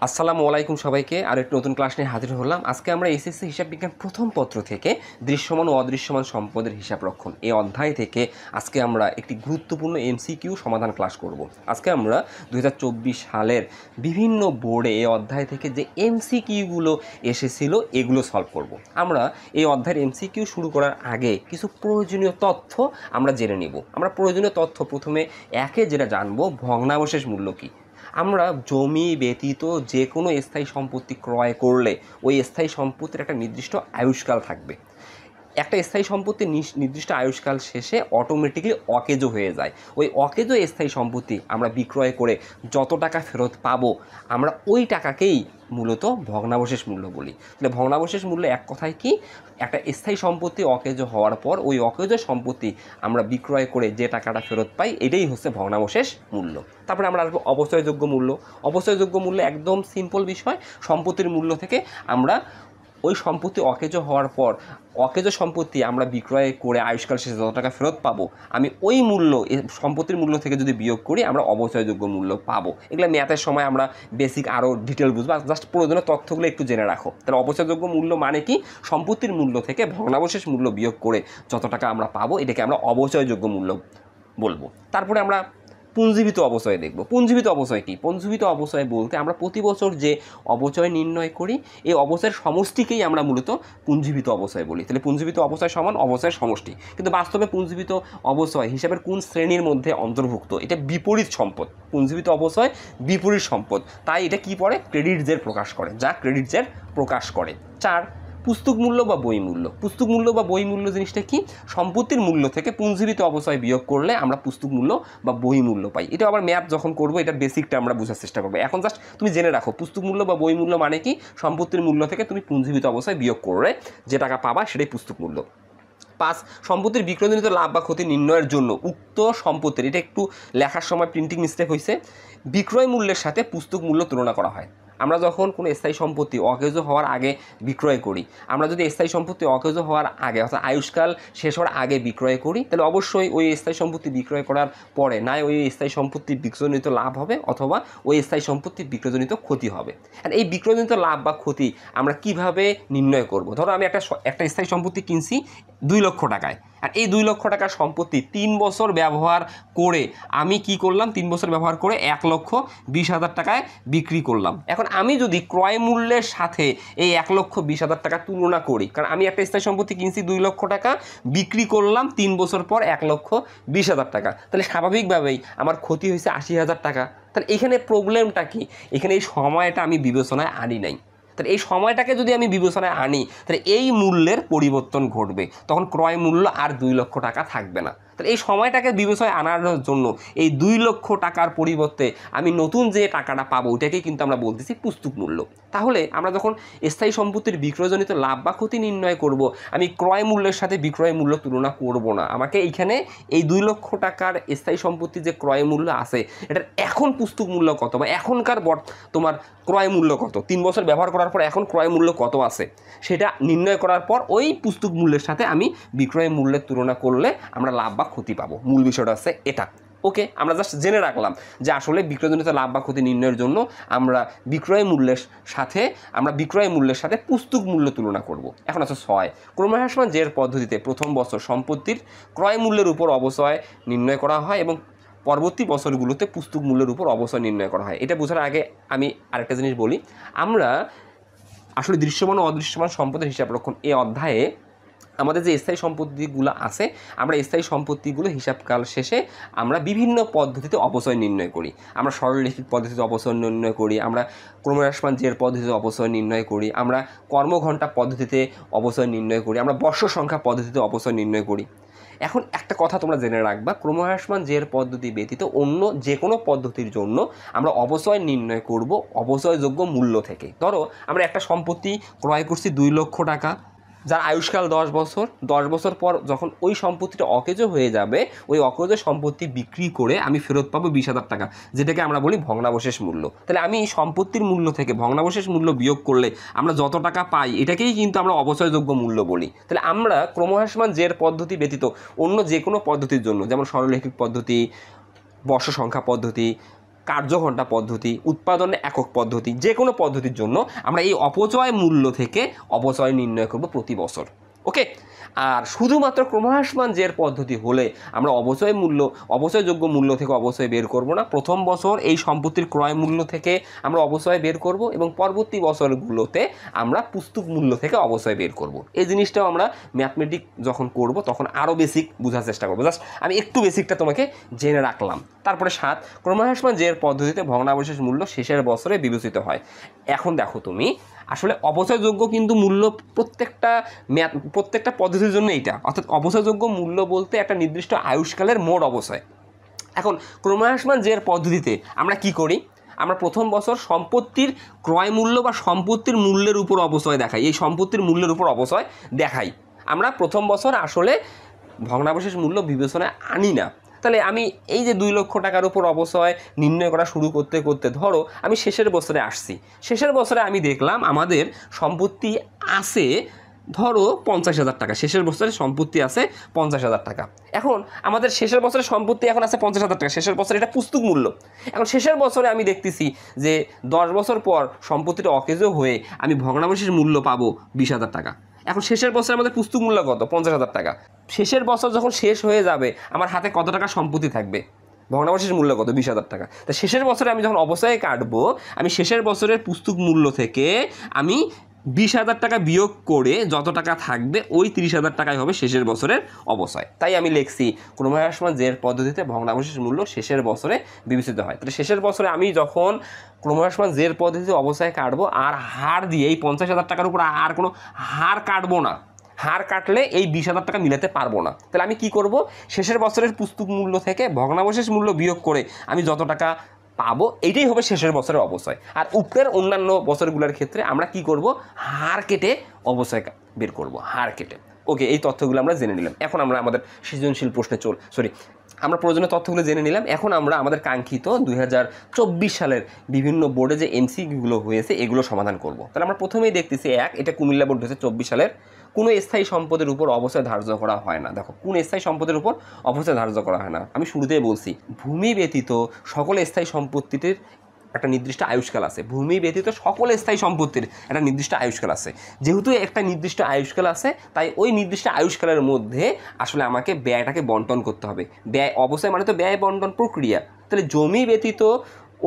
আসসালামু আলাইকুম সবাইকে আর একটু নতুন ক্লাস নিয়ে হাজির হলাম। আজকে আমরা এসএসসি হিসাব বিজ্ঞান প্রথম পত্র থেকে দৃশ্যমান ও অদৃশ্যমান সম্পদের হিসাব রক্ষণ এই অধ্যায় থেকে আজকে আমরা একটি গুরুত্বপূর্ণ এমসিকিউ সমাধান ক্লাস করব। আজকে আমরা 2024 সালের বিভিন্ন বোর্ডে এই অধ্যায় থেকে যে এমসিকিউগুলো এসেছিল এগুলো সলভ করব। আমরা এই অধ্যায়ের এমসিকিউ শুরু করার আগে কিছু প্রয়োজনীয় তথ্য আমরা জেনে নেব। আমরা প্রয়োজনীয় তথ্য প্রথমে যেটা জানবো, ভগ্নাবশেষ মূল্য কী। আমরা জমি ব্যতীত যে কোনো স্থায়ী সম্পত্তি ক্রয় করলে ওই স্থায়ী সম্পত্তির একটা নির্দিষ্ট আয়ুষ্কাল থাকবে। একটা স্থায়ী সম্পত্তি নির্দিষ্ট আয়ুষ্কাল শেষে অটোমেটিকলি অকেজো হয়ে যায়। ওই অকেজো স্থায়ী সম্পত্তি আমরা বিক্রয় করে যত টাকা ফেরত পাবো আমরা ওই টাকাকেই মূলত ভগ্নাবশেষ মূল্য বলি। তাহলে ভগ্নাবশেষ মূল্য এক কথায় কি, একটা স্থায়ী সম্পত্তি অকেজো হওয়ার পর ওই অকেজো সম্পত্তি আমরা বিক্রয় করে যে টাকাটা ফেরত পাই এটাই হচ্ছে ভগ্নাবশেষ মূল্য। তারপরে আমরা আসবো অবচয়যোগ্য মূল্য। অবচয়যোগ্য মূল্য একদম সিম্পল বিষয়। সম্পত্তির মূল্য থেকে আমরা ওই সম্পত্তি অকেজো হওয়ার পর অকেজো সম্পত্তি আমরা বিক্রয় করে আয়ুষ্কাল শেষে যত টাকা ফেরত পাবো আমি ওই মূল্য সম্পত্তির মূল্য থেকে যদি বিয়োগ করি আমরা অবচয়যোগ্য মূল্য পাবো। এগুলো ম্যাথের সময় আমরা বেসিক আরও ডিটেল বুঝবো, জাস্ট প্রয়োজনীয় তথ্যগুলো একটু জেনে রাখো। তাহলে অবচয়যোগ্য মূল্য মানে কি, সম্পত্তির মূল্য থেকে ভগ্নাবশেষ মূল্য বিয়োগ করে যত টাকা আমরা পাবো এটাকে আমরা অবচয়যোগ্য মূল্য বলবো। তারপরে আমরা পুঞ্জীবিত অবচয় দেখব। পুঞ্জীবিত অবচয় কি? পুঞ্জীবিত অবচয় বলতে আমরা প্রতি বছর যে অবচয় নির্ণয় করি এই অবচয়ের সমষ্টিকেই আমরা মূলত পুঞ্জীবিত অবচয় বলি। তাহলে পুঞ্জীবিত অবচয় সমান অবচয়ের সমষ্টি। কিন্তু বাস্তবে পুঞ্জীবিত অবচয় হিসাবের কোন শ্রেণীর মধ্যে অন্তর্ভুক্ত? এটা বিপরীত সম্পদ। পুঞ্জীবিত অবচয় বিপরীত সম্পদ, তাই এটা কি পড়ে? ক্রেডিট জের প্রকাশ করে, যা ক্রেডিট জের প্রকাশ করে। 4, পুস্তক মূল্য বা বই মূল্য। পুস্তক মূল্য বা বই মূল্য জিনিসটা কি? সম্পত্তির মূল্য থেকে পুঞ্জীবিত অবচয় বিয়োগ করলে আমরা পুস্তক মূল্য বা বই মূল্য পাই। এটা আবার ম্যাথ যখন করবো এটা বেসিকটা আমরা বোঝার চেষ্টা করবো। এখন জাস্ট তুমি জেনে রাখো পুস্তক মূল্য বা বই মূল্য মানে কি, সম্পত্তির মূল্য থেকে তুমি পুঞ্জীবিত অবচয় বিয়োগ করলে যে টাকা পাবা সেটাই পুস্তক মূল্য। 5, সম্পত্তির বিক্রয়জনিত লাভ বা ক্ষতি নির্ণয়ের জন্য উক্ত সম্পত্তির, এটা একটু লেখার সময় প্রিন্টিং মিস্টেক হয়েছে, বিক্রয় মূল্যের সাথে পুস্তক মূল্য তুলনা করা হয়। আমরা যখন কোনো স্থায়ী সম্পত্তি অকেজো হওয়ার আগে বিক্রয় করি, আমরা যদি স্থায়ী সম্পত্তি অকেজো হওয়ার আগে অর্থাৎ আয়ুষ্কাল শেষ হওয়ার আগে বিক্রয় করি তাহলে অবশ্যই ওই স্থায়ী সম্পত্তি বিক্রয় করার পরে না ওই স্থায়ী সম্পত্তি বিক্রয়জনিত লাভ হবে অথবা ওই স্থায়ী সম্পত্তি বিক্রয়জনিত ক্ষতি হবে। আর এই বিক্রয়জনিত লাভ বা ক্ষতি আমরা কিভাবে নির্ণয় করব? ধরো আমি একটা স্থায়ী সম্পত্তি কিনছি 2 লক্ষ টাকায়, আর এই 2 লক্ষ টাকার সম্পত্তি 3 বছর ব্যবহার করে আমি কি করলাম, 3 বছর ব্যবহার করে 1,20,000 টাকায় বিক্রি করলাম। এখন আমি যদি ক্রয় মূল্যের সাথে এই 1,20,000 টাকা তুলনা করি, কারণ আমি একটা স্থায়ী সম্পত্তি কিনছি 2 লক্ষ টাকা, বিক্রি করলাম 3 বছর পর 1,20,000 টাকা, তাহলে স্বাভাবিকভাবেই আমার ক্ষতি হয়েছে 80,000 টাকা। তাহলে এখানে প্রবলেমটা কি? এখানে এই সময়টা আমি বিবেচনায় আনি নাই। তাহলে এই সময়টাকে যদি আমি বিবেচনায় আনি তাহলে এই মূল্যের পরিবর্তন ঘটবে, তখন ক্রয় মূল্য আর 2 লক্ষ টাকা থাকবে না। তাহলে এই সময়টাকে বিবেচনায় আনার জন্য এই 2 লক্ষ টাকার পরিবর্তে আমি নতুন যে টাকাটা পাবো ওইটাকেই কিন্তু আমরা বলতেছি পুস্তক মূল্য। তাহলে আমরা যখন স্থায়ী সম্পত্তির বিক্রয়জনিত লাভ বা ক্ষতি নির্ণয় করব, আমি ক্রয় মূল্যের সাথে বিক্রয় মূল্য তুলনা করব না। আমাকে এইখানে এই 2 লক্ষ টাকার স্থায়ী সম্পত্তির যে ক্রয় মূল্য আছে এটার এখন পুস্তক মূল্য কত বা এখনকার তোমার ক্রয় মূল্য কত, 3 বছর ব্যবহার করার পর এখন ক্রয় মূল্য কত আছে সেটা নির্ণয় করার পর ওই পুস্তক মূল্যের সাথে আমি বিক্রয় মূল্যের তুলনা করলে আমরা লাভ বা ক্ষতি পাবো। মূল বিষয়টা আছে এটা। ওকে, আমরা জাস্ট জেনে রাখলাম যে আসলে বিক্রয়জনিত লাভ বা ক্ষতি নির্ণয়ের জন্য আমরা বিক্রয় মূল্যের সাথে পুস্তক মূল্য তুলনা করব। এখন আছে 6, ক্রমহ্রাসমান জের পদ্ধতিতে প্রথম বছর সম্পত্তির ক্রয় মূল্যের উপর অবচয় নির্ণয় করা হয় এবং পরবর্তী বছরগুলোতে পুস্তক মূল্যের উপর অবচয় নির্ণয় করা হয়। এটা বোঝার আগে আমি আরেকটা জিনিস বলি। আমরা আসলে দৃশ্যমান ও অদৃশ্যমান সম্পদের হিসাব রক্ষণ এই অধ্যায়ে আমাদের যে স্থায়ী সম্পত্তিগুলো আছে আমরা স্থায়ী সম্পত্তিগুলো হিসাবকাল শেষে আমরা বিভিন্ন পদ্ধতিতে অপচয় নির্ণয় করি। আমরা সরলরৈখিক পদ্ধতিতে অপচয় নির্ণয় করি, আমরা ক্রমহ্রাসমান জের পদ্ধতিতে অপচয় নির্ণয় করি, আমরা কর্মঘণ্টা পদ্ধতিতে অপচয় নির্ণয় করি, আমরা বর্ষ সংখ্যা পদ্ধতিতে অপচয় নির্ণয় করি। এখন একটা কথা তোমরা জেনে রাখবা, ক্রমহ্রাসমান জের পদ্ধতি ব্যতীত অন্য যে কোনো পদ্ধতির জন্য আমরা অবচয় নির্ণয় করব অবচয়যোগ্য মূল্য থেকে। ধরো আমরা একটা সম্পত্তি ক্রয় করছি 2 লক্ষ টাকা, যার আয়ুষ্কাল 10 বছর। 10 বছর পর যখন ওই সম্পত্তিটা অকেজো হয়ে যাবে ওই অকেজো সম্পত্তি বিক্রি করে আমি ফেরত পাবো 20,000 টাকা, যেটাকে আমরা বলি ভগ্নাবশেষ মূল্য। তাহলে আমি এই সম্পত্তির মূল্য থেকে ভগ্নাবশেষ মূল্য বিয়োগ করলে আমরা যত টাকা পাই এটাকেই কিন্তু আমরা অবচয়যোগ্য মূল্য বলি। তাহলে আমরা ক্রমহ্রাসমান জের পদ্ধতি ব্যতীত অন্য যে কোনো পদ্ধতির জন্য, যেমন সরলরৈখিক পদ্ধতি, বর্ষ সংখ্যা পদ্ধতি, কার্যঘণ্টা পদ্ধতি, উৎপাদনের একক পদ্ধতি, যে কোনো পদ্ধতির জন্য আমরা এই অপচয় মূল্য থেকে অপচয় নির্ণয় করব প্রতি বছর। ওকে, আর শুধুমাত্র ক্রমহ্রাসমান জের পদ্ধতি হলে আমরা অবচয়যোগ্য মূল্য থেকে অবচয় বের করব না। প্রথম বছর এই সম্পত্তির ক্রয় মূল্য থেকে আমরা অবচয় বের করব এবং পরবর্তী বছরগুলোতে আমরা পুস্তক মূল্য থেকে অবচয় বের করব। এই জিনিসটাও আমরা ম্যাথমেটিক যখন করব তখন আরও বেসিক বোঝার চেষ্টা করবো। জাস্ট আমি একটু বেসিকটা তোমাকে জেনে রাখলাম। তারপরে 7, ক্রমহ্রাসমান জের পদ্ধতিতে ভগ্নাবশেষ মূল্য শেষের বছরে বিবেচিত হয়। এখন দেখো তুমি আসলে অবচয়যোগ্য কিন্তু মূল্য প্রত্যেকটা পদ্ধতির জন্য এইটা, অর্থাৎ অবচয়যোগ্য মূল্য বলতে একটা নির্দিষ্ট আয়ুষ্কালের মোট অবচয়। এখন ক্রমহ্রাসমান জের পদ্ধতিতে আমরা কি করি, আমরা প্রথম বছর সম্পত্তির ক্রয় মূল্য বা সম্পত্তির মূল্যের উপর অবচয় দেখাই, এই সম্পত্তির মূল্যের উপর অবচয় দেখাই। আমরা প্রথম বছর আসলে ভগ্নাবশেষ মূল্য বিবেচনায় আনি না। তাহলে আমি এই যে 2 লক্ষ টাকার উপর অবচয় নির্ণয় করা শুরু করতে করতে ধরো আমি শেষের বছরে আসছি, শেষের বছরে আমি দেখলাম আমাদের সম্পত্তি আছে ধরো 50,000 টাকা, শেষের বছরে সম্পত্তি আছে 50,000 টাকা। এখন আমাদের শেষের বছরে সম্পত্তি এখন আছে 50,000 টাকা, শেষের বছরে এটা পুস্তক মূল্য। এখন শেষের বছরে আমি দেখতেছি যে 10 বছর পর সম্পত্তিটা অকেজো হয়ে আমি ভগ্নাবশেষ মূল্য পাবো 20,000 টাকা। এখন শেষের বছরে আমাদের পুস্তক মূল্য কত? 50,000 টাকা। শেষের বছর যখন শেষ হয়ে যাবে আমার হাতে কত টাকা সম্পত্তি থাকবে? ভগ্নাবশেষ মূল্য কত? 20,000 টাকা। তা শেষের বছরে আমি যখন অবচয়ে কাটবো, আমি শেষের বছরের পুস্তক মূল্য থেকে আমি 20,000 টাকা বিয়োগ করে যত টাকা থাকবে ওই 30,000 টাকাই হবে শেষের বছরের অবচয়। তাই আমি লিখছি ক্রমহ্রাসমান জের পদ্ধতিতে ভগ্নাবশেষ মূল্য শেষের বছরে বিবেচিত হয়। তাহলে শেষের বছরে আমি যখন ক্রমহ্রাসমান জের পদ্ধতিতে অবচয় কাটবো আর হার দিয়ে এই 50,000 টাকার উপর আর কোনো হার কাটবো না, হার কাটলে এই 20,000 টাকা মিলাতে পারবো না। তাহলে আমি কি করব, শেষের বছরের পুস্তক মূল্য থেকে ভগ্নাবশেষ মূল্য বিয়োগ করে আমি যত টাকা পাবো এইটাই হবে শেষের বছরের অবচয়। আর উপরের অন্যান্য বছরগুলোর ক্ষেত্রে আমরা কি করব, হার কেটে অবচয় বের করব, হার কেটে। ওকে, এই তথ্যগুলো আমরা জেনে নিলাম। এখন আমরা আমাদের সৃজনশীল প্রশ্নে আমরা প্রয়োজনীয় তথ্যগুলো জেনে নিলাম। এখন আমরা আমাদের কাঙ্ক্ষিত 2024 সালের বিভিন্ন বোর্ডে যে এমসিকিউগুলো হয়েছে এগুলো সমাধান করব। তাহলে আমরা প্রথমেই দেখতেছি এটা কুমিল্লা বোর্ড হয়েছে 24 সালের, কোনো স্থায়ী সম্পদের উপর অবচয় ধার্য করা হয় না। দেখো, কোন স্থায়ী সম্পদের উপর অবচয় ধার্য করা হয় না, আমি শুরুতেই বলছি ভূমি ব্যতীত সকল স্থায়ী সম্পত্তির একটা নির্দিষ্ট আয়ুষ্কাল আছে। ভূমি ব্যতীত সকল স্থায়ী সম্পত্তির একটা নির্দিষ্ট আয়ুষ্কাল আছে। যেহেতু একটা নির্দিষ্ট আয়ুষ্কাল আছে তাই ওই নির্দিষ্ট আয়ুষ্কালের মধ্যে আসলে আমাকে ব্যয়টাকে বন্টন করতে হবে। ব্যয় অবচয় মানে তো ব্যয় বন্টন প্রক্রিয়া। তাহলে জমি ব্যতীত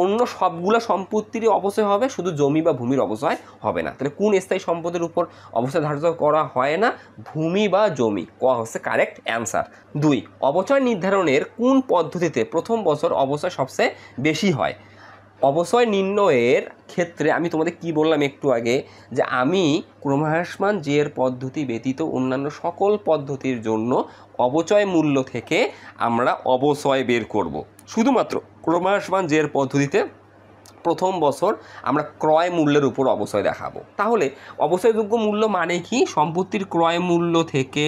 অন্য সবগুলো সম্পত্তিরই অবচয় হবে, শুধু জমি বা ভূমির অবচয় হবে না। তাহলে কোন স্থায়ী সম্পদের উপর অবচয় ধার্য করা হয় না? ভূমি বা জমি। ক হচ্ছে কারেক্ট অ্যান্সার। 2, অবচয় নির্ধারণের কোন পদ্ধতিতে প্রথম বছর অবচয় সবচেয়ে বেশি হয়? অবচয় নির্ণয়ের ক্ষেত্রে আমি তোমাদের কি বললাম একটু আগে, যে আমি ক্রমহ্রাসমান জের পদ্ধতি ব্যতীত অন্যান্য সকল পদ্ধতির জন্য অবচয় মূল্য থেকে আমরা অবচয় বের করব। শুধুমাত্র ক্রমহ্রাসমান জের পদ্ধতিতে প্রথম বছর আমরা ক্রয় মূল্যের উপর অবচয় দেখাবো। তাহলে অবচয়যোগ্য মূল্য মানে কি? সম্পত্তির ক্রয় মূল্য থেকে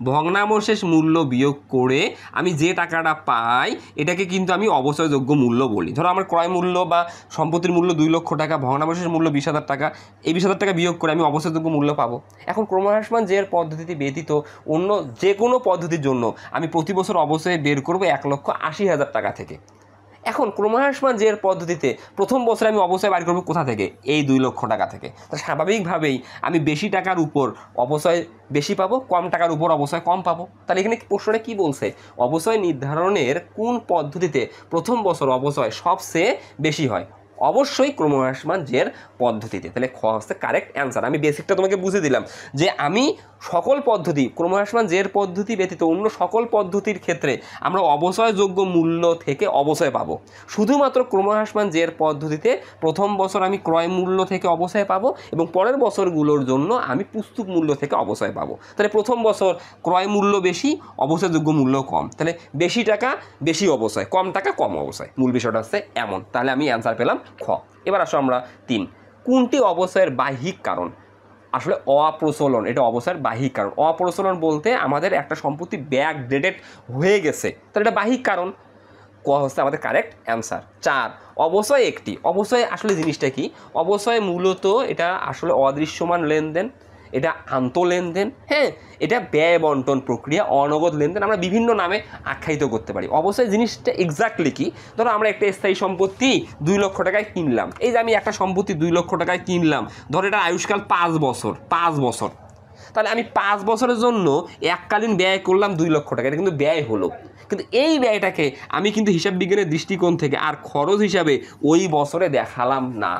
ভগ্নাবশেষ মূল্য বিয়োগ করে আমি যে টাকাটা পাই এটাকে কিন্তু আমি অবচয়যোগ্য মূল্য বলি। ধরো আমার ক্রয় মূল্য বা সম্পত্তির মূল্য 2 লক্ষ টাকা, ভগ্নাবশেষ মূল্য 20,000 টাকা, এই 20,000 টাকা বিয়োগ করে আমি অবচয়যোগ্য মূল্য পাবো। এখন ক্রমহ্রাসমান জের পদ্ধতি ব্যতীত অন্য যে কোনো পদ্ধতির জন্য আমি প্রতি বছর অবচয় বের করবো 1,80,000 টাকা থেকে। এখন ক্রমহ্রাসমান জের পদ্ধতিতে প্রথম বছরে আমি অবচয় বাইর করবো কোথা থেকে? এই 2 লক্ষ টাকা থেকে। তা স্বাভাবিকভাবেই আমি বেশি টাকার উপর অবচয় বেশি পাবো, কম টাকার উপর অবচয় কম পাবো। তাহলে এখানে প্রশ্নটা কি বলছে? অবচয় নির্ধারণের কোন পদ্ধতিতে প্রথম বছর অবচয় সবচেয়ে বেশি হয়? অবশ্যই ক্রমহ্রাসমান জের পদ্ধতিতে। তাহলে খ হচ্ছে কারেক্ট অ্যান্সার। আমি বেসিকটা তোমাকে বুঝে দিলাম যে আমি সকল পদ্ধতি ক্রমহ্রাসমান জের পদ্ধতি ব্যতীত অন্য সকল পদ্ধতির ক্ষেত্রে আমরা অবচয়যোগ্য মূল্য থেকে অবচয় পাবো। শুধুমাত্র ক্রমহ্রাসমান জের পদ্ধতিতে প্রথম বছর আমি ক্রয় মূল্য থেকে অবচয় পাবো এবং পরের বছরগুলোর জন্য আমি পুস্তক মূল্য থেকে অবচয় পাবো। তাহলে প্রথম বছর ক্রয় মূল্য বেশি, অবচয়যোগ্য মূল্য কম। তাহলে বেশি টাকা বেশি অবচয়, কম টাকা কম অবচয়। মূল বিষয়টা হচ্ছে এমন। তাহলে আমি অ্যান্সার পেলাম খ। এবার আসো আমরা 3, কোনটি অবচয়ের বাহ্যিক কারণ? আসলে অপ্রচলন এটা অবচয়ের বাহ্যিক কারণ। অপ্রচলন বলতে আমাদের একটা সম্পত্তি ব্যাকডেটেড হয়ে গেছে, তাহলে এটা বাহ্যিক কারণ। ক হচ্ছে আমাদের কারেক্ট অ্যান্সার। 4, অবচয় একটি। অবচয় আসলে জিনিসটা কি? অবচয় মূলত এটা আসলে অদৃশ্যমান লেনদেন এটা আন্তঃলেনদেন, হ্যাঁ, এটা ব্যয় বন্টন প্রক্রিয়া, অনগদ লেনদেন, আমরা বিভিন্ন নামে আখ্যায়িত করতে পারি। অবশ্যই জিনিসটা এক্স্যাক্টলি কি, ধরো আমরা একটা স্থায়ী সম্পত্তি 2 লক্ষ টাকায় কিনলাম, এই যে আমি একটা সম্পত্তি 2 লক্ষ টাকায় কিনলাম, ধরো এটা আয়ুষ্কাল 5 বছর, তাহলে আমি 5 বছরের জন্য এককালীন ব্যয় করলাম 2 লক্ষ টাকা, এটা কিন্তু ব্যয় হলো, কিন্তু এই ব্যয়টাকে আমি কিন্তু হিসাব বিজ্ঞানের দৃষ্টিকোণ থেকে আর খরচ হিসাবে ওই বছরে দেখালাম না।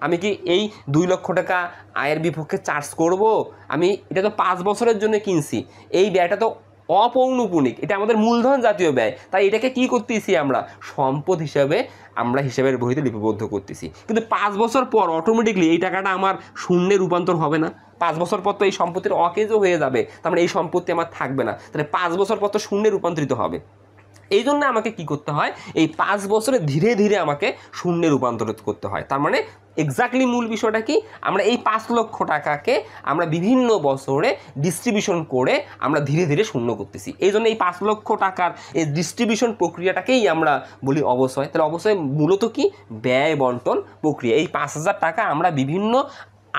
আমি কি এই 2 লক্ষ টাকা আয়ের বিপক্ষে চার্জ করব? আমি এটা তো 5 বছরের জন্য কিনছি, এই ব্যয়টা তো অপৌনপুনিক, এটা আমাদের মূলধন জাতীয় ব্যয়, তাই এটাকে কি করতেছি আমরা সম্পদ হিসাবে আমরা হিসাবের বইতে লিপিবদ্ধ করতেছি। কিন্তু 5 বছর পর অটোমেটিকলি এই টাকাটা আমার শূন্যে রূপান্তর হবে না? 5 বছর পর তো এই সম্পত্তির অকেজও হয়ে যাবে, তার মানে এই সম্পত্তি আমার থাকবে না, তাহলে 5 বছর পর তো শূন্যে রূপান্তরিত হবে। এই জন্য আমাকে কি করতে হয়, এই 5 বছরে ধীরে ধীরে আমাকে শূন্যে রূপান্তরিত করতে হয়। তার মানে এক্স্যাক্টলি মূল বিষয়টা কি, আমরা এই 5 লক্ষ টাকাকে আমরা বিভিন্ন বছরে ডিস্ট্রিবিউশন করে আমরা ধীরে ধীরে শূন্য করতেছি। এই জন্য এই 5 লক্ষ টাকার এই ডিস্ট্রিবিউশন প্রক্রিয়াটাকেই আমরা বলি অবশ্যই। তাহলে অবশ্যই মূলত কি, ব্যয় বন্টন প্রক্রিয়া। এই 5,000 টাকা আমরা বিভিন্ন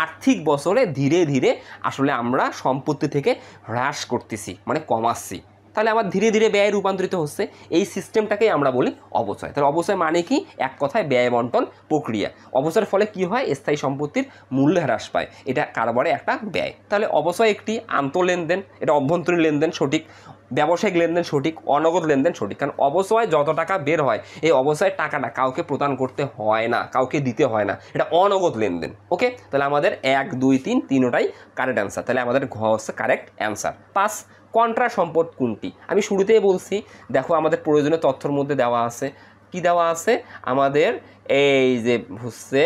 আর্থিক বছরে ধীরে ধীরে আসলে আমরা সম্পত্তি থেকে হ্রাস করতেছি, মানে কমাচ্ছি, তাহলে আমার ধীরে ধীরে ব্যয় রূপান্তরিত হচ্ছে। এই সিস্টেমটাকেই আমরা বলি অবচয়। তাহলে অবচয় মানে কি, এক কথায় ব্যয় বন্টন প্রক্রিয়া। অবচয়ের ফলে কি হয়, স্থায়ী সম্পত্তির মূল্য হ্রাস পায়, এটা কারবারে একটা ব্যয়। তাহলে অবচয় একটি আন্তঃলেনদেন, এটা অভ্যন্তরীণ লেনদেন সঠিক, ব্যবসায়িক লেনদেন সঠিক, অনগদ লেনদেন সঠিক। কারণ অবচয় যত টাকা বের হয়, এই অবচয়ের টাকাটা কাউকে প্রদান করতে হয় না, কাউকে দিতে হয় না, এটা অনগদ লেনদেন। ওকে, তাহলে আমাদের 1, 2, 3 তিনোটাই কারেক্ট অ্যান্সার। তাহলে আমাদের ঘ হচ্ছে কারেক্ট অ্যান্সার। 5, কন্ট্রা সম্পদ কোনটি? আমি শুরুতেই বলছি, দেখো আমাদের প্রয়োজনীয় তথ্যের মধ্যে দেওয়া আছে, কি দেওয়া আছে আমাদের, এই যে হচ্ছে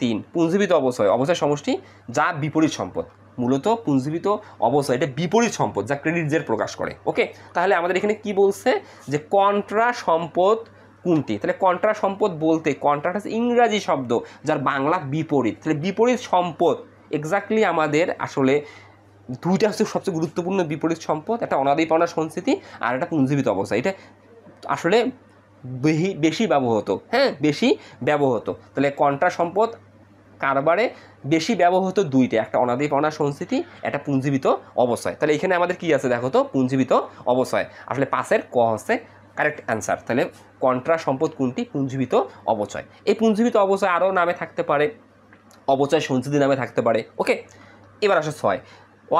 3 পুঞ্জীবিত অবচয়, অবচয় সমষ্টি যা বিপরীত সম্পদ। মূলত পুঞ্জীবিত অবচয় এটা বিপরীত সম্পদ যা ক্রেডিট জের প্রকাশ করে। ওকে, তাহলে আমাদের এখানে কি বলছে যে কন্ট্রা সম্পদ কোনটি? তাহলে কন্ট্রা সম্পদ বলতে, কন্ট্রা হচ্ছে ইংরাজি শব্দ যার বাংলা বিপরীত। তাহলে বিপরীত সম্পদ এক্স্যাক্টলি আমাদের আসলে দুইটা হচ্ছে সবচেয়ে গুরুত্বপূর্ণ বিপরীত সম্পদ, একটা অনাদি পাওনা সঞ্চিতি আর একটা পুঞ্জীবিত অবস্থা। এটা আসলে বেশি ব্যবহৃত, হ্যাঁ, বেশি ব্যবহৃত। তাহলে কন্ট্রা সম্পদ কারবারে বেশি ব্যবহৃত দুইটা, একটা অনাদি পাওনা সঞ্চিতি, একটা পুঞ্জীবিত অবচয়। তাহলে এখানে আমাদের কি আছে দেখো তো, পুঞ্জীবিত অবচয়। আসলে 5-এর ক হচ্ছে কারেক্ট অ্যান্সার। তাহলে কন্ট্রা সম্পদ কোনটি? পুঞ্জীবিত অবচয়। এই পুঞ্জীবিত অবচয় আরও নামে থাকতে পারে, অবচয় সঞ্চিতি নামে থাকতে পারে। ওকে, এবার আসে 6,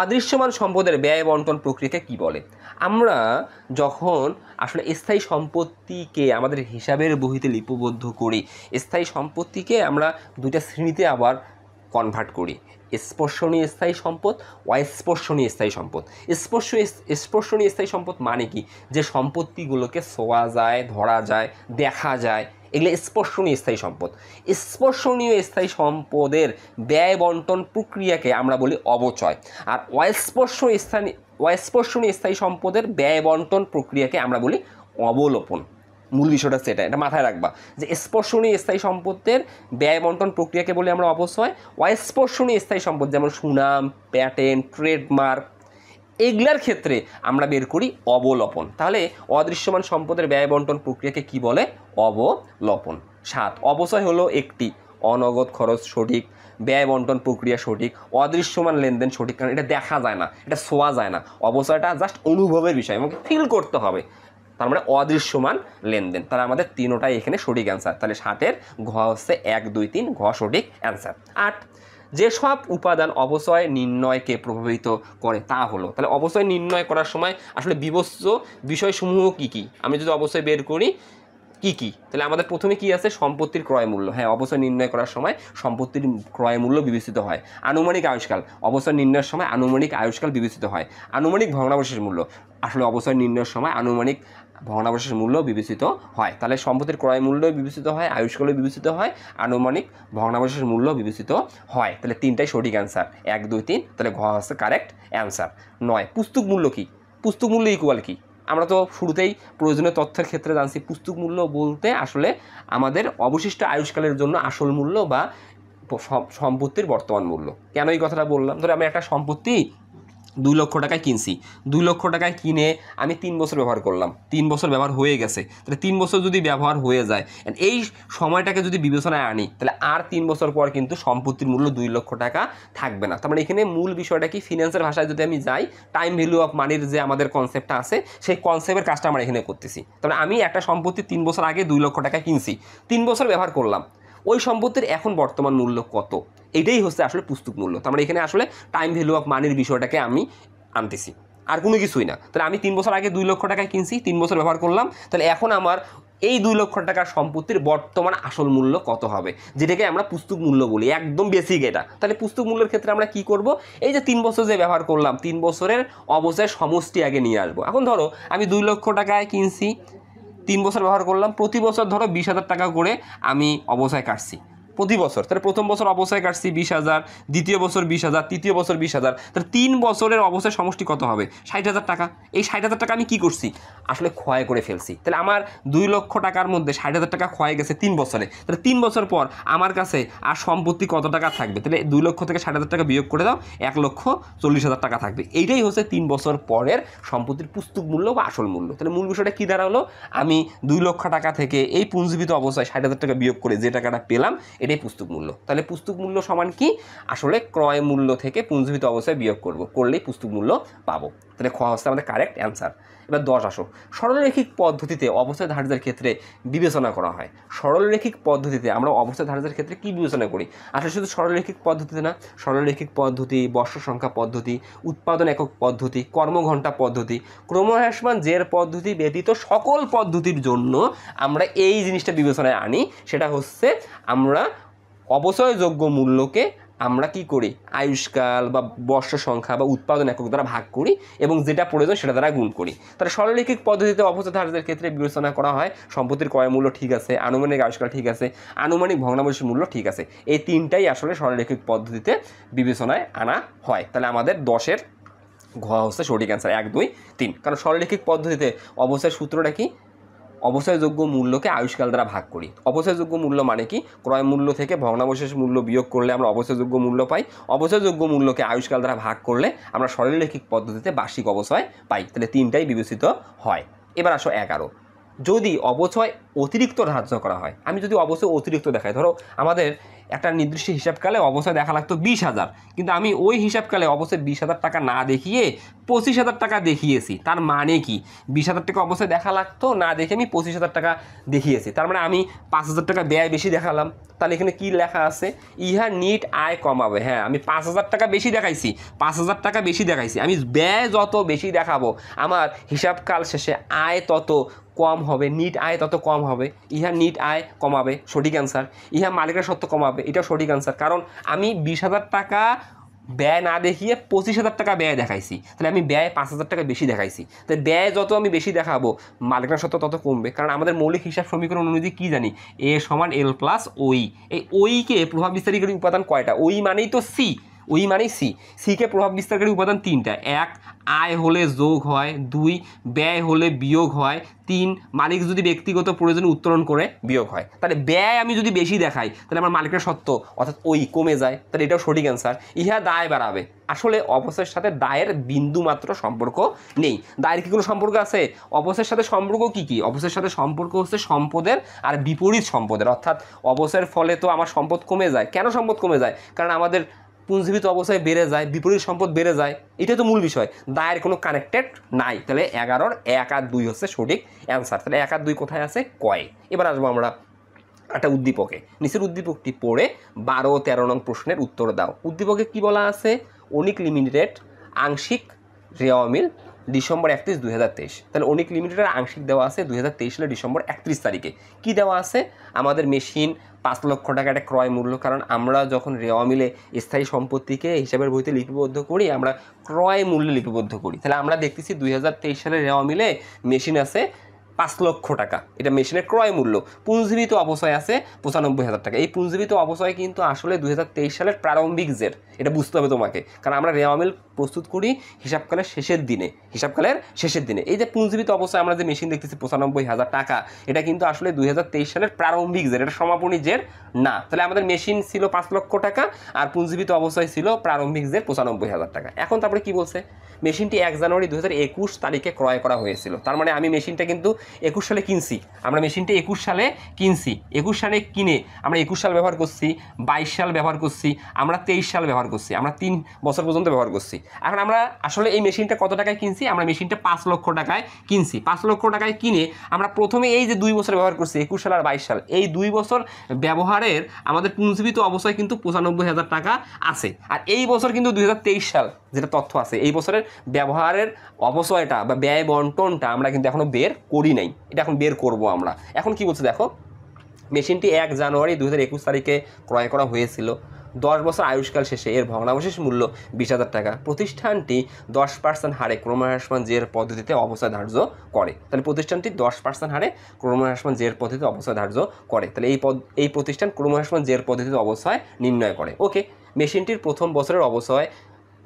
অদৃশ্যমান সম্পদের ব্যয় বন্টন প্রক্রিয়াকে কি বলে? আমরা যখন আসলে স্থায়ী সম্পত্তিকে আমাদের হিসাবের বহিতে লিপিবদ্ধ করি, স্থায়ী সম্পত্তিকে আমরা দুইটা শ্রেণীতে আবার কনভার্ট করি, স্পর্শনীয় স্থায়ী সম্পদ, অস্পর্শনীয় স্থায়ী সম্পদ। স্পর্শনীয় স্থায়ী সম্পদ মানে কি, যে সম্পত্তিগুলোকে ছোঁয়া যায়, ধরা যায়, দেখা যায়, এগুলো স্পর্শনীয় স্থায়ী সম্পদ। স্পর্শনীয় স্থায়ী সম্পদের ব্যয় বন্টন প্রক্রিয়াকে আমরা বলি অবচয়। আর অস্পর্শনীয় স্থায়ী সম্পদের ব্যয় বন্টন প্রক্রিয়াকে আমরা বলি অবলোপন। মূল বিষয়টা হচ্ছে এটা মাথায় রাখবা, যে স্পর্শনীয় স্থায়ী সম্পদের ব্যয় বন্টন প্রক্রিয়াকে বলি আমরা অবচয়। অস্পর্শনীয় স্থায়ী সম্পদ যেমন সুনাম, প্যাটেন্ট, ট্রেডমার্ক, এগুলার ক্ষেত্রে আমরা বের করি অবলোপন। তাহলে অদৃশ্যমান সম্পদের ব্যয় বন্টন প্রক্রিয়াকে কি বলে? অবলোপন। 7, অবচয় হলো একটি অনগদ খরচ সঠিক, ব্যয় বন্টন প্রক্রিয়া সঠিক, অদৃশ্যমান লেনদেন সঠিক, কারণ এটা দেখা যায় না, এটা ছোঁয়া যায় না। অবচয়টা জাস্ট অনুভবের বিষয়, আমাকে ফিল করতে হবে, তার মানে অদৃশ্যমান লেনদেন। তাহলে আমাদের তিনোটাই এখানে সঠিক অ্যান্সার। তাহলে 7-এর ঘ হচ্ছে 1, 2, 3, ঘ সঠিক অ্যান্সার। 8, যেসব উপাদান অবচয় নির্ণয়কে প্রভাবিত করে তা হলো। তাহলে অবচয় নির্ণয় করার সময় আসলে বিবেচ্য বিষয়সমূহ কী কী, আমি যদি অবচয় বের করি কি কি, তাহলে আমাদের প্রথমে কি আছে, সম্পত্তির ক্রয় মূল্য। হ্যাঁ, অবচয় নির্ণয় করার সময় সম্পত্তির ক্রয় মূল্য বিবেচিত হয়। আনুমানিক আয়ুষ্কাল, অবচয় নির্ণয়ের সময় আনুমানিক আয়ুষ্কাল বিবেচিত হয়। আনুমানিক ভগ্নাবশেষ মূল্য, আসলে অবচয় নির্ণয়ের সময় আনুমানিক ভগ্নাবশেষ মূল্য বিবেচিত হয়। তাহলে সম্পত্তির ক্রয় মূল্য বিবেচিত হয়, আয়ুষ্কালও বিবেচিত হয়, আনুমানিক ভগ্নাবশেষ মূল্য বিবেচিত হয়। তাহলে তিনটাই সঠিক অ্যান্সার, 1, 2, 3। তাহলে ঘ হচ্ছে কারেক্ট অ্যান্সার। 9, পুস্তক মূল্য কি? পুস্তক মূল্য ইকুয়াল কি? আমরা তো শুরুতেই প্রয়োজনীয় তথ্যের ক্ষেত্রে জানছি, পুস্তক মূল্য বলতে আসলে আমাদের অবশিষ্ট আয়ুষ্কালের জন্য আসল মূল্য বা সম্পত্তির বর্তমান মূল্য। কেন এই কথাটা বললাম? ধরে আমি একটা সম্পত্তি 2 লক্ষ টাকায় কিনছি, 2 লক্ষ টাকায় কিনে আমি 3 বছর ব্যবহার করলাম, 3 বছর ব্যবহার হয়ে গেছে, তাহলে 3 বছর যদি ব্যবহার হয়ে যায়, এই সময়টাকে যদি বিবেচনায় আনি, তাহলে আর 3 বছর পর কিন্তু সম্পত্তির মূল্য 2 লক্ষ টাকা থাকবে না। তার মানে এখানে মূল বিষয়টা কি, ফিনান্সের ভাষায় যদি আমি যাই, টাইম ভ্যালু অফ মানির যে আমাদের কনসেপ্টটা আছে, সেই কনসেপ্টের কাজটা আমরা এখানে করতেছি। তাহলে আমি একটা সম্পত্তি 3 বছর আগে 2 লক্ষ টাকা কিনছি, 3 বছর ব্যবহার করলাম, ওই সম্পত্তির এখন বর্তমান মূল্য কত, এটাই হচ্ছে আসলে পুস্তক মূল্য। তার মানে এখানে আসলে টাইম ভ্যালু অফ মানির বিষয়টাকে আমি আনতেছি, আর কোনো কিছুই না। তাহলে আমি 3 বছর আগে 2 লক্ষ টাকায় কিনছি, 3 বছর ব্যবহার করলাম, তাহলে এখন আমার এই 2 লক্ষ টাকার সম্পত্তির বর্তমান আসল মূল্য কত হবে, যেটাকে আমরা পুস্তক মূল্য বলি, একদম বেসিক এটা। তাহলে পুস্তক মূল্যের ক্ষেত্রে আমরা কি করব, এই যে 3 বছর যে ব্যবহার করলাম, 3 বছরের অবস্থায় সমষ্টি আগে নিয়ে আসবো। এখন ধরো আমি 2 লক্ষ টাকায় কিনছি, 3 বছর ব্যবহার করলাম, প্রতি বছর ধরো 20,000 টাকা করে আমি অবস্থায় কাটছি প্রতি বছর। তাহলে প্রথম বছর অবস্থায় কাটছি 20,000, দ্বিতীয় বছর 20,000, তৃতীয় বছর 20,000, তাহলে 3 বছরের অবস্থায় সমষ্টি কত হবে, 60,000 টাকা। এই 60,000 টাকা আমি কি করছি, আসলে ক্ষয় করে ফেলছি। তাহলে আমার 2 লক্ষ টাকার মধ্যে 60,000 টাকা ক্ষয় গেছে 3 বছরে। তাহলে 3 বছর পর আমার কাছে আর সম্পত্তি কত টাকা থাকবে, তাহলে 2 লক্ষ থেকে 60,000 টাকা বিয়োগ করে দাও, 1,40,000 টাকা থাকবে। এইটাই হচ্ছে 3 বছর পরের সম্পত্তির পুস্তক মূল্য বা আসল মূল্য। তাহলে মূল বিষয়টা কী দাঁড়ালো, আমি 2 লক্ষ টাকা থেকে এই পুঞ্জীবিত অবস্থায় 60,000 টাকা বিয়োগ করে যে টাকাটা পেলাম, এটাই পুস্তক মূল্য। তাহলে পুস্তক মূল্য সমান কি, আসলে ক্রয় মূল্য থেকে পুঞ্জীবিত অবস্থায় বিয়োগ করলেই পুস্তক মূল্য পাবো। তাহলে খ হচ্ছে আমাদের কারেক্ট অ্যান্সার। এবার 10 আসো, সরলরৈখিক পদ্ধতিতে অবস্থায় ধার্যের ক্ষেত্রে বিবেচনা করা হয়। সরলরৈখিক পদ্ধতিতে আমরা অবস্থায় ধার্যের ক্ষেত্রে কি বিবেচনা করি, আসলে শুধু সরলরৈখিক পদ্ধতিতে না, সরলরৈখিক পদ্ধতি, বর্ষ সংখ্যা পদ্ধতি, উৎপাদন একক পদ্ধতি, কর্মঘণ্টা পদ্ধতি, ক্রমহ্রাসমান জের পদ্ধতি ব্যতীত সকল পদ্ধতির জন্য আমরা এই জিনিসটা বিবেচনায় আনি। সেটা হচ্ছে আমরা অবচয়যোগ্য মূল্যকে আমরা কি করি, আয়ুষ্কাল বা বর্ষ সংখ্যা বা উৎপাদন একক দ্বারা ভাগ করি এবং যেটা প্রয়োজন সেটা দ্বারা গুণ করি। তাহলে সরলরৈখিক পদ্ধতিতে অবস্থায় ধার্যের ক্ষেত্রে বিবেচনা করা হয় সম্পত্তির ক্রয় মূল্য ঠিক আছে, আনুমানিক আয়ুষ্কাল ঠিক আছে, আনুমানিক ভগ্নাংশের মূল্য ঠিক আছে। এই তিনটাই আসলে সরলরৈখিক পদ্ধতিতে বিবেচনায় আনা হয়। তাহলে আমাদের 10-এর ঘ হচ্ছে সঠিক অ্যান্সার, 1, 2, 3। কারণ সরলরৈখিক পদ্ধতিতে অবস্থার সূত্রটা কি, অবচয়যোগ্য মূল্যকে আয়ুষ্কাল দ্বারা ভাগ করি। অবচয়যোগ্য মূল্য মানে কি, ক্রয় মূল্য থেকে ভগ্নাবশেষ মূল্য বিয়োগ করলে আমরা অবচয়যোগ্য মূল্য পাই, অবচয়যোগ্য মূল্যকে আয়ুষ্কাল দ্বারা ভাগ করলে আমরা সরলরৈখিক পদ্ধতিতে বার্ষিক অবচয় পাই। তাহলে তিনটাই বিবেচিত হয়। এবার আসো 11, যদি অবচয় অতিরিক্ত ধার্য করা হয়। আমি যদি অবচয় অতিরিক্ত দেখাই, ধরো আমাদের একটা নির্দিষ্ট হিসাবকালে অবচয় দেখা লাগতো 20,000, কিন্তু আমি ওই হিসাবকালে অবচয় 20,000 টাকা না দেখিয়ে 25,000 টাকা দেখিয়েছি। তার মানে কি, 20,000 টাকা অবচয় দেখা লাগতো না দেখে আমি 25,000 টাকা দেখিয়েছি, তার মানে আমি 5,000 টাকা ব্যয় বেশি দেখালাম। তাহলে এখানে কি লেখা আছে, ইহা নিট আয় কমাবে। হ্যাঁ, আমি 5,000 টাকা বেশি দেখাইছি, 5,000 টাকা বেশি দেখাইছি, আমি ব্যয় যত বেশি দেখাবো আমার হিসাবকাল শেষে আয় তত কম হবে, নিট আয় তত কম হবে। ইহা নিট আয় কমাবে, সঠিক অ্যান্সার। ইহা মালিকের সত্ত্ব কমাবে, এটাও সঠিক অ্যান্সার। কারণ আমি 20,000 টাকা ব্যয় না দেখিয়ে 25,000 টাকা ব্যয় দেখাইছি, তাহলে আমি ব্যয় 5,000 টাকা বেশি দেখাইছি। তাই ব্যয় যত আমি বেশি দেখাবো মালিকের সত্ত্ব তত কমবে। কারণ আমাদের মৌলিক হিসাব সমীকরণ অনুযায়ী কী জানি, এ সমান এল প্লাস ওই। এই ওইকে প্রভাব বিস্তারকারী উপাদান কয়টা, ওই মানেই তো সি, ওই মানেই সি। সিকে প্রভাব বিস্তারকারী উপাদান 3টা, 1 আয় হলে যোগ হয়, 2 ব্যয় হলে বিয়োগ হয়, 3 মালিক যদি ব্যক্তিগত প্রয়োজনে উত্তোলন করে বিয়োগ হয়। তাহলে ব্যয় আমি যদি বেশি দেখাই তাহলে আমার মালিকের সত্ত্ব অর্থাৎ ওই কমে যায়, তাহলে এটাও সঠিক অ্যান্সার। ইহা দায় বাড়াবে। আসলে অবচয়ের সাথে দায়ের বিন্দু মাত্র সম্পর্ক নেই। দায়ের কি কোনো সম্পর্ক আছে, অবচয়ের সাথে সম্পর্ক কি কি, অবচয়ের সাথে সম্পর্ক হচ্ছে সম্পদের আর বিপরীত সম্পদের। অর্থাৎ অবচয়ের ফলে তো আমার সম্পদ কমে যায়। কেন সম্পদ কমে যায়, কারণ আমাদের পুঞ্জীবিত অবস্থায় বেড়ে যায়, বিপরীত সম্পদ বেড়ে যায়, এটা তো মূল বিষয়। দায়ের কোনো কানেক্টেড নাই। তাহলে 11-র 1 আর 2 হচ্ছে সঠিক অ্যান্সার। তাহলে 1 আর 2 কোথায় আছে, কয়ে। এবার আসবো আমরা একটা উদ্দীপকে। নিচের উদ্দীপকটি পড়ে 12 ও 13 নং প্রশ্নের উত্তর দাও। উদ্দীপকে কি বলা আছে, অনিক লিমিটেড আংশিক রেওয়া মিল ডিসেম্বর 31, 2023। তাহলে অনিক লিমিটেডের আংশিক দেওয়া আছে 2023 সালের ডিসেম্বর 31 তারিখে। কি দেওয়া আছে, আমাদের মেশিন 5 লক্ষ টাকা একটা ক্রয় মূল্য। কারণ আমরা যখন রেওয়া মিলে স্থায়ী সম্পত্তিকে হিসাবের বইতে লিপিবদ্ধ করি, আমরা ক্রয় মূল্যে লিপিবদ্ধ করি। তাহলে আমরা দেখতেছি 2023 সালের রেওয়া মিলে মেশিন আছে 5 লক্ষ টাকা, এটা মেশিনের ক্রয় মূল্য। পুঞ্জীবিত অবস্থায় আছে 95,000 টাকা। এই পুঞ্জীবিত অবস্থায় কিন্তু আসলে 2023 সালের প্রারম্ভিক জের, এটা বুঝতে হবে তোমাকে, কারণ আমরা রেওয়া মিল প্রস্তুত করি হিসাবকালের শেষের দিনে। এই যে পুঞ্জীবিত অবস্থায় আমরা যে মেশিন দেখতেছি 95,000 টাকা, এটা কিন্তু আসলে 2023 সালের প্রারম্ভিক জের, এটা সমাপনী জের না। তাহলে আমাদের মেশিন ছিল 5 লক্ষ টাকা আর পুঞ্জীবিত অবস্থায় ছিল প্রারম্ভিক জের 95,000 টাকা। এখন তারপরে কি বলছে, মেশিনটি 1 জানুয়ারি 2021 তারিখে ক্রয় করা হয়েছিল। তার মানে আমি মেশিনটা কিন্তু 21 সালে কিনছি, আমরা মেশিনটা 21 সালে কিনছি। 21 সালে কিনে আমরা 21 সাল ব্যবহার করছি, 22 সাল ব্যবহার করছি, আমরা 23 সাল ব্যবহার করছি, আমরা 3 বছর পর্যন্ত ব্যবহার করছি। এখন আমরা আসলে এই মেশিনটা কত টাকায় কিনছি, আমরা মেশিনটা 5 লক্ষ টাকায় কিনছি। 5 লক্ষ টাকায় কিনে আমরা প্রথমে এই যে 2 বছর ব্যবহার করছি, 21 সাল আর 22 সাল, এই 2 বছর ব্যবহারের আমাদের পুঞ্জীবিত অবস্থায় কিন্তু 95,000 টাকা আছে। আর এই বছর কিন্তু 2023 সাল যেটা তথ্য আছে, এই বছরের ব্যবহারের অবচয়টা বা ব্যয় বন্টনটা আমরা কিন্তু এখনো বের করি নাই, এটা এখন বের করব আমরা। এখন কি বলছে দেখো, মেশিনটি 1 জানুয়ারি 2021 তারিখে ক্রয় করা হয়েছিল। 10 বছর আয়ুষ্কাল শেষে এর ভগ্নাবশেষ মূল্য 20,000 টাকা। প্রতিষ্ঠানটি 10% হারে ক্রমহ্রাসমান জের পদ্ধতিতে অবচয় ধার্য করে। তাহলে প্রতিষ্ঠানটি 10% হারে ক্রমহ্রাসমান জের পদ্ধতিতে অবচয় ধার্য করে। তাহলে এই প্রতিষ্ঠান ক্রমহ্রাসমান জের পদ্ধতিতে অবচয় নির্ণয় করে। ওকে, মেশিনটির প্রথম বছরের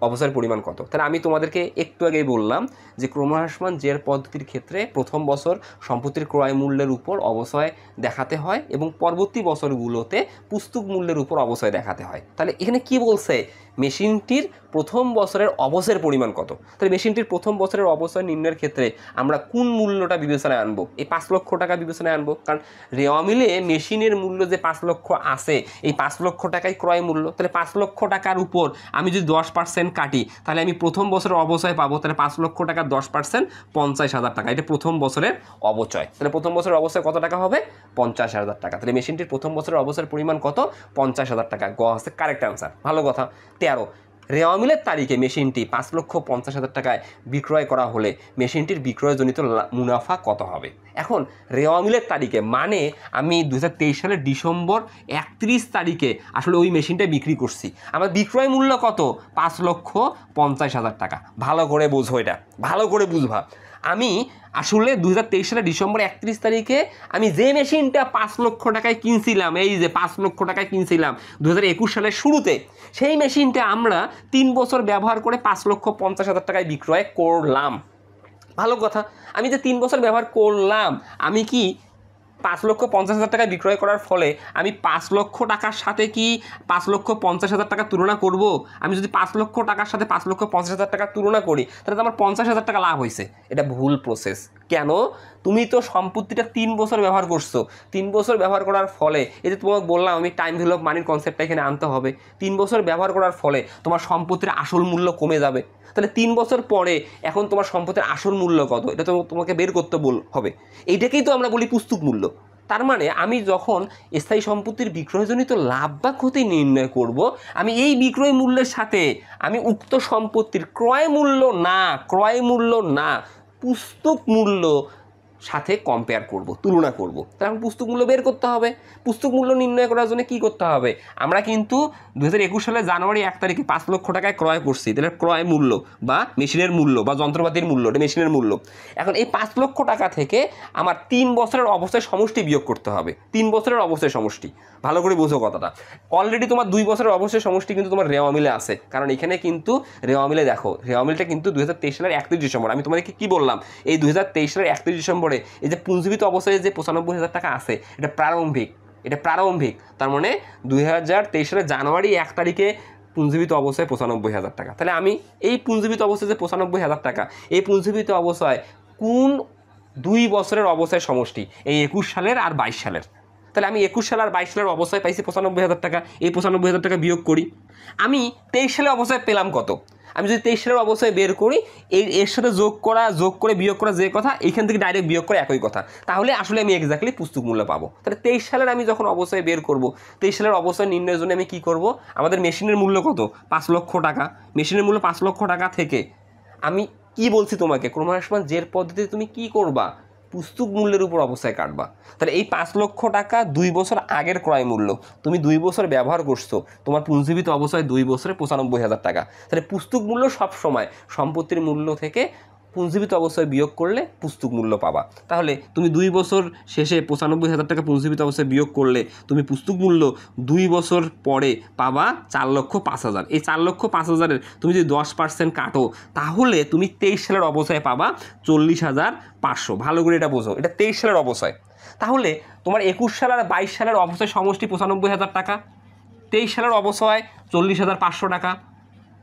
অবচয়ের পরিমাণ কত? তাহলে আমি তোমাদেরকে একটু আগেই বললাম যে ক্রমহ্রাসমান জের পদ্ধতির ক্ষেত্রে প্রথম বছর সম্পত্তির ক্রয় মূল্যের উপর অবচয় দেখাতে হয় এবং পরবর্তী বছরগুলোতে পুস্তক মূল্যের উপর অবচয় দেখাতে হয়। তাহলে এখানে কি বলছে, মেশিনটির প্রথম বছরের অবচয়ের পরিমাণ কত? তাহলে মেশিনটির প্রথম বছরের অবচয় নির্ণয়ের ক্ষেত্রে আমরা কোন মূল্যটা বিবেচনায় আনবো? এই 5 লক্ষ টাকা বিবেচনায় আনবো, কারণ রেওয়া মিলে মেশিনের মূল্য যে 5 লক্ষ আছে, এই 5 লক্ষ টাকাই ক্রয় মূল্য। তাহলে 5 লক্ষ টাকার উপর আমি যদি 10% কাটি, তাহলে আমি প্রথম বছরের অবচয় পাবো। তাহলে 5 লক্ষ টাকা 10% 50,000 টাকা, এটা প্রথম বছরের অবচয়। তাহলে প্রথম বছরের অবচয় কত টাকা হবে? 50,000 টাকা। তাহলে মেশিনটির প্রথম বছরের অবচয়ের পরিমাণ কত? 50,000 টাকা। গ হচ্ছে কারেক্ট অ্যান্সার। ভালো কথা। 13, রেওয়া মিলের তারিখে মেশিনটি 5,50,000 টাকায় বিক্রয় করা হলে মেশিনটির বিক্রয়জনিত মুনাফা কত হবে? এখন রেওয়া মিলের তারিখে মানে আমি 2023 সালের ডিসেম্বর 31 তারিখে আসলে ওই মেশিনটা বিক্রি করছি। আমার বিক্রয় মূল্য কত? 5,50,000 টাকা। ভালো করে বোঝো, এটা ভালো করে বুঝবা। আমি আসলে 2023 সালের ডিসেম্বর 31 তারিখে আমি যে মেশিনটা 5 লক্ষ টাকায় কিনছিলাম, এই যে 5 লক্ষ টাকায় কিনছিলাম 2021 সালের শুরুতে, সেই মেশিনটা আমরা 3 বছর ব্যবহার করে 5,50,000 টাকায় বিক্রয় করলাম। ভালো কথা। আমি যে 3 বছর ব্যবহার করলাম, আমি কি 5,50,000 টাকায় বিক্রয় করার ফলে আমি 5 লক্ষ টাকার সাথে কি 5,50,000 টাকা তুলনা করব? আমি যদি 5 লক্ষ টাকার সাথে 5,50,000 টাকা তুলনা করি, তাহলে তো আমার 50,000 টাকা লাভ হয়েছে। এটা ভুল প্রসেস। কেন? তুমি তো সম্পত্তিটা 3 বছর ব্যবহার করছো। 3 বছর ব্যবহার করার ফলে, এই যে তোমাকে বললাম আমি টাইম ভ্যালু অফ মানির কনসেপ্টটা এখানে আনতে হবে। 3 বছর ব্যবহার করার ফলে তোমার সম্পত্তির আসল মূল্য কমে যাবে। তাহলে 3 বছর পরে এখন তোমার সম্পত্তির আসল মূল্য কত, এটা তো তোমাকে বের করতে হবে। এইটাকেই তো আমরা বলি পুস্তক মূল্য। তার মানে আমি যখন স্থায়ী সম্পত্তির বিক্রয়জনিত লাভ বা ক্ষতি নির্ণয় করব, আমি এই বিক্রয় মূল্যের সাথে আমি উক্ত সম্পত্তির ক্রয় মূল্য না পুস্তক মূল্য সাথে কম্পেয়ার করব, তুলনা করব। তাহলে এখন পুস্তক মূল্য বের করতে হবে। পুস্তক মূল্য নির্ণয় করার জন্য কী করতে হবে? আমরা কিন্তু 2021 সালের জানুয়ারি 1 তারিখে 5 লক্ষ টাকায় ক্রয় করছি। তাহলে ক্রয় মূল্য বা মেশিনের মূল্য বা যন্ত্রপাতির মূল্য, এটা মেশিনের মূল্য। এখন এই 5 লক্ষ টাকা থেকে আমার 3 বছরের অবস্থায় সমষ্টি বিয়োগ করতে হবে। 3 বছরের অবস্থায় সমষ্টি, ভালো করে বোঝো কথাটা। অলরেডি তোমার 2 বছরের অবস্থায় সমষ্টি কিন্তু তোমার রেওয়া মিলে আছে, কারণ এখানে কিন্তু রেওয়া মিলে দেখো, রেওয়া মিলটা কিন্তু 2023 সালের 31 ডিসেম্বর। আমি তোমাদেরকে কি বললাম, এই 2023 সালের 31 ডিসেম্বরে এই যে পুঞ্জীবিত অবস্থায় যে 95,000 টাকা আছে, এটা প্রারম্ভিক। তার মানে 2023 সালের জানুয়ারি 1 তারিখে পুঞ্জীবিত অবস্থায় 95,000 টাকা। তাহলে আমি এই পুঞ্জীবিত অবস্থায় যে 95,000 টাকা, এই পুঞ্জীবিত অবস্থায় কোন 2 বছরের অবস্থায় সমষ্টি? এই 21 সালের আর 22 সালের। তাহলে আমি 21 সাল আর 22 সালের অবস্থায় পাইছি 95,000 টাকা। এই 95,000 টাকা বিয়োগ করি। আমি 23 সালের অবস্থায় পেলাম কত? আমি যদি 23 সালের অবস্থায় বের করি, এর সাথে যোগ করে বিয়োগ করা যে কথা, এইখান থেকে ডাইরেক্ট বিয়োগ করে একই কথা, তাহলে আসলে আমি এক্স্যাক্টলি পুস্তক মূল্য পাবো। তাহলে 23 সালের আমি যখন অবস্থায় বের করব, 23 সালের অবস্থায় নির্ণয়ের জন্য আমি কী করব? আমাদের মেশিনের মূল্য কত? 5 লক্ষ টাকা। মেশিনের মূল্য 5 লক্ষ টাকা থেকে আমি কি বলছি তোমাকে, ক্রমহ্রাসমান জের পদ্ধতিতে তুমি কি করবা? পুস্তক মূল্যের উপর অবস্থায় কাটবা। তাহলে এই 5 লক্ষ টাকা 2 বছর আগের ক্রয় মূল্য, তুমি 2 বছর ব্যবহার করছো, তোমার পুঞ্জীবিত অবস্থায় 2 বছরে 95,000 টাকা। তাহলে পুস্তক মূল্য সবসময় সম্পত্তির মূল্য থেকে পুঞ্জীবিত অবস্থায় বিয়োগ করলে পুস্তক মূল্য পাবা। তাহলে তুমি 2 বছর শেষে 95,000 টাকা পুঞ্জীবিত অবস্থায় বিয়োগ করলে তুমি পুস্তক মূল্য 2 বছর পরে পাবা 4,05,000। এই 4,05,000-এর তুমি যদি 10% কাটো তাহলে তুমি 23 সালের অবস্থায় পাবা 40,500। ভালো করে এটা বোঝো, এটা 23 সালের অবস্থায়। তাহলে তোমার 21 সাল আর 22 সালের অবস্থায় সমষ্টি 95,000 টাকা, 23 সালের অবস্থায় 40,500 টাকা।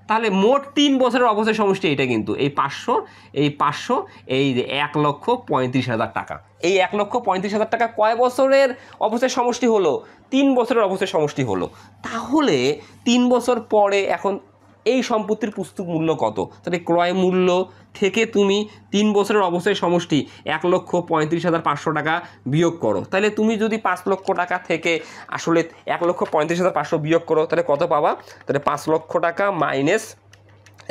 তাহলে মোট 3 বছরের অবস্থায় সমষ্টি এটা, কিন্তু এই 500 এই 500 এই 1,35,000 টাকা। এই 1,35,000 টাকা কয় বছরের অবস্থায় সমষ্টি হলো? 3 বছরের অবস্থায় সমষ্টি হলো। তাহলে 3 বছর পরে এখন এই সম্পত্তির পুস্তক মূল্য কত? তাহলে ক্রয় মূল্য থেকে তুমি 3 বছরের অবস্থায় সমষ্টি 1,35,500 টাকা বিয়োগ করো। তাহলে তুমি যদি 5 লক্ষ টাকা থেকে আসলে 1,35,500 বিয়োগ করো তাহলে কত পাবা? তাহলে 5 লক্ষ টাকা মাইনাস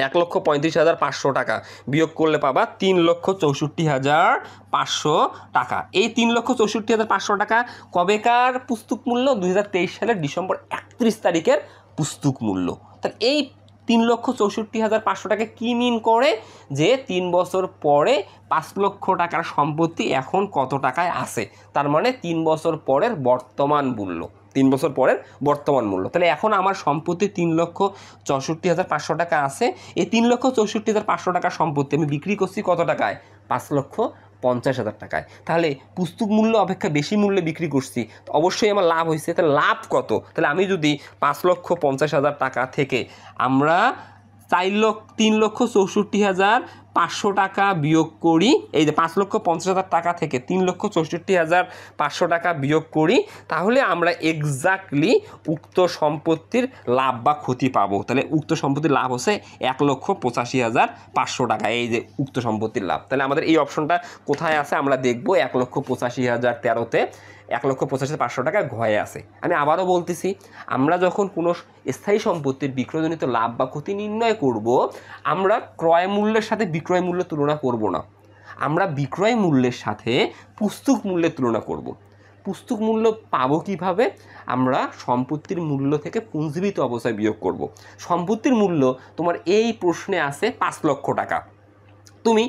1,35,500 টাকা বিয়োগ করলে পাবা 3,64,500 টাকা। এই 3,64,500 টাকা কবেকার পুস্তক মূল্য? 2023 সালের ডিসেম্বর 31 তারিখের পুস্তক মূল্য। তাহলে এই 3,64,500 টাকা কি মিন করে? যে 3 বছর পরে 5 লক্ষ টাকার সম্পত্তি এখন কত টাকায় আছে, তার মানে 3 বছর পরের বর্তমান মূল্য, 3 বছর পরের বর্তমান মূল্য। তাহলে এখন আমার সম্পত্তি 3,64,500 টাকা আছে। এই 3,64,500 টাকার সম্পত্তি আমি বিক্রি করছি কত টাকায়? 5,50,000 টাকায়। তাহলে পুস্তক মূল্য অপেক্ষা বেশি মূল্যে বিক্রি করছি, অবশ্যই আমার লাভ হয়েছে। তাহলে লাভ কত? তাহলে আমি যদি 5,50,000 টাকা থেকে আমরা 3,64,500 টাকা বিয়োগ করি, এই যে 5,50,000 টাকা থেকে 3,64,500 টাকা বিয়োগ করি, তাহলে আমরা এক্স্যাক্টলি উক্ত সম্পত্তির লাভ বা ক্ষতি পাবো। তাহলে উক্ত সম্পত্তির লাভ হচ্ছে 1,85,500 টাকা, এই যে উক্ত সম্পত্তির লাভ। তাহলে আমাদের এই অপশনটা কোথায় আছে আমরা দেখবো, 1,85,013-তে 1,85,500 টাকা ঘয়ে আছে। আমি আবারও বলতেছি, আমরা যখন কোনো স্থায়ী সম্পত্তির বিক্রয়জনিত লাভ বা ক্ষতি নির্ণয় করব, আমরা ক্রয় মূল্যের সাথে বিক্রয় মূল্য তুলনা করব না, আমরা বিক্রয় মূল্যের সাথে পুস্তক মূল্যের তুলনা করব। পুস্তক মূল্য পাবো কিভাবে? আমরা সম্পত্তির মূল্য থেকে পুঞ্জীবিত অবস্থায় বিয়োগ করব। সম্পত্তির মূল্য তোমার এই প্রশ্নে আছে 5 লক্ষ টাকা। তুমি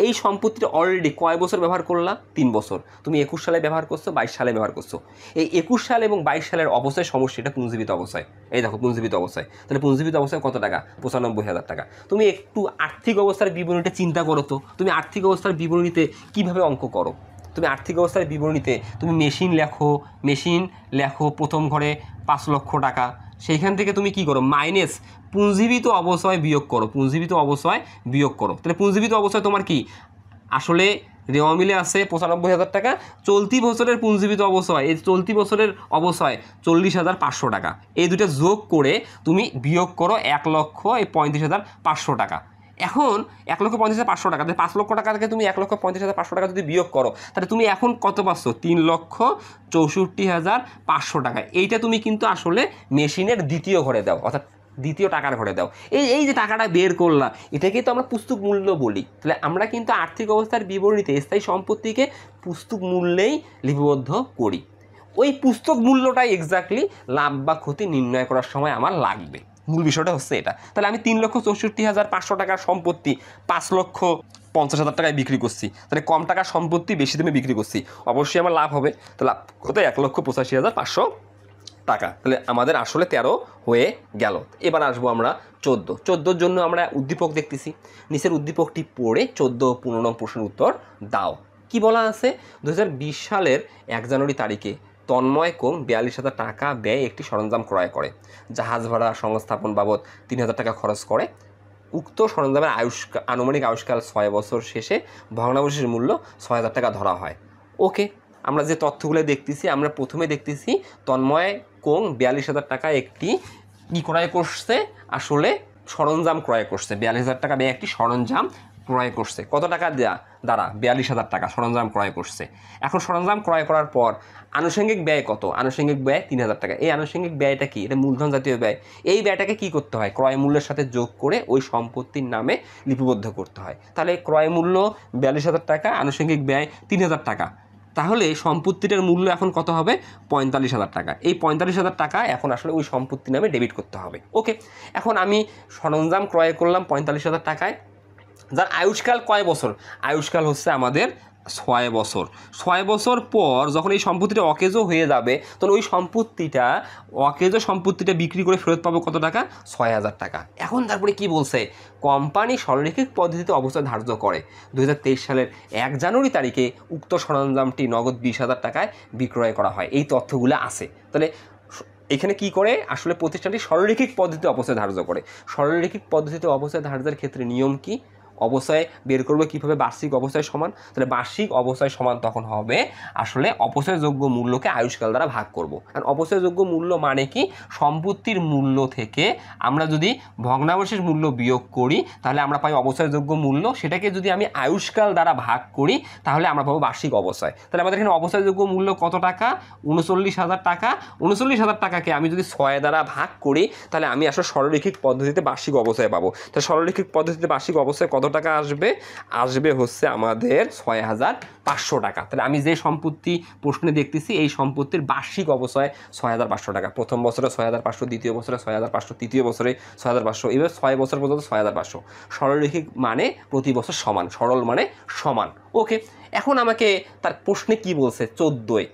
এই সম্পত্তিটা অলরেডি কয় বছর ব্যবহার করলা? 3 বছর। তুমি 21 সালে ব্যবহার করছো, 22 সালে ব্যবহার করছো। এই 21 সাল এবং 22 সালের অবস্থায় সমস্যাটা পুঞ্জীবিত অবস্থায়। এই দেখো পুঞ্জীবিত অবস্থায়। তাহলে পুঞ্জীবিত অবস্থায় কত টাকা? 95,000 টাকা। তুমি একটু আর্থিক অবস্থার বিবরণীটা চিন্তা করো তো, তুমি আর্থিক অবস্থার বিবরণীতে কিভাবে অঙ্ক করো? তুমি আর্থিক অবস্থার বিবরণীতে তুমি মেশিন লেখো প্রথম ঘরে 5 লক্ষ টাকা, সেইখান থেকে তুমি কি করো? মাইনাস পুঞ্জীবিত অবস্থায় বিয়োগ করো, পুঞ্জীবিত অবস্থায় বিয়োগ করো। তাহলে পুঞ্জীবিত অবস্থায় তোমার কি আসলে রেওয়া মিলে আছে 95,000 টাকা, চলতি বছরের পুঞ্জীবিত অবস্থায়, এই চলতি বছরের অবস্থায় 40,500 টাকা। এই দুটো যোগ করে তুমি বিয়োগ করো 1,35,500 টাকা। এখন 1,35,500 টাকা, 5 লক্ষ টাকা থেকে তুমি 1,35,500 টাকা যদি বিয়োগ করো, তাহলে তুমি এখন কত পাচ্ছ? 3,64,500 টাকা। এইটা তুমি কিন্তু আসলে মেশিনের দ্বিতীয় ঘরে দাও, অর্থাৎ দ্বিতীয় টাকার ঘরে দাও। এই যে টাকাটা বের করলা, এটাকেই তো আমরা পুস্তক মূল্য বলি। তাহলে আমরা কিন্তু আর্থিক অবস্থার বিবরণীতে স্থায়ী সম্পত্তিকে পুস্তক মূল্যেই লিপিবদ্ধ করি। ওই পুস্তক মূল্যটাই এক্স্যাক্টলি লাভ বা ক্ষতি নির্ণয় করার সময় আমার লাগবে। মূল বিষয়টা হচ্ছে এটা। তাহলে আমি 3,64,500 টাকার সম্পত্তি 5,50,000 টাকায় বিক্রি করছি, তাহলে কম টাকার সম্পত্তি বেশি দামে বিক্রি করছি, অবশ্যই আমার লাভ হবে। তাহলে লাভ কত? 1,85,500 টাকা। তাহলে আমাদের আসলে 13 হয়ে গেল। এবার আসবো আমরা 14-14 জন্য আমরা উদ্দীপক দেখতেছি। নিচের উদ্দীপকটি পড়ে 14 ও 15 নং প্রশ্নের উত্তর দাও। কি বলা আছে? 2020 সালের 1 জানুয়ারি তারিখে তন্ময় কোং 42,000 টাকা ব্যয় একটি সরঞ্জাম ক্রয় করে, জাহাজ ভাড়া সংস্থাপন বাবদ 3,000 টাকা খরচ করে। উক্ত সরঞ্জামের আনুমানিক আয়ুষ্কাল 6 বছর শেষে ভগ্নাবশেষের মূল্য 6,000 টাকা ধরা হয়। ওকে, আমরা যে তথ্যগুলো দেখতেছি, আমরা প্রথমে দেখতেছি তন্ময় কোং 42,000 টাকা একটি কি ক্রয় করছে? আসলে সরঞ্জাম ক্রয় করছে। 42,000 টাকা ব্যয় একটি সরঞ্জাম ক্রয় করছে। কত টাকা দ্বারা? 42,000 টাকা সরঞ্জাম ক্রয় করছে। এখন সরঞ্জাম ক্রয় করার পর আনুষঙ্গিক ব্যয় কত? আনুষঙ্গিক ব্যয় 3,000 টাকা। এই আনুষঙ্গিক ব্যয়টা কি? এটা মূলধন জাতীয় ব্যয়। এই ব্যয়টাকে কি করতে হয়? ক্রয় মূল্যের সাথে যোগ করে ওই সম্পত্তির নামে লিপিবদ্ধ করতে হয়। তাহলে ক্রয় মূল্য 42,000 টাকা, আনুষঙ্গিক ব্যয় 3,000 টাকা। তাহলে সম্পত্তিটার মূল্য এখন কত হবে? 45,000 টাকা। এই 45,000 টাকা এখন আসলে ওই সম্পত্তির নামে ডেবিট করতে হবে। ওকে, এখন আমি সরঞ্জাম ক্রয় করলাম 45,000 টাকায়, যার আয়ুষ্কাল কয় বছর? আয়ুষ্কাল হচ্ছে আমাদের 6 বছর। 6 বছর পর যখন এই সম্পত্তিটা অকেজো হয়ে যাবে তখন ওই সম্পত্তিটা, অকেজো সম্পত্তিটা বিক্রি করে ফেরত পাবো কত টাকা? 6,000 টাকা। এখন তারপরে কি বলছে? কোম্পানি সরলরৈখিক পদ্ধতিতে অবস্থা ধার্য করে 2023 সালের 1 জানুয়ারি তারিখে উক্ত সরঞ্জামটি নগদ 20,000 টাকায় বিক্রয় করা হয়। এই তথ্যগুলো আছে। তাহলে এখানে কি করে? আসলে প্রতিষ্ঠানটি সরলরৈখিক পদ্ধতিতে অবস্থা ধার্য করে। সরলরৈখিক পদ্ধতিতে অবস্থা ধার্যের ক্ষেত্রে নিয়ম কি? অবশ্যই বের করবে কীভাবে? বার্ষিক অবশ্যই সমান। তাহলে বার্ষিক অবশ্যই সমান তখন হবে আসলে অপচয়যোগ্য মূল্যকে আয়ুষ্কাল দ্বারা ভাগ করব। আর অপচয়যোগ্য মূল্য মানে কি? সম্পত্তির মূল্য থেকে আমরা যদি ভগ্নাবশেষ মূল্য বিয়োগ করি তাহলে আমরা পাই অপচয়যোগ্য মূল্য। সেটাকে যদি আমি আয়ুষ্কাল দ্বারা ভাগ করি তাহলে আমরা পাবো বার্ষিক অবশ্যয়। তাহলে আমাদের এখানে অপচয়যোগ্য মূল্য কত টাকা? 39,000 টাকা। 39,000 টাকাকে আমি যদি 6 দ্বারা ভাগ করি তাহলে আমি আসলে সরলরৈখিক পদ্ধতিতে বার্ষিক অবশ্যই পাবো। তাহলে সরলরৈখিক পদ্ধতিতে বার্ষিক অবশ্যই কত টাকা আসবে? আসবে হচ্ছে আমাদের 6,500 টাকা। তাহলে আমি যে সম্পত্তি প্রশ্নে দেখতেছি এই সম্পত্তির বার্ষিক অবশ্যই 6,500 টাকা। প্রথম বছরে 6,500, দ্বিতীয় বছরে 6,500, তৃতীয় বছরে 6,500, এবার 6 বছর পর্যন্ত 6,500। সরলরৈখিক মানে প্রতি বছর সমান, সরল মানে সমান। ওকে, এখন আমাকে তার প্রশ্নে কি বলছে? 14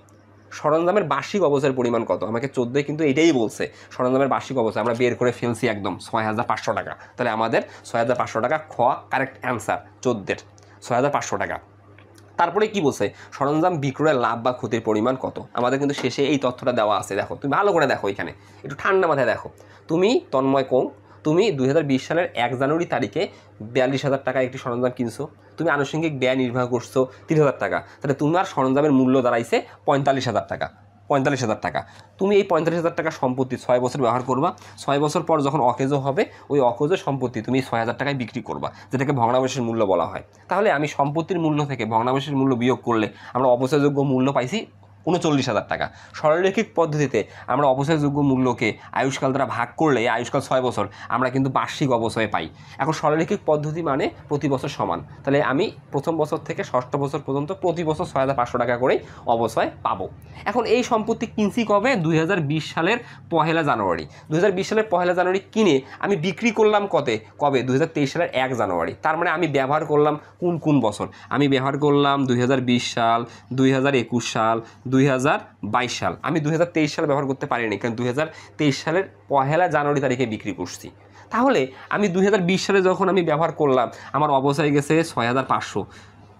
সরঞ্জামের বার্ষিক অবস্থার পরিমাণ কত? আমাকে 14 কিন্তু এটাই বলছে সরঞ্জামের বার্ষিক অবস্থা। আমরা বের করে ফেলছি একদম 6,500 টাকা। তাহলে আমাদের 6,500 টাকা খ কারেক্ট অ্যান্সার 14-এর 6,500 টাকা। তারপরে কি বলছে? সরঞ্জাম বিক্রয়ের লাভ বা ক্ষতির পরিমাণ কত? আমাদের কিন্তু শেষে এই তথ্যটা দেওয়া আছে। দেখো, তুমি ভালো করে দেখো, এখানে একটু ঠান্ডা মাথায় দেখো। তুমি তন্ময় কোং, তুমি 2020 সালের 1 জানুয়ারি তারিখে 42,000 টাকা একটি সরঞ্জাম কিনছো। তুমি আনুষঙ্গিক ব্যয় নির্বাহ করছো 30,000 টাকা। তাহলে তোমার সরঞ্জামের মূল্য দাঁড়াইছে 45,000 টাকা। 45,000 টাকা। তুমি এই 45,000 টাকা সম্পত্তি 6 বছর ব্যবহার করবা। 6 বছর পর যখন অকেজো হবে ওই অকেজো সম্পত্তি তুমি 6,000 টাকায় বিক্রি করবা, যেটাকে ভগ্নাবশেষের মূল্য বলা হয়। তাহলে আমি সম্পত্তির মূল্য থেকে ভগ্নাবশেষের মূল্য বিয়োগ করলে আমরা অপচয়যোগ্য মূল্য পাইছি 39,000 টাকা। সরলরৈখিক পদ্ধতিতে আমরা অপচয়যোগ্য মূল্যকে আয়ুষ্কাল দ্বারা ভাগ করলে, আয়ুষ্কাল 6 বছর, আমরা কিন্তু বার্ষিক অবচয় পাই। এখন সরলরৈখিক পদ্ধতি মানে প্রতি বছর সমান। তাহলে আমি প্রথম বছর থেকে ষষ্ঠ বছর পর্যন্ত প্রতি বছর 6,500 টাকা করেই অবচয় পাবো। এখন এই সম্পত্তি কিনছি কবে? 2020 সালের 1 জানুয়ারি। 2020 সালের 1 জানুয়ারি কিনে আমি বিক্রি করলাম কবে? 2023 সালের 1 জানুয়ারি। তার মানে আমি ব্যবহার করলাম কোন বছর? আমি ব্যবহার করলাম 2020 সাল, 2021 সাল, 2022 সাল। আমি 2023 সাল ব্যবহার করতে পারিনি, কারণ 2023 সালের 1 জানুয়ারি তারিখে বিক্রি করছি। তাহলে আমি 2020 সালে যখন আমি ব্যবহার করলাম আমার অবচয় গেছে 6,500।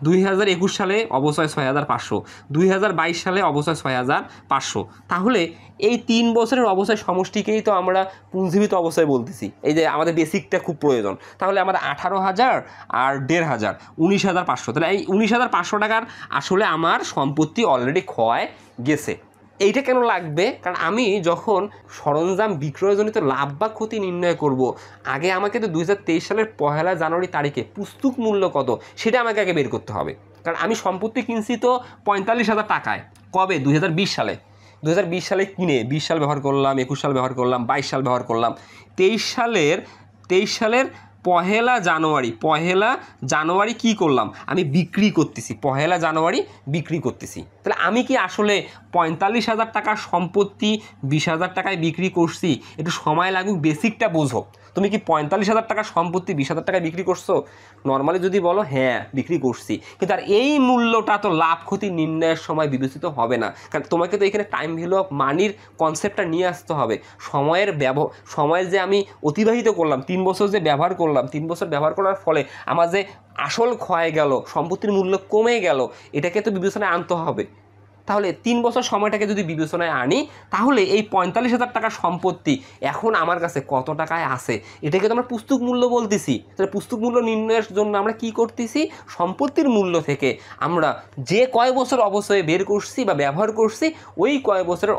2021 সালে অবচয় 6,500, 2022 সালে অবচয় 6,500। তাহলে এই 3 বছরের অবচয় সমষ্টিকেই তো আমরা পুঞ্জীবিত অবচয় বলতেছি। এই যে আমাদের বেসিকটা খুব প্রয়োজন। তাহলে আমার 18,000 আর 1,500, 19,500। তাহলে এই 19,500 টাকার আসলে আমার সম্পত্তি অলরেডি ক্ষয় গেছে। এইটা কেন লাগবে? কারণ আমি যখন সরঞ্জাম বিক্রয়জনিত লাভ বা ক্ষতি নির্ণয় করব, আগে আমাকে তো 2023 সালের 1 জানুয়ারি তারিখে পুস্তক মূল্য কত সেটা আমাকে আগে বের করতে হবে। কারণ আমি সম্পত্তি কিনছি তো 45,000 টাকায়। কবে? 2020 সালে। 2020 সালে কিনে 20 সাল ব্যবহার করলাম, 21 সাল ব্যবহার করলাম, 22 সাল ব্যবহার করলাম। 23 সালের 1 জানুয়ারি কি করলাম? আমি বিক্রি করতেছি। 1 জানুয়ারি বিক্রি করতেছি। তাহলে আমি কি আসলে 45,000 টাকার সম্পত্তি 20,000 টাকায় বিক্রি করছি? একটু সময় লাগুক, বেসিকটা বোঝো। তুমি কি 45,000 টাকার সম্পত্তি 20,000 টাকায় বিক্রি করছো? নর্মালি যদি বলো হ্যাঁ বিক্রি করছি, কিন্তু আর এই মূল্যটা তো লাভ ক্ষতি নির্ণয়ের সময় বিবেচিত হবে না। কারণ তোমাকে তো এখানে টাইম ভ্যালু অফ মানির কনসেপ্টটা নিয়ে আসতে হবে। সময় যে আমি অতিবাহিত করলাম, 3 বছর যে ব্যবহার করলাম, 3 বছর ব্যবহার করার ফলে আমার যে আসল ক্ষয় গেল, সম্পত্তির মূল্য কমে গেল, এটাকে তো বিবেচনায় আনতে হবে। তাহলে 3 বছর সময়টাকে যদি বিবেচনায় আনি তাহলে এই 45,000 টাকার সম্পত্তি এখন আমার কাছে কত টাকায় আছে এটাকে তো আমরা পুস্তক মূল্য বলতেছি। তাহলে পুস্তক মূল্য নির্ণয়ের জন্য আমরা কি করতেছি? সম্পত্তির মূল্য থেকে আমরা যে কয় বছর অবচয়ে বের করছি বা ব্যবহার করছি ওই কয় বছরের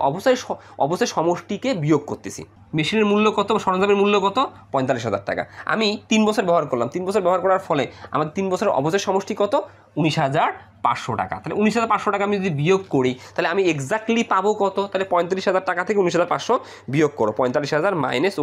অবচয় সমষ্টিকে বিয়োগ করতেছি। মেশিনের মূল্য কত, সরঞ্জামের মূল্য কত? 45,000 টাকা। আমি 3 বছর ব্যবহার করলাম। 3 বছর ব্যবহার করার ফলে আমার 3 বছরের অবচয় সমষ্টি কত? 19,500 টাকা। তাহলে 19,500 টাকা আমি যদি বিয়োগ করি তাহলে আমি এক্স্যাক্টলি পাবো কত? তাহলে 35,000 টাকা থেকে 19,500 বিয়োগ করো। 45,000 মাইনাস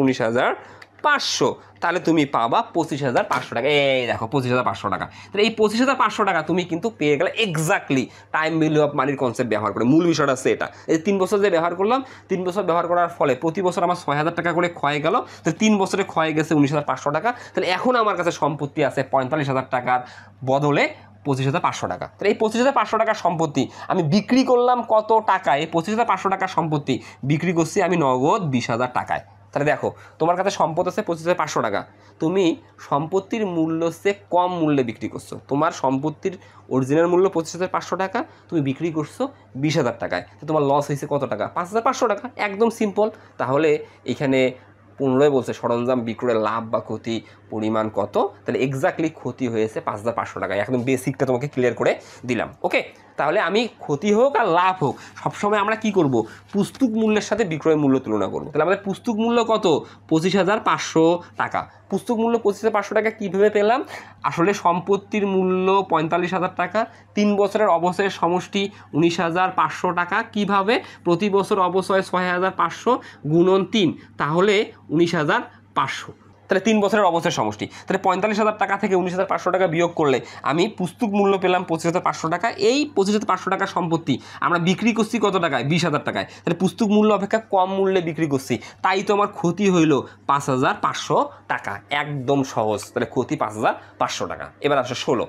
500, তাহলে তুমি পাবা 25,500 টাকা। এই দেখো 25,500 টাকা। তাহলে এই 25,500 টাকা তুমি কিন্তু পেয়ে গেলে এক্স্যাক্টলি টাইম ভ্যালু অফ মানির কনসেপ্ট ব্যবহার করে। মূল বিষয়টা হচ্ছে এটা। এই 3 বছর যে ব্যবহার করলাম, 3 বছর ব্যবহার করার ফলে প্রতি বছর আমার 6,000 টাকা করে ক্ষয় গেল। তো 3 বছরে ক্ষয় গেছে 19,500 টাকা। তাহলে এখন আমার কাছে সম্পত্তি আছে 45,000 টাকার বদলে 25,500 টাকা। তাহলে এই 25,500 টাকার সম্পত্তি আমি বিক্রি করলাম কত টাকায়? এই 25,500 টাকার সম্পত্তি বিক্রি করছি আমি নগদ 20,000 টাকায়। তাহলে দেখো তোমার কাছে সম্পদ আছে 25,500 টাকা, তুমি সম্পত্তির মূল্য চেয়ে কম মূল্যে বিক্রি করছো। তোমার সম্পত্তির অরিজিনাল মূল্য 25,500 টাকা, তুমি বিক্রি করছো 20,000 টাকায়। তো তোমার লস হয়েছে কত টাকা? 5,500 টাকা। একদম সিম্পল। তাহলে এখানে 15 বলছে সরঞ্জাম বিক্রয়ের লাভ বা ক্ষতি পরিমাণ কত, তাহলে এক্স্যাক্টলি ক্ষতি হয়েছে 5,500 টাকায়। একদম বেসিকটা তোমাকে ক্লিয়ার করে দিলাম। ওকে, তাহলে আমি ক্ষতি হোক আর লাভ হোক সবসময় আমরা কি করব? পুস্তক মূল্যের সাথে বিক্রয় মূল্য তুলনা করব। তাহলে আমাদের পুস্তক মূল্য কত? 25,500 টাকা। পুস্তক মূল্য 25,500 টাকা কীভাবে পেলাম? আসলে সম্পত্তির মূল্য 45,000 টাকা, 3 বছরের অবচয়ের সমষ্টি 19,500 টাকা। কিভাবে? প্রতি বছর অবচয় 6,500 গুণন 3, তাহলে 19,500। তাহলে 3 বছরের অবচয়ের সমষ্টি। তাহলে 45,000 টাকা থেকে 19,500 টাকা বিয়োগ করলে আমি পুস্তক মূল্য পেলাম 25,500 টাকা। এই 25,500 টাকার সম্পত্তি আমরা বিক্রি করছি কত টাকায়? 20,000 টাকায়। তাহলে পুস্তক মূল্য অপেক্ষা কম মূল্যে বিক্রি করছি, তাই তো আমার ক্ষতি হইল 5,500 টাকা। একদম সহজ। তাহলে ক্ষতি 5,500 টাকা। এবার আসে 16।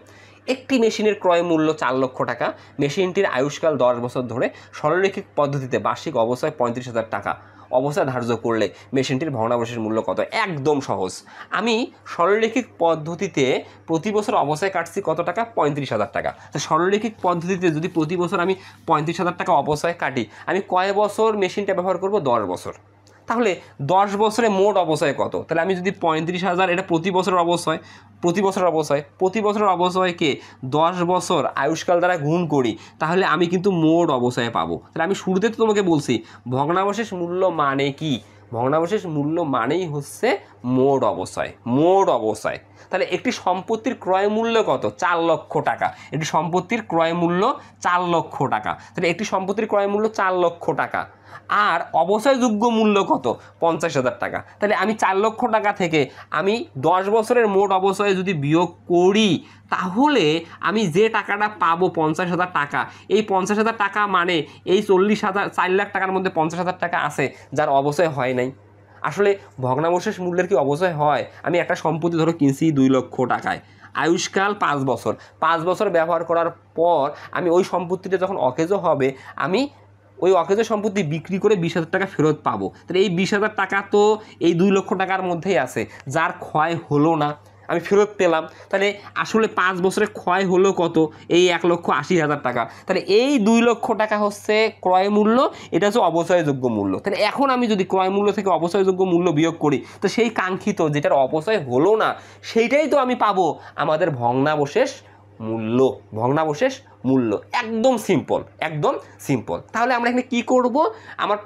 একটি মেশিনের ক্রয় মূল্য 4 লক্ষ টাকা। মেশিনটির আয়ুষ্কাল 10 বছর ধরে। সরলরৈখিক পদ্ধতিতে বার্ষিক অবচয় 35,000 টাকা অবস্থা ধার্য করলে মেশিনটির ভগ্নাবশেষ মূল্য কত? একদম সহজ। আমি সরলরৈখিক পদ্ধতিতে প্রতি বছর অবচয় কাটছি কত টাকা? 35,000 টাকা। তো সরলরৈখিক পদ্ধতিতে যদি প্রতি বছর আমি 35,000 টাকা অবচয় কাটি, আমি কয় বছর মেশিনটা ব্যবহার করব? 10 বছর। তাহলে 10 বছরে মোট অবচয় কত? তাহলে আমি যদি 35,000, এটা প্রতি বছরের অবচয়, প্রতি বছরের অবচয়কে 10 বছর আয়ুষ্কাল দ্বারা গুণ করি, তাহলে আমি কিন্তু মোট অবচয় পাবো। তাহলে আমি শুরুতে তো তোমাকে বলছি ভগ্নাবশেষ মূল্য মানে কি? ভগ্নাবশেষ মূল্য মানেই হচ্ছে মোট অবচয়। তাহলে একটি সম্পত্তির ক্রয় মূল্য কত? 4 লক্ষ টাকা। একটি সম্পত্তির ক্রয় মূল্য 4 লক্ষ টাকা। তাহলে একটি সম্পত্তির ক্রয় মূল্য 4 লক্ষ টাকা, আর অবচয়যোগ্য মূল্য কত? 50,000 টাকা। তাহলে আমি 4 লক্ষ টাকা থেকে আমি 10 বছরের মোট অবচয় যদি বিয়োগ করি, তাহলে আমি যে টাকাটা পাবো 50,000 টাকা, এই 50,000 টাকা মানে এই 4 লাখ টাকার মধ্যে 50,000 টাকা আছে যার অবচয় হয় নাই। আসলে ভগ্নাবশেষ মূল্যের কি অবচয় হয়? আমি একটা সম্পত্তি ধরো কিনছি 2 লক্ষ টাকায়, আয়ুষ্কাল 5 বছর, 5 বছর ব্যবহার করার পর আমি ওই সম্পত্তিটা যখন অকেজো হবে, আমি ওই অকেজো সম্পত্তি বিক্রি করে 20,000 টাকা ফেরত পাবো। তাহলে এই 20,000 টাকা তো এই 2 লক্ষ টাকার মধ্যেই আছে, যার ক্ষয় হলো না, আমি ফেরত পেলাম। তাহলে আসলে 5 বছরে ক্ষয় হলো কত? এই 1,80,000 টাকা। তাহলে এই 2 লক্ষ টাকা হচ্ছে ক্রয় মূল্য, এটা হচ্ছে অবচয়যোগ্য মূল্য। তাহলে এখন আমি যদি ক্রয় মূল্য থেকে অবচয়যোগ্য মূল্য বিয়োগ করি, তো সেই কাঙ্ক্ষিত যেটার অপচয় হলো না, সেইটাই তো আমি পাবো আমাদের ভগ্নাবশেষ মূল্য। একদম সিম্পল। তাহলে আমরা এখানে কি করব? আমার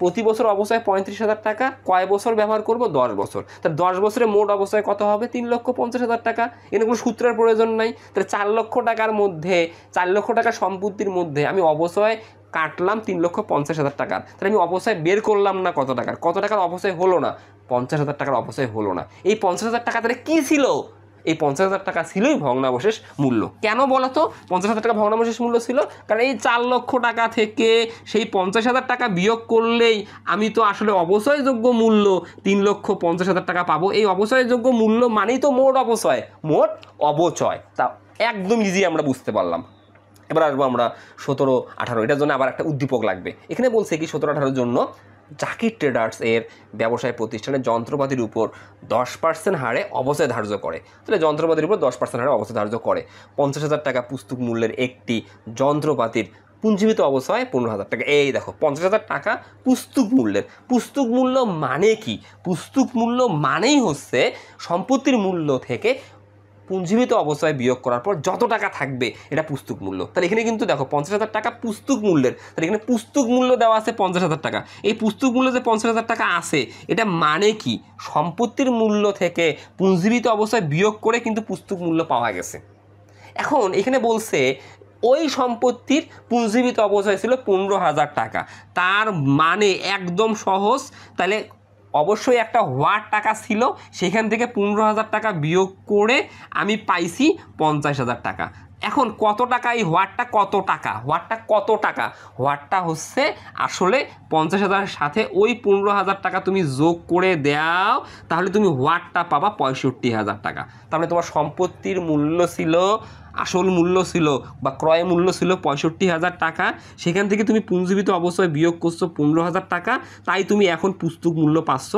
প্রতি বছর অবচয় 35,000 টাকা, কয় বছর ব্যবহার করব? 10 বছর। তাহলে 10 বছরে মোট অবচয় কত হবে? 3,50,000 টাকা। এখানে কোনো সূত্রের প্রয়োজন নাই। তাহলে 4 লক্ষ টাকার মধ্যে, 4 লক্ষ টাকার সম্পত্তির মধ্যে আমি অবচয় কাটলাম 3,50,000 টাকার। তাহলে আমি অবচয় বের করলাম না কত টাকার অবচয় হলো না? 50,000 টাকার অবচয় হলো না। এই 50,000 টাকা তাহলে কী ছিল? এই 50,000 টাকা ছিলই ভগ্নাবশেষ মূল্য। কেন বলো তো 50,000 টাকা ভগ্নাবশেষ মূল্য ছিল? কারণ এই 4 লক্ষ টাকা থেকে সেই 50,000 টাকা বিয়োগ করলেই আমি তো আসলে অবচয়যোগ্য মূল্য 3,50,000 টাকা পাবো। এই অবচয়যোগ্য মূল্য মানেই তো মোট অবচয়। তা একদম ইজি আমরা বুঝতে পারলাম। এবার আসবো আমরা 17-18। এটার জন্য আবার একটা উদ্দীপক লাগবে। এখানে বলছে কি 17-18 জন্য জাকির ট্রেডার্স এর ব্যবসায় প্রতিষ্ঠানে যন্ত্রপাতির উপর 10% হারে অবচয় ধার্য করে। তাহলে যন্ত্রপাতির উপর 10% হারে অবচয় ধার্য করে। 50,000 টাকা পুস্তক মূল্যের একটি যন্ত্রপাতির পুঞ্জীভূত অবচয় 15,000 টাকা। এই দেখো 50,000 টাকা পুস্তক মূল্য মানে কি? পুস্তক মূল্য মানেই হচ্ছে সম্পত্তির মূল্য থেকে পুঞ্জীভূত অবস্থায় বিয়োগ করার পর যত টাকা থাকবে এটা পুস্তক মূল্য। তাহলে এখানে কিন্তু দেখো 50,000 টাকা পুস্তক মূল্যের, তাহলে এখানে পুস্তক মূল্য দেওয়া আছে 50,000 টাকা। এই পুস্তক মূল্য যে 50,000 টাকা আছে, এটা মানে কি? সম্পত্তির মূল্য থেকে পুঞ্জীভূত অবস্থায় বিয়োগ করে কিন্তু পুস্তক মূল্য পাওয়া গেছে। এখন এখানে বলছে ওই সম্পত্তির পুঞ্জীভূত অবস্থায় ছিল 15,000 টাকা। তার মানে একদম সহজ। তাহলে অবশ্যই একটা হোয়াট টাকা ছিল, সেখান থেকে 15,000 টাকা বিয়োগ করে আমি পাইছি 50,000 টাকা। এখন কত টাকা এই হোয়াটটা কত টাকা, হোয়াটটা কত টাকা, হোয়াটটা হচ্ছে আসলে 50,000-এর সাথে ওই 15,000 টাকা তুমি যোগ করে দাও, তাহলে তুমি হোয়াটটা পাবা 65,000 টাকা। তাহলে তোমার সম্পত্তির মূল্য ছিল, আসল মূল্য ছিল বা ক্রয় মূল্য ছিল 65,000 টাকা, সেখান থেকে তুমি পুঞ্জীবিত অবস্থায় বিয়োগ করছো 15,000 টাকা, তাই তুমি এখন পুস্তক মূল্য পাচ্ছ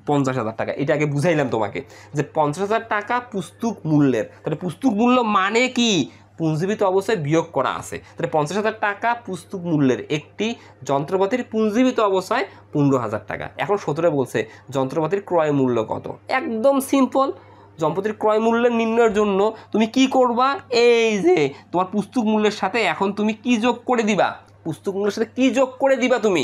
50,000 টাকা। এটা আগে বুঝাইলাম তোমাকে যে 50,000 টাকা পুস্তক মূল্যের, তাহলে পুস্তক মূল্য মানে কি, পুঞ্জীবিত অবস্থায় বিয়োগ করা আছে, তাহলে 50,000 টাকা পুস্তক মূল্যের একটি যন্ত্রপাতির পুঞ্জীবিত অবস্থায় 15,000 টাকা। এখন 17 বলছে যন্ত্রপাতির ক্রয় মূল্য কত। একদম সিম্পল, যন্ত্রপাতির ক্রয় মূল্যের নির্ণয়ের জন্য তুমি কি করবা, এই যে তোমার পুস্তক মূল্যের সাথে এখন তুমি কি যোগ করে দিবা, পুস্তক মূল্যের সাথে কি যোগ করে দিবা, তুমি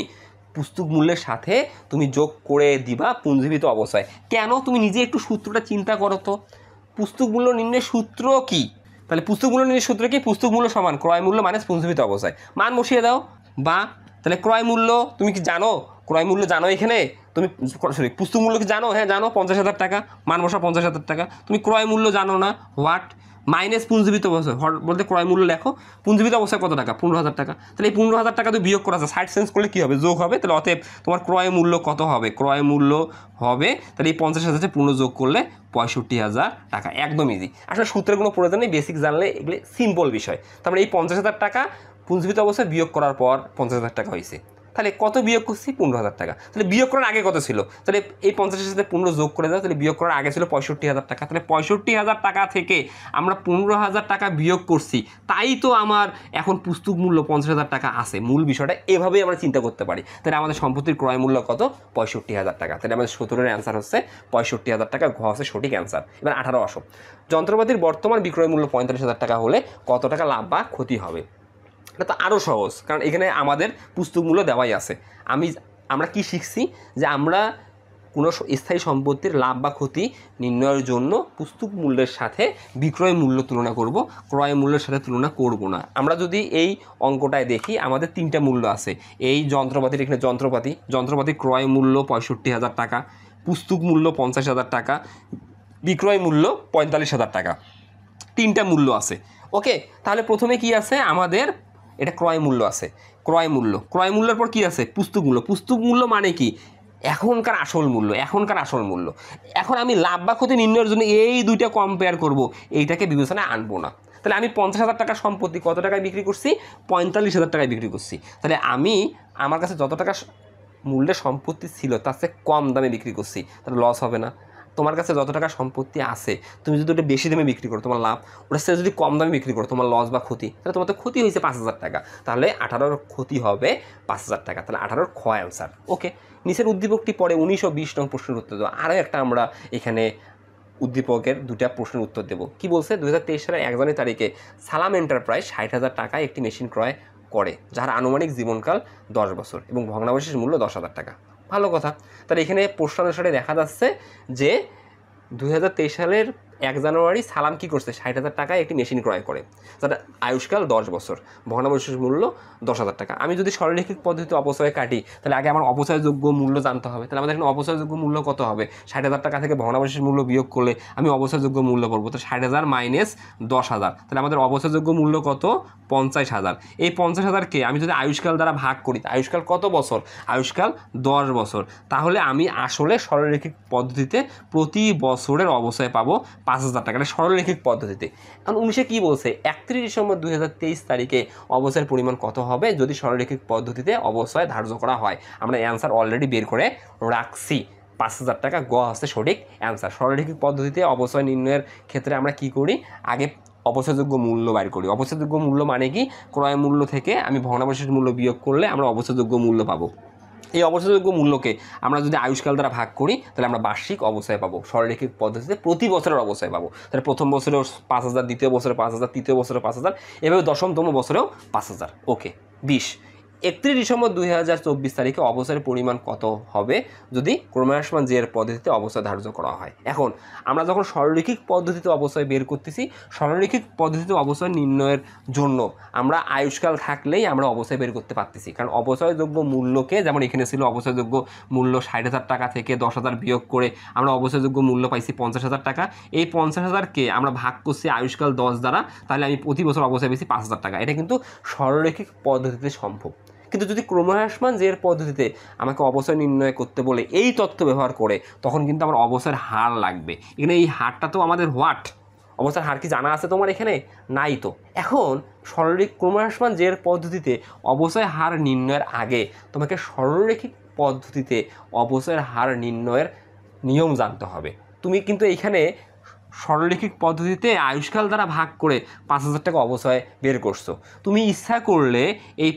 পুস্তক মূল্যের সাথে তুমি যোগ করে দিবা পুঞ্জীবিত অবস্থায়। কেন, তুমি নিজে একটু সূত্রটা চিন্তা করো তো, পুস্তক মূল্য নির্ণয়ের সূত্র কি, তাহলে পুস্তক মূল্য নির্ণয়ের সূত্র কি, পুস্তক মূল্য সমান ক্রয় মূল্য মাইনাস পুঞ্জীবিত অবস্থায়, মান বসিয়ে দাও। বা তাহলে ক্রয় মূল্য তুমি কি জানো, ক্রয় মূল্য জানো, এখানে তুমি সরি পুস্তক মূল্য কি জানো, হ্যাঁ জানো 50,000 টাকা, মান বসা 50,000 টাকা। তুমি ক্রয় মূল্য জানো না, হোয়াট মাইনাস পুঞ্জীবিত অবস্থায়, বলতে ক্রয় মূল্য লেখো, পুঞ্জীবিত অবস্থায় কত টাকা 15,000 টাকা, তাহলে এই 15,000 টাকা তো বিয়োগ করা আছে, সাইড চেঞ্জ করলে কী হবে, যোগ হবে, তাহলে অতএব তোমার ক্রয় মূল্য কত হবে, ক্রয় মূল্য হবে, তাহলে এই 50,000 পূর্ণ যোগ করলে 65,000 টাকা। একদম ইজি, আসলে সূত্রের কোনো প্রয়োজন নেই, বেসিক জানলে এগুলি সিম্পল বিষয়। তারপরে এই 50,000 টাকা পুঞ্জীবিত অবস্থায় বিয়োগ করার পর 50,000 টাকা হয়েছে, তাহলে কত বিয়োগ করছি 15,000 টাকা, তাহলে বিয়োগ করার আগে কত ছিল, তাহলে এই 50,000 সাথে 15 যোগ করে দাও, তাহলে বিয়োগ করার আগে ছিল 65,000 টাকা, তাহলে 65,000 টাকা থেকে আমরা 15,000 টাকা বিয়োগ করছি, তাই তো আমার এখন পুস্তক মূল্য 50,000 টাকা আছে। মূল বিষয়টা এভাবেই আমরা চিন্তা করতে পারি। তাহলে আমাদের সম্পত্তির ক্রয় মূল্য কত, 65,000 টাকা, তাহলে আমাদের 17-এর অ্যান্সার হচ্ছে 65,000 টাকা, ঘ হচ্ছে সঠিক অ্যান্সার। এবার 18 আসো, যন্ত্রপাতির বর্তমান বিক্রয় মূল্য 45,000 টাকা হলে কত টাকা লাভ বা ক্ষতি হবে। এটা তো আরও সহজ, কারণ এখানে আমাদের পুস্তক মূল্য দেওয়াই আছে। আমরা কি শিখছি যে আমরা কোনো স্থায়ী সম্পত্তির লাভ বা ক্ষতি নির্ণয়ের জন্য পুস্তক মূল্যের সাথে বিক্রয় মূল্য তুলনা করব, ক্রয় মূল্যের সাথে তুলনা করব না। আমরা যদি এই অঙ্কটায় দেখি আমাদের 3টা মূল্য আছে, এই যন্ত্রপাতির, এখানে যন্ত্রপাতির ক্রয় মূল্য 65,000 টাকা, পুস্তক মূল্য 50,000 টাকা, বিক্রয় মূল্য 45,000 টাকা, 3টা মূল্য আছে। ওকে, তাহলে প্রথমে কি আছে আমাদের, এটা ক্রয় মূল্য আছে, ক্রয় মূল্যের পর কি আছে, পুস্তক মূল্য। পুস্তক মূল্য মানে কি, এখনকার আসল মূল্য, এখন আমি লাভ বা ক্ষতি নির্ণয়ের জন্য এই দুইটা কম্পেয়ার করব, এইটাকে বিবেচনায় আনবো না। তাহলে আমি 50,000 টাকার সম্পত্তি কত টাকায় বিক্রি করছি, 45,000 টাকায় বিক্রি করছি, তাহলে আমি আমার কাছে যত টাকা মূল্যের সম্পত্তি ছিল তার চেয়ে কম দামে বিক্রি করছি, তাহলে লস হবে না। তোমার কাছে যত টাকা সম্পত্তি আছে, তুমি যদি ওটা বেশি দামে বিক্রি করো তোমার লাভ, ওটার সাথে যদি কম দামে বিক্রি করো তোমার লস বা ক্ষতি, তাহলে তোমার তো ক্ষতি হয়েছে 5,000 টাকা, তাহলে 18-র ক্ষতি হবে 5,000 টাকা, তাহলে 18-র খ অ্যান্সার। ওকে, নিচের উদ্দীপকটি পরে 19 ও 20 নং প্রশ্নের উত্তর দেবো। আরও একটা আমরা এখানে উদ্দীপকের 2টা প্রশ্নের উত্তর দেবো। কি বলছে, 2023 সালের 1 জানুয়ারি তারিখে সালাম এন্টারপ্রাইজ 60,000 টাকায় একটি মেশিন ক্রয় করে, যার আনুমানিক জীবনকাল 10 বছর এবং ভগ্নাবশেষ মূল্য 10,000 টাকা। ভালো কথা, তাহলে এখানে প্রশ্নানুসারে দেখা যাচ্ছে যে 2023 সালের 1 জানুয়ারি সালাম কী করছে, 60,000 টাকায় একটি মেশিন ক্রয় করে, যার আয়ুষ্কাল 10 বছর, ভগ্নাবশেষ মূল্য 10,000 টাকা। আমি যদি সরলরৈখিক পদ্ধতিতে অপচয় কাটি, তাহলে আগে আমার অপচয়যোগ্য মূল্য জানতে হবে। তাহলে আমাদের এখানে অপচয়যোগ্য মূল্য কত হবে, 60,000 টাকা থেকে ভগ্নাবশেষ মূল্য বিয়োগ করলে আমি অপচয়যোগ্য মূল্য পড়বো, তো 60,000 মাইনাস 10,000, তাহলে আমাদের অপচয়যোগ্য মূল্য কত, 50,000। এই 50,000কে আমি যদি আয়ুষ্কাল দ্বারা ভাগ করি, আয়ুষ্কাল কত বছর, আয়ুষ্কাল 10 বছর, তাহলে আমি আসলে সরলরৈখিক পদ্ধতিতে প্রতি বছরের অবচয় পাবো 5,000 টাকা, সরলরৈখিক পদ্ধতিতে। এখন 19-এ কী বলছে, 31 ডিসেম্বর 2023 তারিখে অবচয়ের পরিমাণ কত হবে যদি সরলরৈখিক পদ্ধতিতে অবচয় ধার্য করা হয়। আমরা অ্যান্সার অলরেডি বের করে রাখছি, 5,000 টাকা, গ হচ্ছে সঠিক অ্যান্সার। সরলরৈখিক পদ্ধতিতে অবচয় নির্ণয়ের ক্ষেত্রে আমরা কি করি, আগে অবচয়যোগ্য মূল্য বাইর করি। অবচয়যোগ্য মূল্য মানে কি, ক্রয় মূল্য থেকে আমি ভগ্নাবশেষ মূল্য বিয়োগ করলে আমরা অবচয়যোগ্য মূল্য পাবো। এই অবচয়যোগ্য মূল্যকে আমরা যদি আয়ুষ্কাল দ্বারা ভাগ করি, তাহলে আমরা বার্ষিক অবচয় পাবো, সরলরৈখিক পদ্ধতিতে প্রতি বছরের অবচয় পাবো। তাহলে প্রথম বছরেও 5,000, দ্বিতীয় বছরে 5,000, তৃতীয় বছরে 5,000, এভাবে দশমতম বছরেও 5,000। ওকে, 20 31 ডিসেম্বর 2024 তারিখে অবসরের পরিমাণ কত হবে যদি ক্রমহ্রাসমান জের পদ্ধতিতে অবসর ধার্য করা হয়। এখন আমরা যখন সরলরৈখিক পদ্ধতিতে অবসর বের করতেছি, সরলরৈখিক পদ্ধতিতে অবসর নির্ণয়ের জন্য আমরা আয়ুষ্কাল থাকলেই আমরা অবসর বের করতে পারতেছি, কারণ অবসরযোগ্য মূল্যকে, যেমন এখানে ছিল অবসরযোগ্য মূল্য 60,000 টাকা থেকে 10,000 বিয়োগ করে আমরা অবসরযোগ্য মূল্য পাইছি 50,000 টাকা। এই 50,000কে আমরা ভাগ করছি আয়ুষ্কাল 10 দ্বারা, তাহলে আমি প্রতি বছর অবসর পেয়েছি 5,000 টাকা। এটা কিন্তু সরলরৈখিক পদ্ধতিতে সম্ভব। কিন্তু যদি ক্রমহ্রাসমান জের পদ্ধতিতে আমাকে অবসর নির্ণয় করতে বলে এই তথ্য ব্যবহার করে, তখন কিন্তু আমার অবসর হার লাগবে। এখানে এই হারটা তো আমাদের হোয়াট, অবসর হার কি জানা আছে তোমার এখানে? নাই তো। এখন ক্রমহ্রাসমান জের পদ্ধতিতে অবসর হার নির্ণয়ের আগে তোমাকে সরলরৈখিক পদ্ধতিতে অবসর হার নির্ণয়ের নিয়ম জানতে হবে। তুমি কিন্তু এইখানে সরলরৈখিক পদ্ধতিতে আয়ুষ্কাল দ্বারা ভাগ করে 5,000 টাকা অবসর বের করছো। তুমি ইচ্ছা করলে এই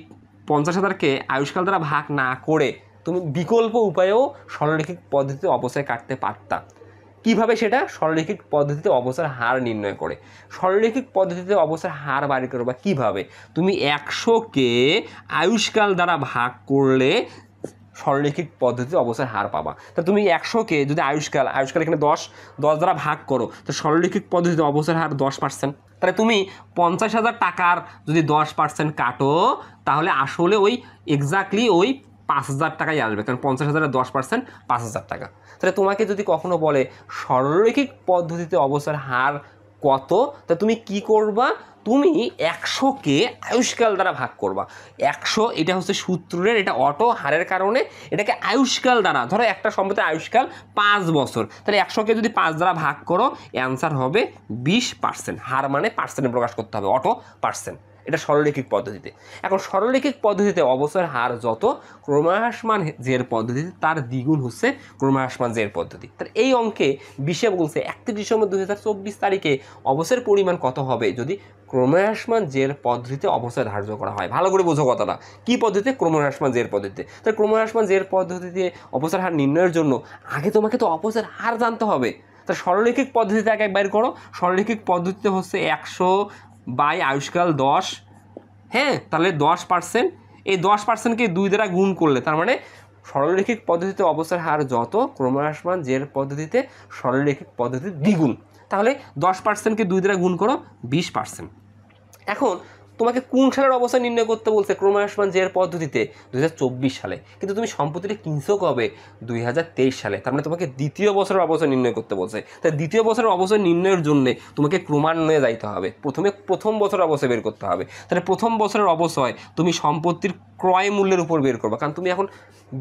50,000কে আয়ুষ্কাল দ্বারা ভাগ না করে তুমি বিকল্প উপায়েও সরলরৈখিক পদ্ধতিতে অবসর কাটতে পারতা। কিভাবে সেটা? সরলরৈখিক পদ্ধতিতে অবসর হার নির্ণয় করে। সরলরৈখিক পদ্ধতিতে অবসর হার বাড়ি করবা কিভাবে? তুমি 100কে আয়ুষ্কাল দ্বারা ভাগ করলে সরলরৈখিক পদ্ধতিতে অবসর হার পাবা। তা তুমি 100কে যদি আয়ুষ্কাল এখানে 10 দ্বারা ভাগ করো, তো সরলরৈখিক পদ্ধতিতে অবসর হার 10%। তাহলে তুমি 50,000 টাকার যদি 10% কাটো, তাহলে আসলে ওই এক্স্যাক্টলি ওই 5,000 টাকাই আসবে, কারণ 50,000-এর 10% 5,000 টাকা। তাহলে তোমাকে যদি কখনো বলে সরলরৈখিক পদ্ধতিতে অবসর হার কত, তা তুমি কি করবা? তুমি 100কে আয়ুষ্কাল দ্বারা ভাগ করবা। 100 এটা হচ্ছে সূত্রের, এটা অটো হারের কারণে এটাকে আয়ুষ্কাল দ্বারা, ধরো একটা সম্পত্তির আয়ুষ্কাল 5 বছর, তাহলে 100কে যদি 5 দ্বারা ভাগ করো, অ্যান্সার হবে 20%। হার মানে পার্সেন্টে প্রকাশ করতে হবে, অটো পার্সেন্ট। এটা সরলরৈখিক পদ্ধতিতে। এখন সরলরৈখিক পদ্ধতিতে অবসর হার যত, ক্রমহ্রাসমান জের পদ্ধতিতে তার দ্বিগুণ হচ্ছে ক্রমহ্রাসমান জের পদ্ধতি। তার এই অঙ্কে 20-এ বলছে 31 ডিসেম্বর 2024 তারিখে অবসরের পরিমাণ কত হবে যদি ক্রমহ্রাসমান জের পদ্ধতিতে অবসর ধার্য করা হয়। ভালো করে বোঝো কথাটা। কি পদ্ধতিতে? ক্রমহ্রাসমান জের পদ্ধতিতে। তাই ক্রমহ্রাসমান জের পদ্ধতিতে অবসর হার নির্ণয়ের জন্য আগে তোমাকে তো অবসর হার জানতে হবে। তা সরলরৈখিক পদ্ধতিতে আগে বাইর করো। সরলরৈখিক পদ্ধতিতে হচ্ছে 100 বাই আয়ুষ্কাল 10, হ্যাঁ, তাহলে 10%। এই 10%কে 2 দ্বারা গুণ করলে, তার মানে সরলরৈখিক পদ্ধতিতে অবসর হার যত, ক্রমহ্রাসমান জের পদ্ধতিতে সরলরৈখিক পদ্ধতির দ্বিগুণ। তাহলে 10%কে 2 দ্বারা গুণ করো, 20%। এখন তোমাকে কোন সালের অবস্থা নির্ণয় করতে বলছে? ক্রমহ্রাসমান জের পদ্ধতিতে 2024 সালে, কিন্তু তুমি সম্পত্তিটা কিনছো কবে? 2023 সালে। তার মানে তোমাকে দ্বিতীয় বছরের অবস্থা নির্ণয় করতে বলছে। তাই দ্বিতীয় বছরের অবস্থা নির্ণয়ের জন্য তোমাকে ক্রমান্বয়ে যাইতে হবে। প্রথমে প্রথম বছরের অবস্থা বের করতে হবে। তাহলে প্রথম বছরের অবশ্যই তুমি সম্পত্তির ক্রয় মূল্যের উপর বের করবে, কারণ তুমি এখন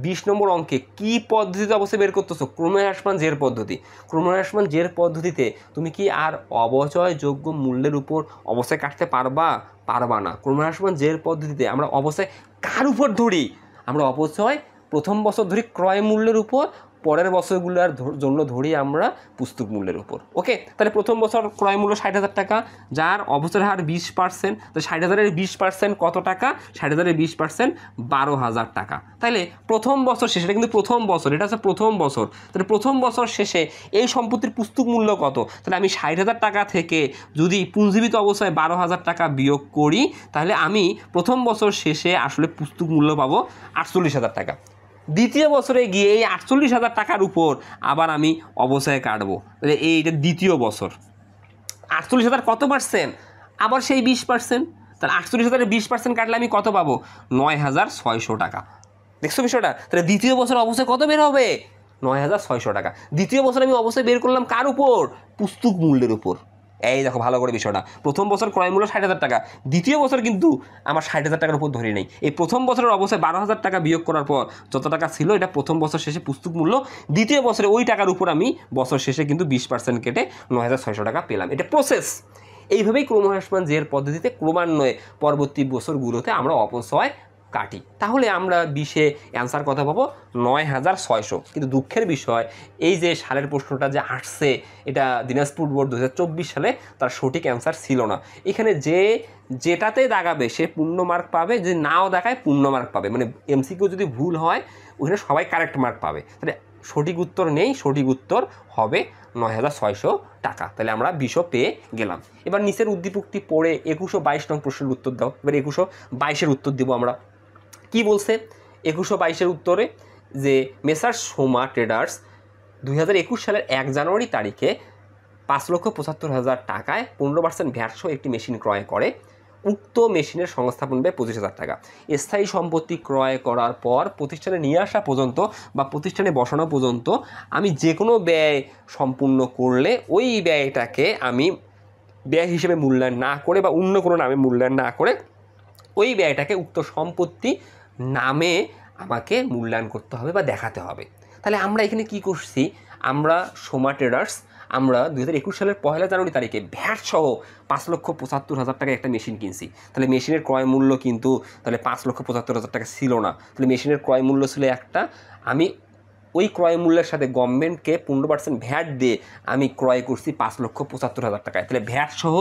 20 নম্বর অঙ্কে কি পদ্ধতিতে অবশ্যই বের করতেছো? ক্রমহ্রাসমান জের পদ্ধতি। ক্রমহ্রাসমান জের পদ্ধতিতে তুমি কি আর অবচয়যোগ্য মূল্যের উপর অবশ্যই কাটতে পারবা না। ক্রমহ্রাসমান জের পদ্ধতিতে আমরা অবশ্যই কার উপর ধরি? আমরা অবশ্যই প্রথম বছর ধরি ক্রয় মূল্যের উপর, পরের বছরগুলোর জন্য ধরি আমরা পুস্তক মূল্যের উপর। ওকে, তাহলে প্রথম বছর ক্রয় মূল্য 60,000 টাকা, যার অবসর হার 20%। তো 60,000-এর 20% কত টাকা? 60,000-এর 20% 12,000 টাকা। তাহলে প্রথম বছর শেষে, এটা কিন্তু প্রথম বছর, এটা হচ্ছে প্রথম বছর। তাহলে প্রথম বছর শেষে এই সম্পত্তির পুস্তক মূল্য কত? তাহলে আমি 60,000 টাকা থেকে যদি পুঞ্জীবিত অবস্থায় 12,000 টাকা বিয়োগ করি, তাহলে আমি প্রথম বছর শেষে আসলে পুস্তক মূল্য পাবো 48,000 টাকা। দ্বিতীয় বছরে গিয়ে এই 48,000 টাকার উপর আবার আমি অবচয় কাটবো। তাহলে এইটা দ্বিতীয় বছর। 48,000 কত পার্সেন্ট? আবার সেই 20%। তাহলে 48,000-এর 20% কাটলে আমি কত পাবো? 9,600 টাকা। দেখছো বিষয়টা? তাহলে দ্বিতীয় বছর অবশ্যই কত বের হবে? 9,600 টাকা। দ্বিতীয় বছর আমি অবশ্যই বের করলাম কার উপর? পুস্তক মূল্যের উপর। এই দেখো ভালো করে বিষয়টা, প্রথম বছর ক্রয় মূল্য 60,000 টাকা, দ্বিতীয় বছর কিন্তু আমার 60,000 টাকার উপর ধরে নেই। এই প্রথম বছরের অবস্থায় 12,000 টাকা বিয়োগ করার পর যত টাকা ছিল, এটা প্রথম বছর শেষে পুস্তক মূল্য। দ্বিতীয় বছরে ওই টাকার উপর আমি বছর শেষে কিন্তু 20% কেটে 9,600 টাকা পেলাম। এটা প্রসেস। এইভাবেই ক্রমহ্রাসমান জের পদ্ধতিতে ক্রমান্বয়ে পরবর্তী বছরগুলোতে আমরা অপচয় কাটি। তাহলে আমরা 20-এ অ্যান্সার কথা পাবো 9,600। কিন্তু দুঃখের বিষয়, এই যে সালের প্রশ্নটা যে আসছে, এটা দিনাজপুর বোর্ড 2024 সালে, তার সঠিক অ্যান্সার ছিল না। এখানে যেটাতে দাগাবে সে পূর্ণ মার্ক পাবে, যে নাও দেখায় পূর্ণ মার্ক পাবে। মানে এমসিকিউ যদি ভুল হয় ওখানে সবাই কারেক্ট মার্ক পাবে। তাহলে সঠিক উত্তর নেই, সঠিক উত্তর হবে 9,600 টাকা। তাহলে আমরা 20 পেয়ে গেলাম। এবার নিচের উদ্দীপকটি পড়ে 21 ও 22 নং প্রশ্নের উত্তর দাও। এবার 21 ও 22-এর উত্তর দিব আমরা। কি বলছে 2122-এর উত্তরে যে মেসার্স সোমা ট্রেডার্স 2021 সালের 1 জানুয়ারি তারিখে 5,75,000 টাকায় 15% ভ্যাট সহ একটি মেশিন ক্রয় করে। উক্ত মেশিনের সংস্থাপন ব্যয় 25,000 টাকা। স্থায়ী সম্পত্তি ক্রয় করার পর প্রতিষ্ঠানে নিয়ে আসা পর্যন্ত বা প্রতিষ্ঠানে বসানো পর্যন্ত আমি যে কোনো ব্যয় সম্পূর্ণ করলে ওই ব্যয়টাকে আমি ব্যয় হিসেবে মূল্যায়ন না করে বা অন্য কোনো নামে মূল্যায়ন না করে ওই ব্যয়টাকে উক্ত সম্পত্তি নামে আমাকে মূল্যায়ন করতে হবে বা দেখাতে হবে। তাহলে আমরা এখানে কি করছি, আমরা সোমা ট্রেডার্স আমরা 2021 সালের 1 জানুয়ারি তারিখে ভ্যাট সহ 5,75,000 টাকায় একটা মেশিন কিনছি। তাহলে মেশিনের ক্রয় মূল্য কিন্তু তাহলে 5,75,000 টাকা ছিল না। তাহলে মেশিনের ক্রয় মূল্য ছিল একটা, আমি ওই ক্রয় মূল্যের সাথে গভর্নমেন্টকে 15% ভ্যাট দিয়ে আমি ক্রয় করছি 5,75,000 টাকায়। তাহলে ভ্যাট সহ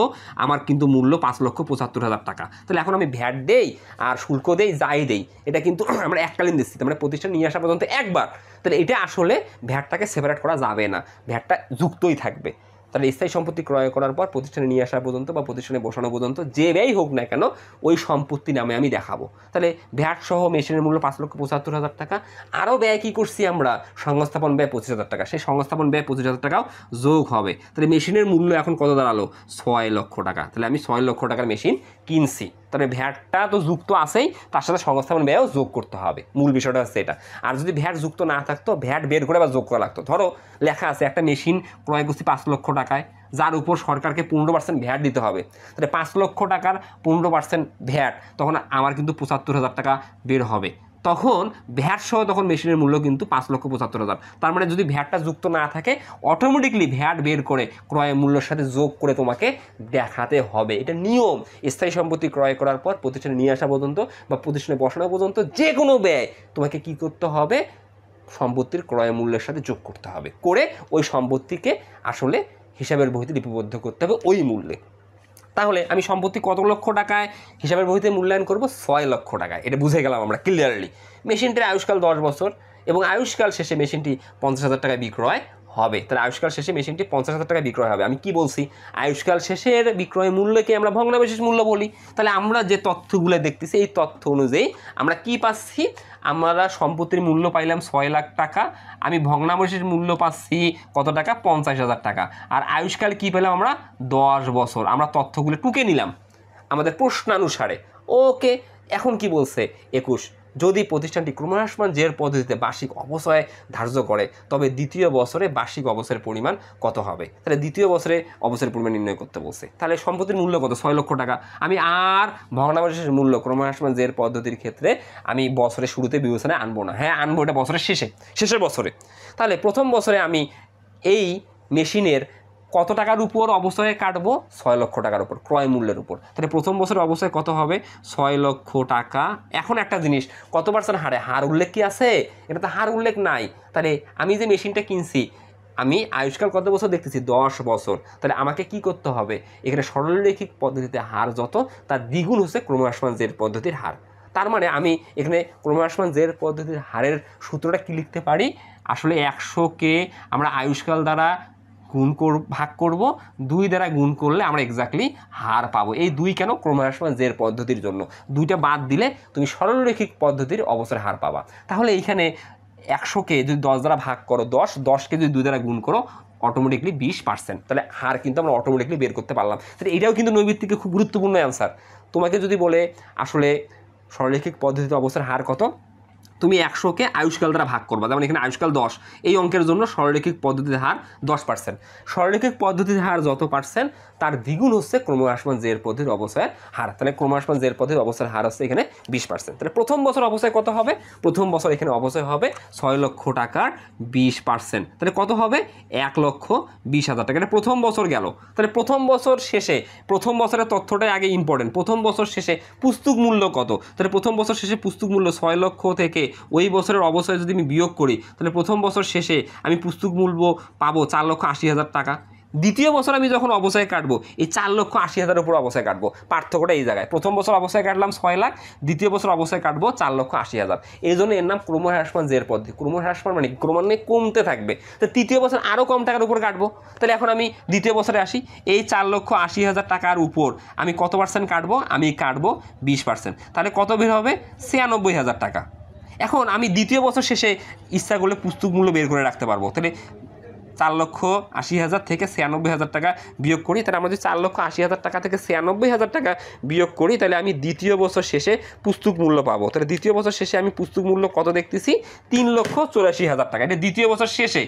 আমার কিন্তু মূল্য 5,75,000 টাকা। তাহলে এখন আমি ভ্যাট দেই আর শুল্ক দেই যাই দেই, এটা কিন্তু আমরা এককালীন দিচ্ছি, মানে প্রতিষ্ঠান নিয়ে আসা পর্যন্ত একবার। তাহলে এটা আসলে ভ্যাটটাকে সেপারেট করা যাবে না, ভ্যাটটা যুক্তই থাকবে। তাহলে স্থায়ী সম্পত্তি ক্রয় করার পর প্রতিষ্ঠানে নিয়ে আসা পর্যন্ত বা প্রতিষ্ঠানে বসানো পর্যন্ত যে ব্যয় হোক না কেন ওই সম্পত্তি নামে আমি দেখাবো। তাহলে ভ্যাট সহ মেশিনের মূল্য 5,75,000 টাকা। আরও ব্যয় কী করছি আমরা, সংস্থাপন ব্যয় 25,000 টাকা। সেই সংস্থাপন ব্যয় 25,000 টাকাও যোগ হবে। তাহলে মেশিনের মূল্য এখন কত দাঁড়ালো, 6 লক্ষ টাকা। তাহলে আমি 6 লক্ষ টাকার মেশিন কিনছি। তাহলে ভ্যাটটা তো যুক্ত আছেই, তার সাথে সংস্থাপন ব্যয়ও যোগ করতে হবে। মূল বিষয়টা হচ্ছে এটা। আর যদি ভ্যাট যুক্ত না থাকতো, ভ্যাট বের করে বা যোগ করা লাগতো। ধরো লেখা আছে একটা মেশিন ক্রয় করছি 5 লক্ষ টাকায়, যার উপর সরকারকে 15% ভ্যাট দিতে হবে। তাহলে 5 লক্ষ টাকার 15% ভ্যাট, তখন আমার কিন্তু 75,000 টাকা বের হবে। তখন ভ্যাট সহ তখন মেশিনের মূল্য কিন্তু 5,75,000। তার মানে যদি ভ্যাটটা যুক্ত না থাকে অটোমেটিকলি ভ্যাট বের করে ক্রয় মূল্যের সাথে যোগ করে তোমাকে দেখাতে হবে। এটা নিয়ম। স্থায়ী সম্পত্তি ক্রয় করার পর প্রতিষ্ঠানে নিয়ে আসা পর্যন্ত বা প্রতিষ্ঠানে বসানো পর্যন্ত যে কোনো ব্যয় তোমাকে কি করতে হবে, সম্পত্তির ক্রয় মূল্যের সাথে যোগ করতে হবে, করে ওই সম্পত্তিকে আসলে হিসাবের বহিতে লিপিবদ্ধ করতে হবে ওই মূল্যে। তাহলে আমি সম্পত্তি কত লক্ষ টাকায় হিসাবের বহিতে মূল্যায়ন করব, 6 লক্ষ টাকায়। এটা বুঝে গেলাম আমরা ক্লিয়ারলি। মেশিনটির আয়ুষ্কাল 10 বছর এবং আয়ুষ্কাল শেষে মেশিনটি 50,000 টাকায় বিক্রয় হবে। তাহলে আয়ুষ্কাল শেষে মেশিনটি 50,000 টাকায় বিক্রয় হবে। আমি কি বলছি, আয়ুষ্কাল শেষের বিক্রয় মূল্যকে আমরা ভগ্নাবশেষ মূল্য বলি। তাহলে আমরা যে তথ্যগুলো দেখতেছি এই তথ্য অনুযায়ী আমরা কি পাচ্ছি, আমরা সম্পত্তির মূল্য পাইলাম 6 লাখ টাকা, আমি ভগ্নাবশেষ মূল্য পাচ্ছি কত টাকা, 50,000 টাকা। আর আয়ুষ্কাল কি পেলাম আমরা, 10 বছর। আমরা তথ্যগুলো টুকে নিলাম আমাদের প্রশ্নানুসারে। ওকে, এখন কি বলছে 21, যদি প্রতিষ্ঠানটি ক্রমহ্রাসমান জের পদ্ধতিতে বার্ষিক অবচয় ধার্য করে তবে দ্বিতীয় বছরে বার্ষিক অবচয়ের পরিমাণ কত হবে। তাহলে দ্বিতীয় বছরে অবচয়ের পরিমাণ নির্ণয় করতে বলছে। তাহলে সম্পত্তির মূল্য কত, 6 লক্ষ টাকা। আমি আর ভগ্নাবশেষের মূল্য ক্রমহ্রাসমান জের পদ্ধতির ক্ষেত্রে আমি বছরের শুরুতে বিবেচনায় আনবো না, হ্যাঁ আনবো এটা বছরের শেষের বছরে। তাহলে প্রথম বছরে আমি এই মেশিনের কত টাকার উপর অবচয়ে কাটবো, 6 লক্ষ টাকার উপর, ক্রয় মূল্যের উপর। তাহলে প্রথম বছরের অবচয় কত হবে, 6 লক্ষ টাকা। এখন একটা জিনিস, কত পার্সেন্ট হারে, হার উল্লেখ কি আছে, এটা তো হার উল্লেখ নাই। তাহলে আমি যে মেশিনটা কিনছি, আমি আয়ুষ্কাল কত বছর দেখতেছি, 10 বছর। তাহলে আমাকে কি করতে হবে, এখানে সরলরৈখিক পদ্ধতিতে হার যত তার দ্বিগুণ হচ্ছে ক্রমহ্রাসমান জের পদ্ধতির হার। তার মানে আমি এখানে ক্রমহ্রাসমান জের পদ্ধতির হারের সূত্রটা কি লিখতে পারি, আসলে 100কে আমরা আয়ুষ্কাল দ্বারা ভাগ করব, 2 দ্বারা গুণ করলে আমরা এক্স্যাক্টলি হার পাবো। এই 2 কেন, ক্রমহ্রাসমান জের পদ্ধতির জন্য। 2টা বাদ দিলে তুমি সরলরৈখিক পদ্ধতির অবসর হার পাবা। তাহলে এইখানে 100কে যদি 10 দ্বারা ভাগ করো 10কে যদি 2 দ্বারা গুণ করো অটোমেটিকলি 20%। তাহলে হার কিন্তু আমরা অটোমেটিকলি বের করতে পারলাম। তাহলে এটাও কিন্তু নৈবিত্তিকে খুব গুরুত্বপূর্ণ অ্যান্সার। তোমাকে যদি বলে আসলে সরলরৈখিক পদ্ধতিতে অবসর হার কত, তুমি 100কে আয়ুষ্কাল দ্বারা ভাগ করবা, যেমন এখানে আয়ুষ্কাল 10, এই অঙ্কের জন্য সরলরৈখিক পদ্ধতির হার 10%। সরলরৈখিক পদ্ধতির হার যত পার্সেন্ট তার দ্বিগুণ হচ্ছে ক্রমহ্রাসমান জের পদ্ধতির অবচয়ের হার। তাহলে ক্রমহ্রাসমান জের পদ্ধতির অবচয়ের হার হচ্ছে এখানে 20%। তাহলে প্রথম বছর অবচয় কত হবে, প্রথম বছর এখানে অবচয় হবে 6 লক্ষ টাকার 20%। তাহলে কত হবে, 1,20,000 টাকা। এটা প্রথম বছর গেল। তাহলে প্রথম বছর শেষে, প্রথম বছরের তথ্যটাই আগে ইম্পর্টেন্ট, প্রথম বছর শেষে পুস্তক মূল্য কত। তাহলে প্রথম বছর শেষে পুস্তক মূল্য 6 লক্ষ থেকে ওই বছরের অবচয় যদি আমি বিয়োগ করি, তাহলে প্রথম বছর শেষে আমি পুস্তক মূল্য পাবো 4,80,000 টাকা। দ্বিতীয় বছর আমি যখন অবশ্যই কাটবো এই 4,80,000 উপর অবশ্যই কাটবো। পার্থক্যটা এই জায়গায়, প্রথম বছর অবশ্যই কাটলাম 6 লাখ, দ্বিতীয় বছর অবশ্যই কাটবো 4,80,000। এই জন্য এর নাম ক্রমহ্রাসমান জের পদ্ধতি। ক্রমহ্রাসমান মানে ক্রমান্বয়ে কমতে থাকবে। তো তৃতীয় বছর আরও কম টাকার উপর কাটবো। তাহলে এখন আমি দ্বিতীয় বছরে আসি, এই 4,80,000 টাকার উপর আমি কত পার্সেন্ট কাটবো? আমি কাটবো 20%। তাহলে কত বের হবে? 96,000 টাকা। এখন আমি দ্বিতীয় বছর শেষে ইচ্ছা করলে পুস্তক মূল্য বের করে রাখতে পারবো। তাহলে 4,80,000 থেকে 96,000 টাকা বিয়োগ করি। তাহলে আমরা যদি 4,80,000 টাকা থেকে 96,000 টাকা বিয়োগ করি, তাহলে আমি দ্বিতীয় বছর শেষে পুস্তক মূল্য পাবো। তাহলে দ্বিতীয় বছর শেষে আমি পুস্তক মূল্য কত দেখতেছি? 3,84,000 টাকা। এটা দ্বিতীয় বছর শেষে,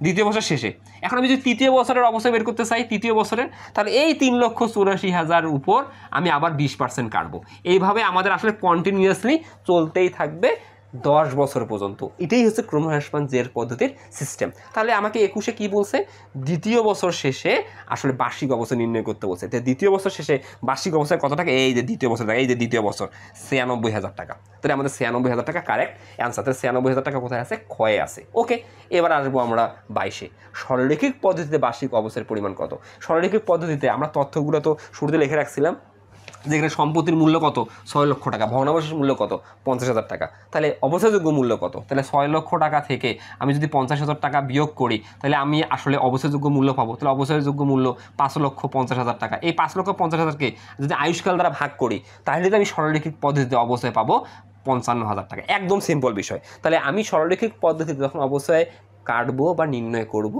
দ্বিতীয় বছর শেষে। এখন আমি যদি তৃতীয় বছরের অবস্থা বের করতে চাই, তৃতীয় বছরের, তাহলে এই 3,84,000 উপর আমি আবার 20% কাটবো। এইভাবে আমাদের আসলে কন্টিনিউয়াসলি চলতেই থাকবে 10 বছর পর্যন্ত। এটাই হচ্ছে ক্রমহ্রাসমান জের পদ্ধতির সিস্টেম। তাহলে আমাকে 21-এ কী বলছে? দ্বিতীয় বছর শেষে আসলে বার্ষিক অবস্থা নির্ণয় করতে বলছে। তো দ্বিতীয় বছর শেষে বার্ষিক অবস্থায় কত টাকা? এই যে দ্বিতীয় বছর, এই যে দ্বিতীয় বছর 96,000 টাকা। তাহলে আমাদের 96,000 টাকা কারেক্ট অ্যান্সার। তাহলে 96,000 টাকা কোথায় আছে? ক্ষয়ে আছে। ওকে, এবার আসবো আমরা 22-এ। সরলরৈখিক পদ্ধতিতে বার্ষিক অবস্থার পরিমাণ কত? সরলরৈখিক পদ্ধতিতে আমরা তথ্যগুলো তো শুরুতে লিখে রাখছিলাম, যেখানে সম্পত্তির মূল্য কত? 6 লক্ষ টাকা। ভগ্নাবশেষের মূল্য কত? 50,000 টাকা। তাহলে অবস্থাযোগ্য মূল্য কত? তাহলে 6 লক্ষ টাকা থেকে আমি যদি 50,000 টাকা বিয়োগ করি, তাহলে আমি আসলে অবস্থাযোগ্য মূল্য পাবো। তাহলে অবস্থাযোগ্য মূল্য 5,50,000 টাকা। এই 5,50,000কে যদি আয়ুষ্কাল দ্বারা ভাগ করি, তাহলে তো আমি সরলরৈখিক পদ্ধতিতে অবশ্যই পাবো 55,000 টাকা। একদম সিম্পল বিষয়। তাহলে আমি সরলরৈখিক পদ্ধতিতে যখন অবশ্যই কাটবো বা নির্ণয় করব,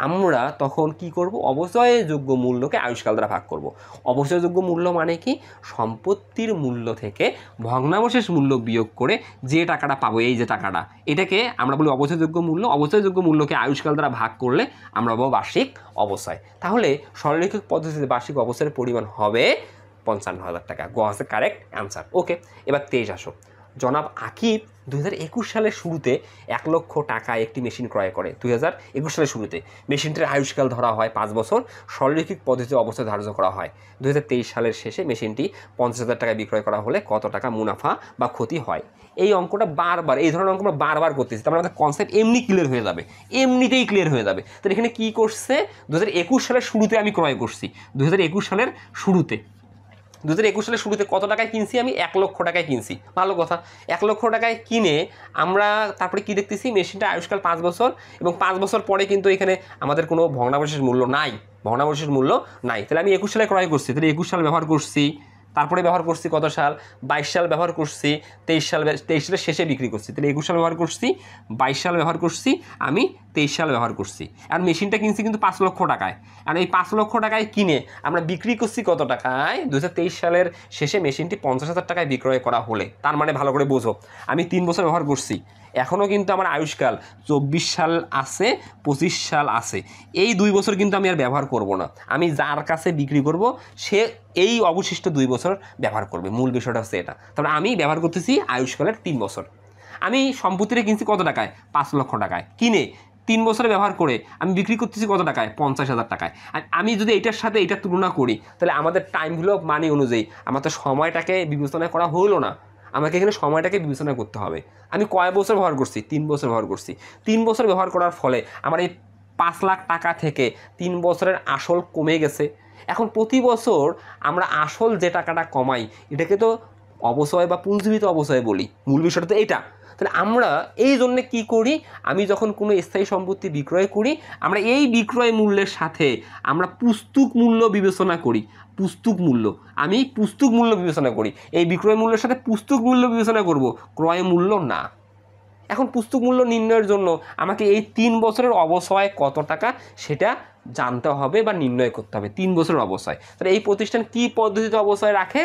আমরা তখন কি করব? অবচয়যোগ্য মূল্যকে আয়ুষ্কাল দ্বারা ভাগ করব। অবচয়যোগ্য মূল্য মানে কি? সম্পত্তির মূল্য থেকে ভগ্নাবশেষ মূল্য বিয়োগ করে যে টাকাটা পাবো, এই যে টাকাটা, এটাকে আমরা বলি অবচয়যোগ্য মূল্য। অবচয়যোগ্য মূল্যকে আয়ুষ্কাল দ্বারা ভাগ করলে আমরা পাবো বার্ষিক অবচয়। তাহলে সরলরৈখিক পদ্ধতিতে বার্ষিক অবচয়ের পরিমাণ হবে 55,000 টাকা। গ আছে কারেক্ট অ্যান্সার। ওকে, এবার 23 আসো। জনাব আকিব 2021 সালের শুরুতে 1 লক্ষ টাকায় একটি মেশিন ক্রয় করে। 2021 সালের শুরুতে মেশিনটির আয়ুষ্কাল ধরা হয় 5 বছর, সরলরৈখিক পদ্ধতিতে অবস্থা ধার্য করা হয়। 2023 সালের শেষে মেশিনটি 50,000 টাকায় বিক্রয় করা হলে কত টাকা মুনাফা বা ক্ষতি হয়? এই অঙ্কটা বারবার, এই ধরনের অঙ্ক আমরা বারবার করতেছি। তারপরে আমাদের কনসেপ্ট এমনি ক্লিয়ার হয়ে যাবে, এমনিতেই ক্লিয়ার হয়ে যাবে। তাহলে এখানে কী করছে? 2021 সালের শুরুতে আমি ক্রয় করছি। 2021 সালের শুরুতে, 2021 সালের শুরুতে কত টাকায় কিনছি? আমি 1 লক্ষ টাকায় কিনছি। ভালো কথা, 1 লক্ষ টাকায় কিনে আমরা তারপরে কি দেখতেছি? মেশিনটা আয়ুষ্কাল 5 বছর, এবং 5 বছর পরে কিন্তু এখানে আমাদের কোনো ভগ্নাবশেষ মূল্য নাই, ভগ্নাবশেষ মূল্য নাই। তাহলে আমি 21 সালে ক্রয় করছি, তাহলে 21 সাল ব্যবহার করছি, তারপরে ব্যবহার করছি কত সাল? 22 সাল ব্যবহার করছি, 23 সালের শেষে বিক্রি করছি। তাহলে 21 সাল ব্যবহার করছি, 22 সাল ব্যবহার করছি, আমি 23 সাল ব্যবহার করছি। আর মেশিনটা কিনছি কিন্তু 5 লক্ষ টাকায়। আর এই 5 লক্ষ টাকায় কিনে আমরা বিক্রি করছি কত টাকায়? 2023 সালের শেষে মেশিনটি 50,000 টাকায় বিক্রয় করা হলে, তার মানে ভালো করে বোঝো, আমি 3 বছর ব্যবহার করছি, এখনও কিন্তু আমার আয়ুষ্কাল 24 সাল আছে, 25 সাল আছে। এই 2 বছর কিন্তু আমি আর ব্যবহার করব না। আমি যার কাছে বিক্রি করব সে এই অবশিষ্ট 2 বছর ব্যবহার করবে। মূল বিষয়টা হচ্ছে এটা। তারপরে আমি ব্যবহার করতেছি আয়ুষ্কালের 3 বছর। আমি সম্পত্তিটা কিনছি কত টাকায়? 5 লক্ষ টাকায়। কিনে 3 বছরে ব্যবহার করে আমি বিক্রি করতেছি কত টাকায়? 50,000 টাকায়। আর আমি যদি এইটার সাথে এটা তুলনা করি, তাহলে আমাদের টাইমগুলো মানি অনুযায়ী আমার তো সময়টাকে বিবেচনা করা হলো না। আমাকে এখানে সময়টাকে বিবেচনা করতে হবে। আমি কয় বছর ব্যবহার করছি? 3 বছর ব্যবহার করছি। 3 বছর ব্যবহার করার ফলে আমার এই 5 লাখ টাকা থেকে 3 বছরের আসল কমে গেছে। এখন প্রতি বছর আমরা আসল যে টাকাটা কমাই, এটাকে তো অবচয় বা পুঞ্জীবিত অবচয় বলি। মূল বিষয়টা তো এইটা। তাহলে আমরা এই জন্যে কী করি? আমি যখন কোনো স্থায়ী সম্পত্তি বিক্রয় করি, আমরা এই বিক্রয় মূল্যের সাথে আমরা পুস্তক মূল্য বিবেচনা করি। পুস্তক মূল্য, আমি পুস্তক মূল্য বিবেচনা করি। এই বিক্রয় মূল্যের সাথে পুস্তক মূল্য বিবেচনা করব, ক্রয় মূল্য না। এখন পুস্তক মূল্য নির্ণয়ের জন্য আমাকে এই 3 বছরের অবচয় কত টাকা সেটা জানতে হবে বা নির্ণয় করতে হবে। 3 বছরের অবচয়। তাহলে এই প্রতিষ্ঠান কী পদ্ধতিতে অবচয় রাখে?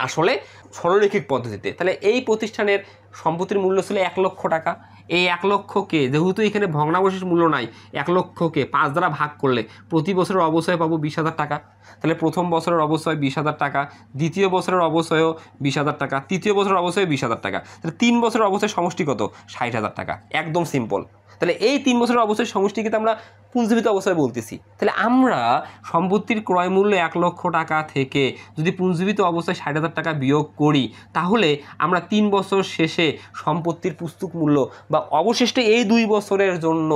আসলে সরলরৈখিক পদ্ধতিতে। তাহলে এই প্রতিষ্ঠানের সম্পত্তির মূল্য ছিল 1 লক্ষ টাকা। এই 1 লক্ষকে, যেহেতু এখানে ভগ্নাবশেষ মূল্য নাই, 1 লক্ষকে 5 দ্বারা ভাগ করলে প্রতি বছরের অবচয় পাবো 20,000 টাকা। তাহলে প্রথম বছরের অবচয় 20,000 টাকা, দ্বিতীয় বছরের অবচয়ও 20,000 টাকা, তৃতীয় বছরের অবচয় 20,000 টাকা। তাহলে 3 বছরের অবচয় সমষ্টি কত? 60,000 টাকা। একদম সিম্পল। তাহলে এই 3 বছরের অবচয় সমষ্টিকে আমরা পুঞ্জীবিত অবস্থায় বলতেছি। তাহলে আমরা সম্পত্তির ক্রয় মূল্য 1 লক্ষ টাকা থেকে যদি পুঞ্জীবিত অবস্থায় 60,000 টাকা বিয়োগ করি, তাহলে আমরা 3 বছর শেষে সম্পত্তির পুস্তক মূল্য বা অবশিষ্ট এই 2 বছরের জন্য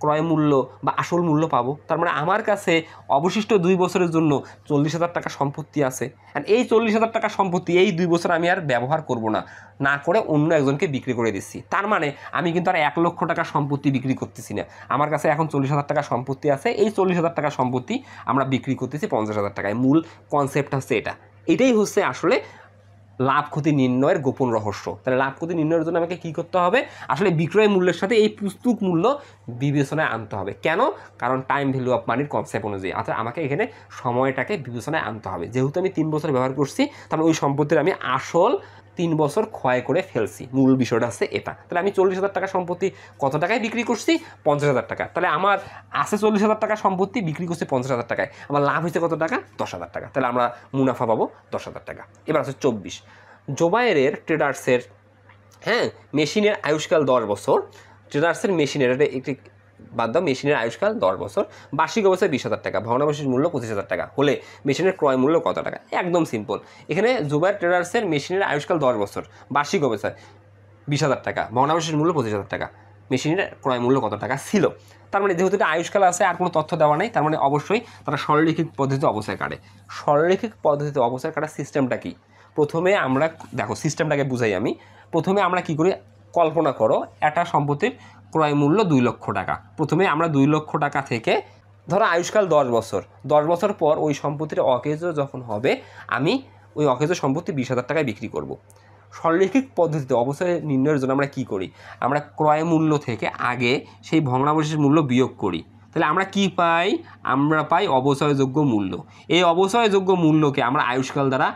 ক্রয় মূল্য বা আসল মূল্য পাবো। তার মানে আমার কাছে অবশিষ্ট 2 বছরের জন্য 40,000 টাকা সম্পত্তি আছে। অ্যান্ড এই 40,000 টাকা সম্পত্তি এই 2 বছর আমি আর ব্যবহার করব না করে অন্য একজনকে বিক্রি করে দিচ্ছি। তার মানে আমি কিন্তু আর 1 লক্ষ টাকা সম্পত্তি বিক্রি করতেছি না। আমার কাছে এখন 40,000 টাকা সম্পত্তি আছে। এই 40,000 টাকা সম্পত্তি আমরা বিক্রি করতেছি 50,000 টাকায়। মূল কনসেপ্ট হচ্ছে এটাই হচ্ছে আসলে লাভ ক্ষতি নির্ণয়ের গোপন রহস্য। তাহলে লাভ ক্ষতি নির্ণয়ের জন্য আমাকে কী করতে হবে? আসলে বিক্রয় মূল্যের সাথে এই পুস্তক মূল্য বিবেচনায় আনতে হবে। কেন? কারণ টাইম ভ্যালু অফ মানির কনসেপ্ট অনুযায়ী, অর্থাৎ আমাকে এখানে সময়টাকে বিবেচনায় আনতে হবে। যেহেতু আমি 3 বছর ব্যবহার করছি, তাহলে ওই সম্পত্তির আমি আসল 3 বছর ক্ষয় করে ফেলছি। মূল বিষয়টা হচ্ছে এটা। তাহলে আমি 40,000 টাকা সম্পত্তি কত টাকায় বিক্রি করছি? 50,000 টাকা। তাহলে আমার আছে 40,000 টাকা সম্পত্তি, বিক্রি করছি 50,000 টাকায়। আমার লাভ হয়েছে কত টাকা? 10,000 টাকা। তাহলে আমরা মুনাফা পাবো 10,000 টাকা। এবার আছে 24 জোবায়ের ট্রেডার্সের মেশিনের আয়ুষ্কাল 10 বছর। ট্রেডার্সের মেশিনের একটি বাদ দাও, মেশিনের আয়ুষ্কাল 10 বছর, বার্ষিক অবস্থায় 20,000 টাকা, ভগ্নাবশেষ মূল্য 25,000 টাকা হলে মেশিনের ক্রয় মূল্য কত টাকা? একদম সিম্পল। এখানে জোবায়ের ট্রেডার্সের মেশিনের আয়ুষ্কাল 10 বছর, বার্ষিক অবস্থায় 20,000 টাকা, ভগ্নাবশেষ মূল্য 25,000 টাকা, মেশিনের ক্রয় মূল্য কত টাকা ছিল? তার মানে যেহেতু এটা আয়ুষ্কাল আছে, আর কোনো তথ্য দেওয়া নেই, তার মানে অবশ্যই তারা সরলরৈখিক পদ্ধতিতে অবস্থায় কাটে। সরলরৈখিক পদ্ধতিতে অবস্থায় কাটার সিস্টেমটা কি? প্রথমে আমরা দেখো সিস্টেমটাকে বুঝাই আমি। প্রথমে আমরা কি করি? কল্পনা করো একটা সম্পত্তির ক্রয় মূল্য 2 লক্ষ টাকা। প্রথমে আমরা 2 লক্ষ টাকা থেকে ধরো আয়ুষ্কাল 10 বছর, 10 বছর পর ওই সম্পত্তির অকেজ যখন হবে, আমি ওই অকেজ সম্পত্তি 20,000 টাকায় বিক্রি করব। সরলরৈখিক পদ্ধতিতে অবস্থায় নির্ণয়ের জন্য আমরা কি করি? আমরা ক্রয় মূল্য থেকে আগে সেই ভগ্নাবশেষ মূল্য বিয়োগ করি। তাহলে আমরা কি পাই? আমরা পাই অবচয়যোগ্য মূল্য। এই অবচয়যোগ্য মূল্যকে আমরা আয়ুষ্কাল দ্বারা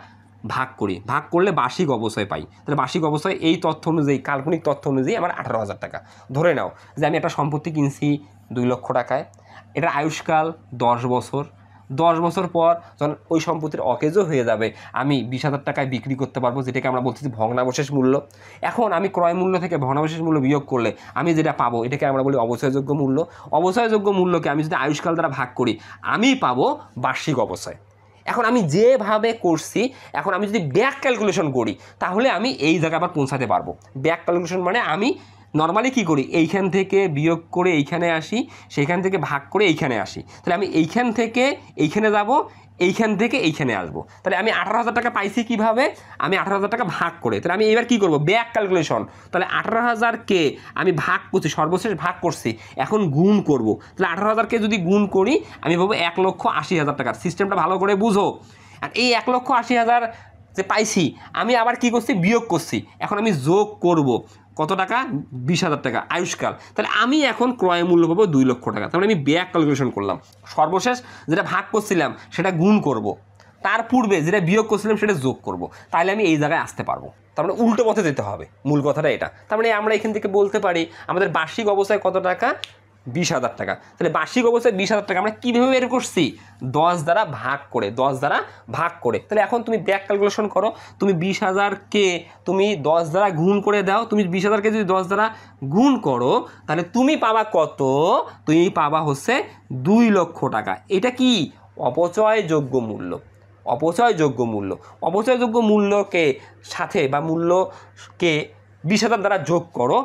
ভাগ করি। ভাগ করলে বার্ষিক অবচয় পাই। তাহলে বার্ষিক অবচয় এই তথ্য অনুযায়ী, কাল্পনিক তথ্য অনুযায়ী আমার 18,000 টাকা। ধরে নাও যে আমি একটা সম্পত্তি কিনছি 2 লক্ষ টাকায়, এটা আয়ুষ্কাল 10 বছর। 10 বছর পর যখন ওই সম্পত্তির অকেজও হয়ে যাবে, আমি 20,000 টাকায় বিক্রি করতে পারবো, যেটাকে আমরা বলতেছি ভগ্নাবশেষ মূল্য। এখন আমি ক্রয় মূল্য থেকে ভগ্নাবশেষ মূল্য বিয়োগ করলে আমি যেটা পাবো, এটাকে আমরা বলি অবচয়যোগ্য মূল্য। অবচয়যোগ্য মূল্যকে আমি যদি আয়ুষ্কাল দ্বারা ভাগ করি, আমি পাবো বার্ষিক অবচয়। এখন আমি যেভাবে করছি, এখন আমি যদি ব্যাক ক্যালকুলেশন করি, তাহলে আমি এই জায়গায় আবার পৌঁছাতে পারবো। ব্যাক ক্যালকুলেশন মানে আমি নর্মালি কী করি? এইখান থেকে বিয়োগ করে এইখানে আসি, সেইখান থেকে ভাগ করে এইখানে আসি। তাহলে আমি এইখান থেকে এইখানে যাব, এইখান থেকে এইখানে আসবো। তাহলে আমি 18,000 টাকা পাইছি কীভাবে? আমি 18,000 টাকা ভাগ করে। তাহলে আমি এবার কী করবো? Back calculation. তাহলে 18,000কে আমি ভাগ করছি, সর্বশেষ ভাগ করছি, এখন গুণ করব। তাহলে 18,000কে যদি গুণ করি, আমি পাবো 1,80,000 টাকার। সিস্টেমটা ভালো করে বুঝো। আর এই 1,80,000 যে পাইছি, আমি আবার কি করছি? বিয়োগ করছি। এখন আমি যোগ করব কত টাকা? 20,000 টাকা আয়ুষ্কাল। তাহলে আমি এখন ক্রয় মূল্য পাবো 2 লক্ষ টাকা। তাহলে আমি ব্যাক ক্যালকুলেশন করলাম। সর্বশেষ যেটা ভাগ করছিলাম সেটা গুণ করব, তার পূর্বে যেটা বিয়োগ করছিলাম সেটা যোগ করব। তাহলে আমি এই জায়গায় আসতে পারবো। তার মানে উল্টো পথে যেতে হবে, মূল কথাটা এটা। তার মানে আমরা এখান থেকে বলতে পারি আমাদের বার্ষিক অবস্থায় কত টাকা? 20,000 টাকা। তাহলে বার্ষিক অবস্থায় 20,000 টাকা আমরা কীভাবে বের করছি? 10 দ্বারা ভাগ করে, 10 দ্বারা ভাগ করে। তাহলে এখন তুমি ব্যাক ক্যালকুলেশন করো। তুমি 20,000কে তুমি 10 দ্বারা গুণ করে দাও। তুমি 20,000কে যদি 10 দ্বারা গুণ করো, তাহলে তুমি পাবা কত? তুমি পাবা হচ্ছে 2 লক্ষ টাকা। এটা কি? অপচয়যোগ্য মূল্য। অপচয়যোগ্য মূল্য। অপচয়যোগ্য মূল্যকে সাথে বা মূল্যকে 20,000 দ্বারা যোগ করো,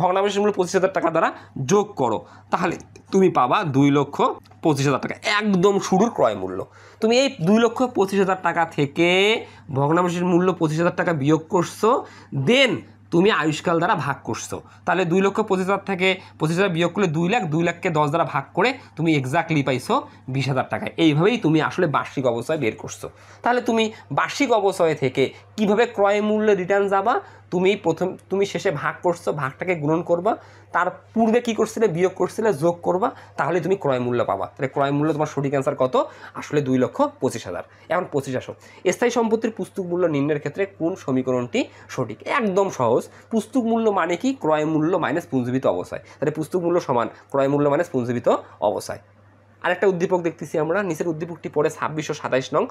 ভগ্নাবশেষ মূল্য 25,000 টাকা দ্বারা যোগ করো, তাহলে তুমি পাবা 2,25,000 টাকা। একদম শুরুর ক্রয় মূল্য। তুমি এই 2,25,000 টাকা থেকে ভগ্নাবশেষ মূল্য 25,000 টাকা বিয়োগ করছো, দেন তুমি আয়ুষ্কাল দ্বারা ভাগ করছো। তাহলে 2,25,000 থেকে 25,000 বিয়োগ করলে 2 লাখ, 2 লাখকে 10 দ্বারা ভাগ করে তুমি এক্স্যাক্টলি পাইছো 20,000 টাকা। এইভাবেই তুমি আসলে বার্ষিক অবচয় বের করছো। তাহলে তুমি বার্ষিক অবচয় থেকে কিভাবে ক্রয় মূল্যে রিটার্ন যাবা? তুমি শেষে ভাগ করছো, ভাগটাকে গুণন করবা, তার পূর্বে কি করছিলে? বিয়োগ করছিলে, যোগ করবা, তাহলে তুমি ক্রয় মূল্য পাবা। তাহলে ক্রয় মূল্য তোমার সঠিক অ্যান্সার কত? আসলে 2,25,000। এখন 25 আসো। স্থায়ী সম্পত্তির পুস্তক মূল্য নির্ণয়ের ক্ষেত্রে কোন সমীকরণটি সঠিক? একদম সহজ। পুস্তক মূল্য মানে কি? ক্রয় মূল্য মাইনাস পুঞ্জীবিত অবস্থায়। তাহলে পুস্তক মূল্য সমান ক্রয় মূল্য মাইনাস পুঞ্জীবিত অবস্থায়। আরেকটা উদ্দীপক দেখতেছি আমরা। নিচের উদ্দীপকটি পড়ে 26 ও 27 নং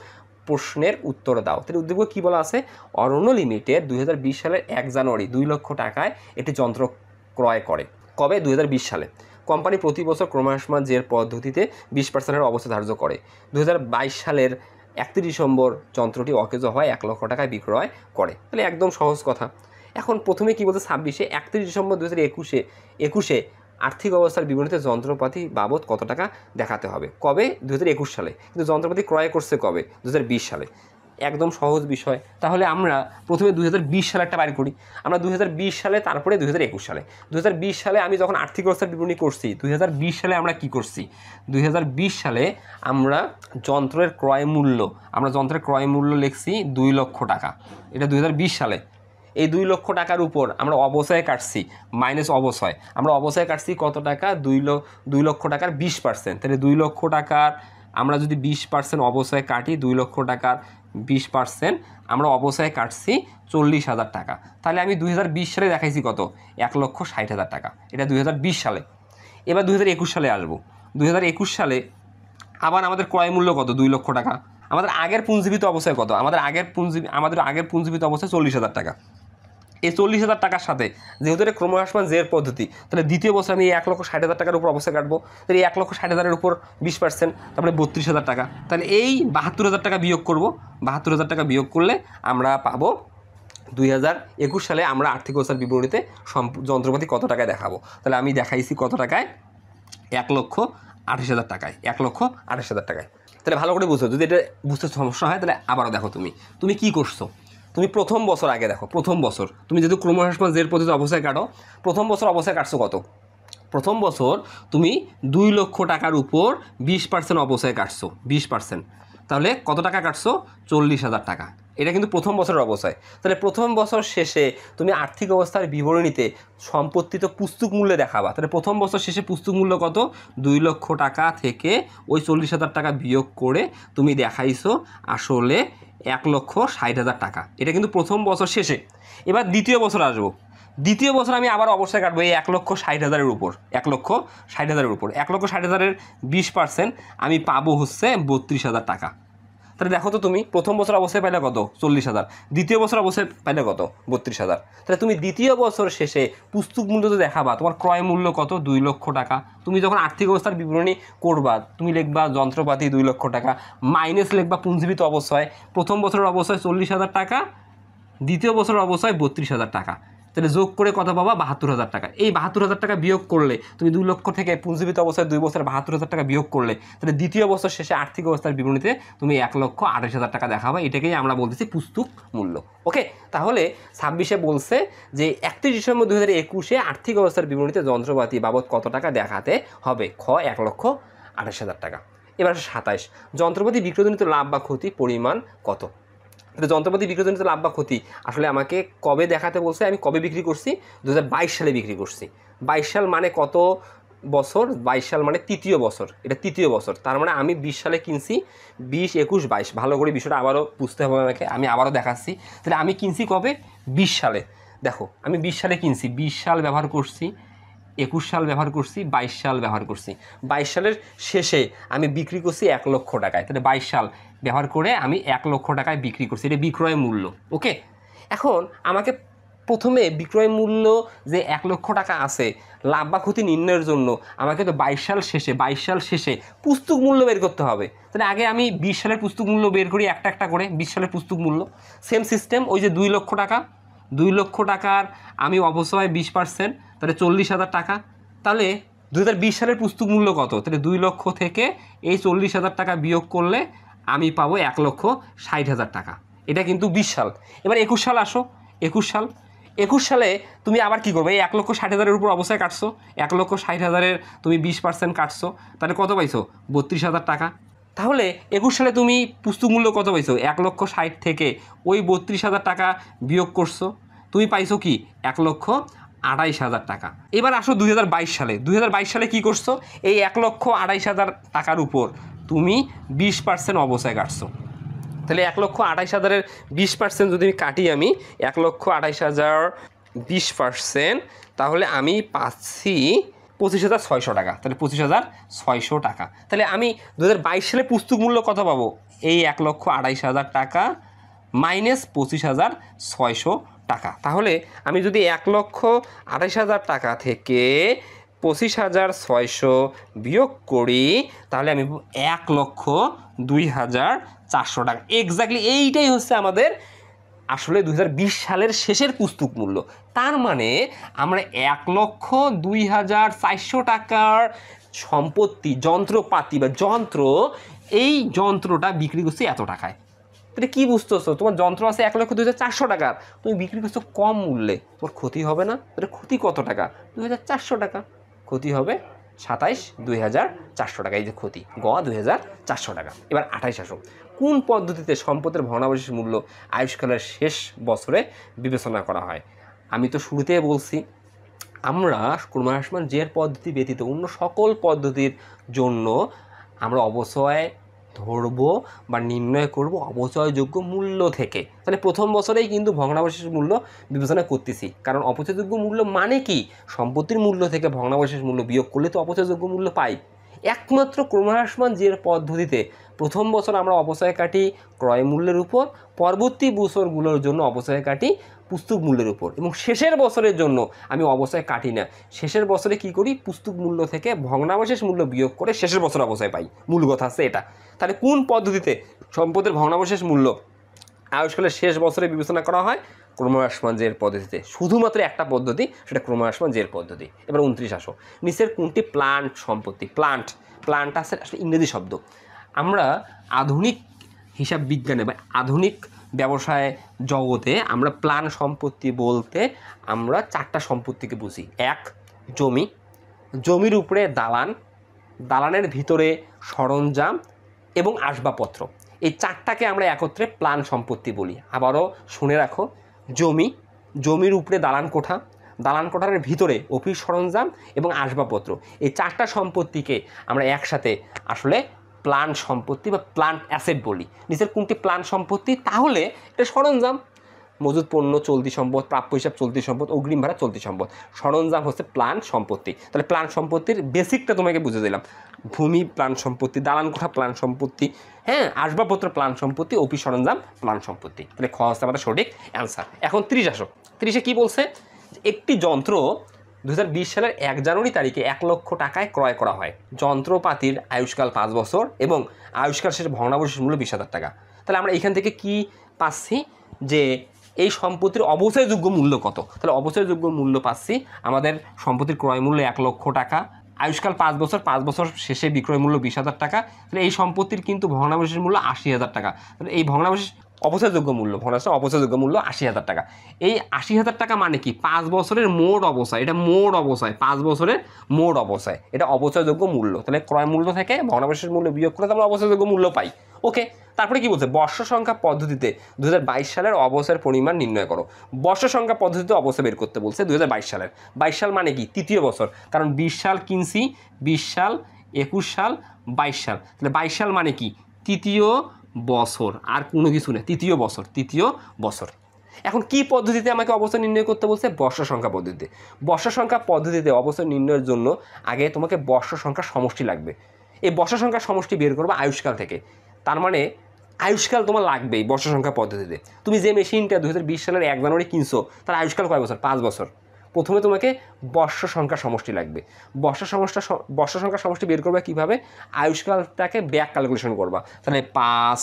প্রশ্নের উত্তর দাও। তাহলে উদ্দীপক কী বলা আছে? অরণ্য লিমিটেড 2020 সালের 1 জানুয়ারি 2 লক্ষ টাকায় একটি যন্ত্র ক্রয় করে। কবে? 2020 সালে। কোম্পানি প্রতি বছর ক্রমহ্রাসমান জের পদ্ধতিতে 20% অবস্থা ধার্য করে। 2022 সালের 31 ডিসেম্বর যন্ত্রটি অকেজ হয় 1 লক্ষ টাকায় বিক্রয় করে। তাহলে একদম সহজ কথা। এখন প্রথমে কি বলতে? 26-এ 31 ডিসেম্বর 2021-এ আর্থিক অবস্থার বিবরণীতে যন্ত্রপাতি বাবদ কত টাকা দেখাতে হবে। কবে? 2021 সালে। কিন্তু যন্ত্রপাতি ক্রয় করছে কবে? 2020 সালে। একদম সহজ বিষয়। তাহলে আমরা প্রথমে 2020 সালে একটা বাইর করি। আমরা 2020 সালে, তারপরে 2021 সালে। 2020 সালে আমি যখন আর্থিক অবস্থার বিবরণী করছি, 2020 সালে আমরা কি করছি? 2020 সালে আমরা যন্ত্রের ক্রয় মূল্য লিখছি 2 লক্ষ টাকা। এটা 2020 সালে। এই 2 লক্ষ টাকার উপর আমরা অবচয় কাটছি, মাইনাস অবচয়। আমরা অবচয় কাটছি কত টাকা? 2 লক্ষ টাকার 20%। তাহলে 2 লক্ষ টাকার আমরা যদি 20% অবচয় কাটি, 2 লক্ষ টাকার 20% আমরা অবচয় কাটছি 40,000 টাকা। তাহলে আমি 2020 সালে দেখাইছি কত? 1,60,000 টাকা। এটা 2020 সালে। এবার 2021 সালে আসবো। 2021 সালে আবার আমাদের ক্রয় মূল্য কত? 2 লক্ষ টাকা। আমাদের আগের পুঞ্জীবিত অবস্থায় কত? আমাদের আগের পুঞ্জীবিত অবস্থায় 40,000 টাকা। এই 40,000 টাকার সাথে যেহেতু এটা ক্রমহ্রাসমান জের পদ্ধতি, তাহলে দ্বিতীয় বছর আমি 1,60,000 টাকার উপর অবস্থা কাটবো। তাহলে এই 1,60,000-এর উপর 20%, তারপরে 32,000 টাকা। তাহলে এই 72,000 টাকা বিয়োগ করব। 72,000 টাকা বিয়োগ করলে আমরা পাবো 2021 সালে আমরা আর্থিক অবস্থার বিবরণীতে যন্ত্রপাতি কত টাকায় দেখাবো। তাহলে আমি দেখাইছি কত টাকায়? 1,28,000 টাকায়। 1,28,000 টাকায়। তাহলে ভালো করে বুঝো। যদি এটা বুঝতে সমস্যা হয় তাহলে আবারও দেখো। তুমি কি করছো? তুমি প্রথম বছর আগে দেখো। প্রথম বছর তুমি যেহেতু ক্রমহ্রাসমান জের পদ্ধতি অবস্থায় কাটো, প্রথম বছর অবস্থায় কাটছো কত? প্রথম বছর তুমি 2 লক্ষ টাকার উপর 20% অবস্থায় কাটছো। 20%, তাহলে কত টাকা কাটছো? 40,000 টাকা। এটা কিন্তু প্রথম বছরের অবস্থায়। তাহলে প্রথম বছর শেষে তুমি আর্থিক অবস্থার বিবরণীতে সম্পত্তি তো পুস্তক মূল্যে দেখাবা। তাহলে প্রথম বছর শেষে পুস্তক মূল্য কত? 2 লক্ষ টাকা থেকে ওই 40,000 টাকা বিয়োগ করে তুমি দেখাইছো আসলে 1,60,000 টাকা। এটা কিন্তু প্রথম বছর শেষে। এবার দ্বিতীয় বছর আসবো। দ্বিতীয় বছর আমি আবার অবস্থায় কাটবো এই 1,60,000-এর উপর। 1,60,000-এর উপর 1,60,000-এর 20% আমি পাবো হচ্ছে 32,000 টাকা। তাহলে দেখো তো, তুমি প্রথম বছর অবস্থায় পাইলে কত? 40,000। দ্বিতীয় বছর অবস্থায় পাইলে কত? 32,000। তাহলে তুমি দ্বিতীয় বছর শেষে পুস্তক মূল্য তো দেখাবা, তোমার ক্রয় মূল্য কত? 2 লক্ষ টাকা। তুমি যখন আর্থিক অবস্থার বিবরণী করবা, তুমি লিখবা যন্ত্রপাতি 2 লক্ষ টাকা, মাইনাস লিখবা পুঞ্জীবিত অবস্থায় প্রথম বছরের অবস্থায় 40,000 টাকা, দ্বিতীয় বছরের অবস্থায় 32,000 টাকা। তাহলে যোগ করে কত পাবা? 72,000 টাকা। এই 72,000 টাকা বিয়োগ করলে তুমি 2 লক্ষ থেকে পুঞ্জীবিত অবস্থায় 2 বছরে 72,000 টাকা বিয়োগ করলে, তাহলে দ্বিতীয় বছর শেষে আর্থিক অবস্থার বিবরণীতে তুমি 1,28,000 টাকা দেখাবা। এটাকেই আমরা বলতেছি পুস্তক মূল্য। ওকে, তাহলে 26-এ বলছে যে 31 ডিসেম্বর 2021-এ আর্থিক অবস্থার বিবরণীতে যন্ত্রপাতি বাবদ কত টাকা দেখাতে হবে। খ 1,28,000 টাকা। এবার 27, যন্ত্রপাতি বিক্রয়জনিত লাভ বা ক্ষতি পরিমাণ কত? যন্ত্রপাতি বিক্রয়জনিত লাভ বা ক্ষতি আসলে আমাকে কবে দেখাতে বলছে? আমি কবে বিক্রি করছি? 2022 সালে বিক্রি করছি। 22 সাল মানে কত বছর? 22 সাল মানে তৃতীয় বছর। এটা তৃতীয় বছর। তার মানে আমি 20 সালে কিনছি। 20, 21, 22। ভালো করে বিষয়টা আবারও বুঝতে হবে আমাকে। আমি আবারও দেখাচ্ছি। তাহলে আমি কিনছি কবে? 20 সালে। দেখো, আমি 20 সালে কিনছি। 20 সাল ব্যবহার করছি, 21 সাল ব্যবহার করছি, 22 সাল ব্যবহার করছি। 22 সালের শেষে আমি বিক্রি করছি 1 লক্ষ টাকায়। তাহলে 22 সাল ব্যবহার করে আমি 1 লক্ষ টাকায় বিক্রি করছি। এটা বিক্রয় মূল্য। ওকে, এখন আমাকে প্রথমে বিক্রয় মূল্য যে 1 লক্ষ টাকা আছে, লাভ বা ক্ষতি নির্ণয়ের জন্য আমাকে তো 22 সাল শেষে পুস্তক মূল্য বের করতে হবে। তাহলে আগে আমি 20 সালের পুস্তক মূল্য বের করি একটা একটা করে। 20 সালের পুস্তক মূল্য সেম সিস্টেম, ওই যে 2 লক্ষ টাকা। 2 লক্ষ টাকার আমি অবশ্যই 20%, তাহলে 40,000 টাকা। তাহলে 2020 সালের পুস্তক মূল্য কত? তাহলে 2 লক্ষ থেকে এই 40,000 টাকা বিয়োগ করলে আমি পাবো 1,60,000 টাকা। এটা কিন্তু 20 সাল। এবার 21 সাল আসো। 21 সালে তুমি আবার কি করবে? এই 1,60,000-এর উপর অবস্থায় কাটছো। 1,60,000-এর তুমি 20% কাটছো, তাহলে কত পাইছো? 32,000 টাকা। তাহলে 21 সালে তুমি পুস্তক মূল্য কত পাইছো? 1,60,000 থেকে ওই 32,000 টাকা বিয়োগ করছো, তুমি পাইছো কি? 1,28,000 টাকা। এবার আসো 2022 সালে। 2022 সালে কী করছো? এই 1,28,000 টাকার উপর তুমি 20% অবস্থায় কাটছো। তাহলে 1,28,000-এর 20% যদি কাটি, আমি 1,28,000 20%, তাহলে আমি পাচ্ছি 25,600 টাকা। তাহলে 25,600 টাকা। তাহলে আমি 2022 সালে পুস্তক মূল্য কত পাবো? এই 1,28,000 টাকা মাইনাস 25,600 টাকা। তাহলে আমি যদি 1,28,000 টাকা থেকে 25,600 বিয়োগ করি, তাহলে আমি 1,02,400 টাকা। এক্স্যাক্টলি এইটাই হচ্ছে আমাদের আসলে 2020 সালের শেষের পুস্তক মূল্য। তার মানে আমরা 1,02,400 টাকার সম্পত্তি, যন্ত্রপাতি বা যন্ত্র, এই যন্ত্রটা বিক্রি করছি এত টাকায়। তাহলে কী বুঝতেছো, তোমার যন্ত্র আছে 1,02,400 টাকার, তুমি বিক্রি করছো কম মূল্যে, তোমার ক্ষতি হবে না? তাহলে ক্ষতি কত টাকা? 2,400 টাকা। ক্ষতি হবে 27,2,400 টাকা। এই যে ক্ষতি, 2,400 টাকা। এবার 28 আসো, কোন পদ্ধতিতে সম্পদের ভগ্নাবশেষ মূল্য আয়ুষ্কালের শেষ বছরে বিবেচনা করা হয়? আমি তো শুরুতেই বলছি, আমরা ক্রমহ্রাসমান জের পদ্ধতি ব্যতীত অন্য সকল পদ্ধতির জন্য আমরা অবচয় ধরব বা নির্ণয় করব অবচয়যোগ্য মূল্য থেকে। তাহলে প্রথম বছরেই কিন্তু ভগ্নাবশেষ মূল্য বিবেচনা করতেছি, কারণ অপচয়যোগ্য মূল্য মানে কি, সম্পত্তির মূল্য থেকে ভগ্নাবশেষ মূল্য বিয়োগ করলে তো অপচয়যোগ্য মূল্য পাই। একমাত্র ক্রমহ্রাসমান জের পদ্ধতিতে প্রথম বছর আমরা অপচয় কাটি ক্রয় মূল্যের উপর, পরবর্তী বছরগুলোর জন্য অপচয় কাটি পুস্তক মূল্যের উপর, এবং শেষের বছরের জন্য আমি অবচয় কাটি না। শেষের বছরে কি করি, পুস্তক মূল্য থেকে ভগ্নাবশেষ মূল্য বিয়োগ করে শেষের বছর অবচয় পাই। মূল কথা আছে এটা। তাহলে কোন পদ্ধতিতে সম্পদের ভগ্নাবশেষ মূল্য আয়ুষ্কালের শেষ বছরে বিবেচনা করা হয়? ক্রমহ্রাসমান জের পদ্ধতিতে। শুধুমাত্র একটা পদ্ধতি, সেটা ক্রমহ্রাসমান জের পদ্ধতি। এবার 29 আসো, নিচের কোনটি প্লান্ট সম্পত্তি? প্লান্ট আছে আসলে ইংরেজি শব্দ। আমরা আধুনিক হিসাব বিজ্ঞানে বা আধুনিক ব্যবসায় জগতে আমরা প্লান সম্পত্তি বলতে আমরা 4টা সম্পত্তিকে বুঝি। 1, জমি, জমির উপরে দালান, দালানের ভিতরে সরঞ্জাম এবং আসবাবপত্র। এই 4টাকে আমরা একত্রে প্লান সম্পত্তি বলি। আবারও শুনে রাখো, জমি, জমির উপরে দালান কোঠা, দালান কোঠার ভিতরে অফিস সরঞ্জাম এবং আসবাবপত্র, এই 4টা সম্পত্তিকে আমরা একসাথে আসলে প্লান্ট সম্পত্তি বা প্লান্ট অ্যাসেট বলি। নিচের কোনটি প্লান্ট সম্পত্তি? তাহলে এটা সরঞ্জাম, মজুদ পণ্য চলতি সম্পদ, প্রাপ্য হিসাব চলতি সম্পদ, অগ্রিম ভাড়া চলতি সম্পদ। সরঞ্জাম হচ্ছে প্লান্ট সম্পত্তি। তাহলে প্লান্ট সম্পত্তির বেসিকটা তোমাকে বুঝে দিলাম। ভূমি প্লান্ট সম্পত্তি, দালান কোঠা প্লান্ট সম্পত্তি, হ্যাঁ, আসবাবপত্র প্লান্ট সম্পত্তি, অফিস সরঞ্জাম প্লান্ট সম্পত্তি। তাহলে খ হচ্ছে আমাদের সঠিক অ্যান্সার। এখন 30 আসো, 30-এ কী বলছে, একটি যন্ত্র 2020 সালের 1 জানুয়ারি তারিখে 1 লক্ষ টাকায় ক্রয় করা হয়। যন্ত্রপাতির আয়ুষ্কাল 5 বছর এবং আয়ুষ্কাল শেষে ভগ্নাবশেষ মূল্য 20,000 টাকা। তাহলে আমরা এখান থেকে কি পাচ্ছি, যে এই সম্পত্তির অবচয়যোগ্য মূল্য কত? তাহলে অবচয়যোগ্য মূল্য পাচ্ছি, আমাদের সম্পত্তির ক্রয় মূল্য 1 লক্ষ টাকা, আয়ুষ্কাল 5 বছর, 5 বছর শেষে বিক্রয় মূল্য 20,000 টাকা। তাহলে এই সম্পত্তির কিন্তু ভগ্নাবশেষ মূল্য 80,000 টাকা। তাহলে এই ভগ্নাবশেষ অবচয়যোগ্য মূল্য, ভগ্নাবশেষ অবচয়যোগ্য মূল্য 80,000 টাকা। এই 80,000 টাকা মানে কি, 5 বছরের মোট অবচয়, এটা মোট অবচয়, 5 বছরের মোট অবচয়, এটা অবচয়যোগ্য মূল্য। তাহলে ক্রয় মূল্য থেকে ভগ্নাবশেষ মূল্য বিয়োগ করে আমরা অবচয়যোগ্য মূল্য পাই। ওকে, তারপরে কি বলছে, বর্ষ সংখ্যা পদ্ধতিতে 2022 সালের অবচয়ের পরিমাণ নির্ণয় করো। বর্ষ সংখ্যা পদ্ধতিতে অবচয় বের করতে বলছে 2022 সালের। 22 সাল মানে কি, তৃতীয় বছর, কারণ 20 সাল কিনছি, 20 সাল, 21 সাল, 22 সাল। তাহলে 22 সাল মানে কি, তৃতীয় বছর, আর কোনো কিছু নেই, তৃতীয় বছর, তৃতীয় বছর। এখন কি পদ্ধতিতে আমাকে অবচয় নির্ণয় করতে বলছে? বর্ষ সংখ্যা পদ্ধতিতে। বর্ষ সংখ্যা পদ্ধতিতে অবচয় নির্ণয়ের জন্য আগে তোমাকে বর্ষ সংখ্যার সমষ্টি লাগবে। এই বর্ষ সংখ্যার সমষ্টি বের করবে আয়ুষ্কাল থেকে। তার মানে আয়ুষ্কাল তোমার লাগবেই বর্ষ সংখ্যা পদ্ধতিতে। তুমি যে মেশিনটা 2020 সালের 1 জানুয়ারি কিনছো, তার আয়ুষ্কাল কয় বছর? 5 বছর। প্রথমে তোমাকে বর্ষ সংখ্যা সমষ্টি লাগবে। বর্ষ সংখ্যা সমষ্টি বের করবে কীভাবে? আয়ুষ্কালটাকে ব্যাক ক্যালকুলেশন করবা। তাহলে 5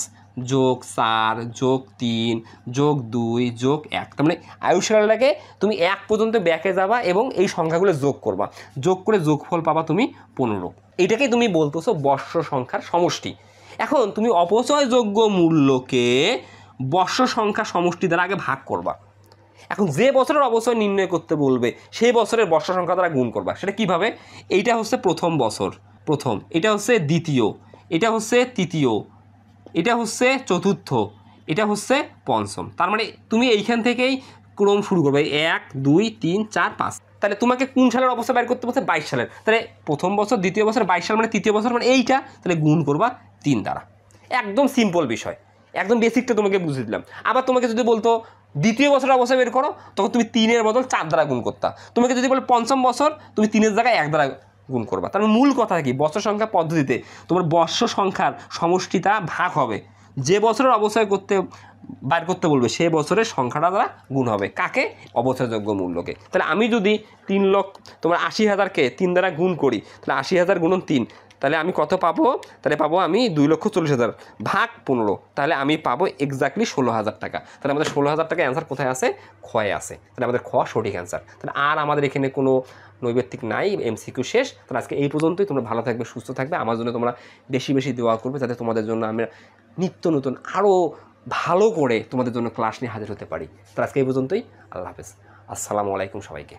যোগ 4 যোগ 3 যোগ 2 যোগ 1, তার মানে আয়ুষ্কালটাকে তুমি 1 পর্যন্ত ব্যাকে যাবা এবং এই সংখ্যাগুলো যোগ করবা, যোগ করে যোগফল পাবা তুমি 15। এইটাকেই তুমি বলতেছো বর্ষ সংখ্যার সমষ্টি। এখন তুমি অপচয়যোগ্য মূল্যকে বর্ষ সংখ্যা সমষ্টি দ্বারা আগে ভাগ করবা। এখন যে বছরের অবচয় নির্ণয় করতে বলবে সেই বছরের বর্ষ সংখ্যা দ্বারা গুণ করবা। সেটা কিভাবে? এইটা হচ্ছে প্রথম বছর, প্রথম, এটা হচ্ছে দ্বিতীয়, এটা হচ্ছে তৃতীয়, এটা হচ্ছে চতুর্থ, এটা হচ্ছে পঞ্চম। তার মানে তুমি এইখান থেকেই ক্রম শুরু করবে, 1 2 3 4 5। তাহলে তোমাকে কোন সালের অবস্থা বের করতে বলছে? 22 সালের। তাহলে প্রথম বছর, দ্বিতীয় বছর, 22 সাল মানে তৃতীয় বছর, মানে এইটা, তাহলে গুণ করবা 3 দ্বারা। একদম সিম্পল বিষয়, একদম বেসিকটা তোমাকে বুঝিয়ে দিলাম। আবার তোমাকে যদি বলতো দ্বিতীয় বছরের অবস্থা বের করো, তখন তুমি 3-এর বদল 4 দ্বারা গুণ করতা। তোমাকে যদি বলে পঞ্চম বছর, তুমি 3-এর জায়গায় 1 দ্বারা গুণ করবা। তার মূল কথা কি, বর্ষ সংখ্যা পদ্ধতিতে তোমার বর্ষ সংখ্যার সমষ্টিটা ভাগ হবে, যে বছরের অবচয় বাইর করতে বলবে সেই বছরের সংখ্যাটা দ্বারা গুণ হবে। কাকে? অবচয়যোগ্য মূল্যকে। তাহলে আমি যদি 3 লক্ষ, তোমার 80,000কে 3 দ্বারা গুণ করি, তাহলে 80,000 গুণন 3, তাহলে আমি কত পাবো? তাহলে পাবো আমি 2,40,000 ভাগ 15, তাহলে আমি পাবো এক্স্যাক্টলি 16,000 টাকা। তাহলে আমাদের 16,000 টাকা অ্যান্সার কোথায় আছে? ক্ষয়ে আছে। তাহলে আমাদের খ সঠিক অ্যান্সার। তাহলে আর আমাদের এখানে কোনো নৈবেত্তিক নাই, এমসিকিউ শেষ। তাহলে আজকে এই পর্যন্তই। তোমরা ভালো থাকবে, সুস্থ থাকবে, আমার জন্য তোমরা বেশি বেশি দোয়া করবে যাতে তোমাদের জন্য আমরা নিত্য নতুন আরও ভালো করে তোমাদের জন্য ক্লাস নিয়ে হাজির হতে পারি। তো আজকে এই পর্যন্তই। আল্লাহ হাফেজ, আসসালামু আলাইকুম সবাইকে।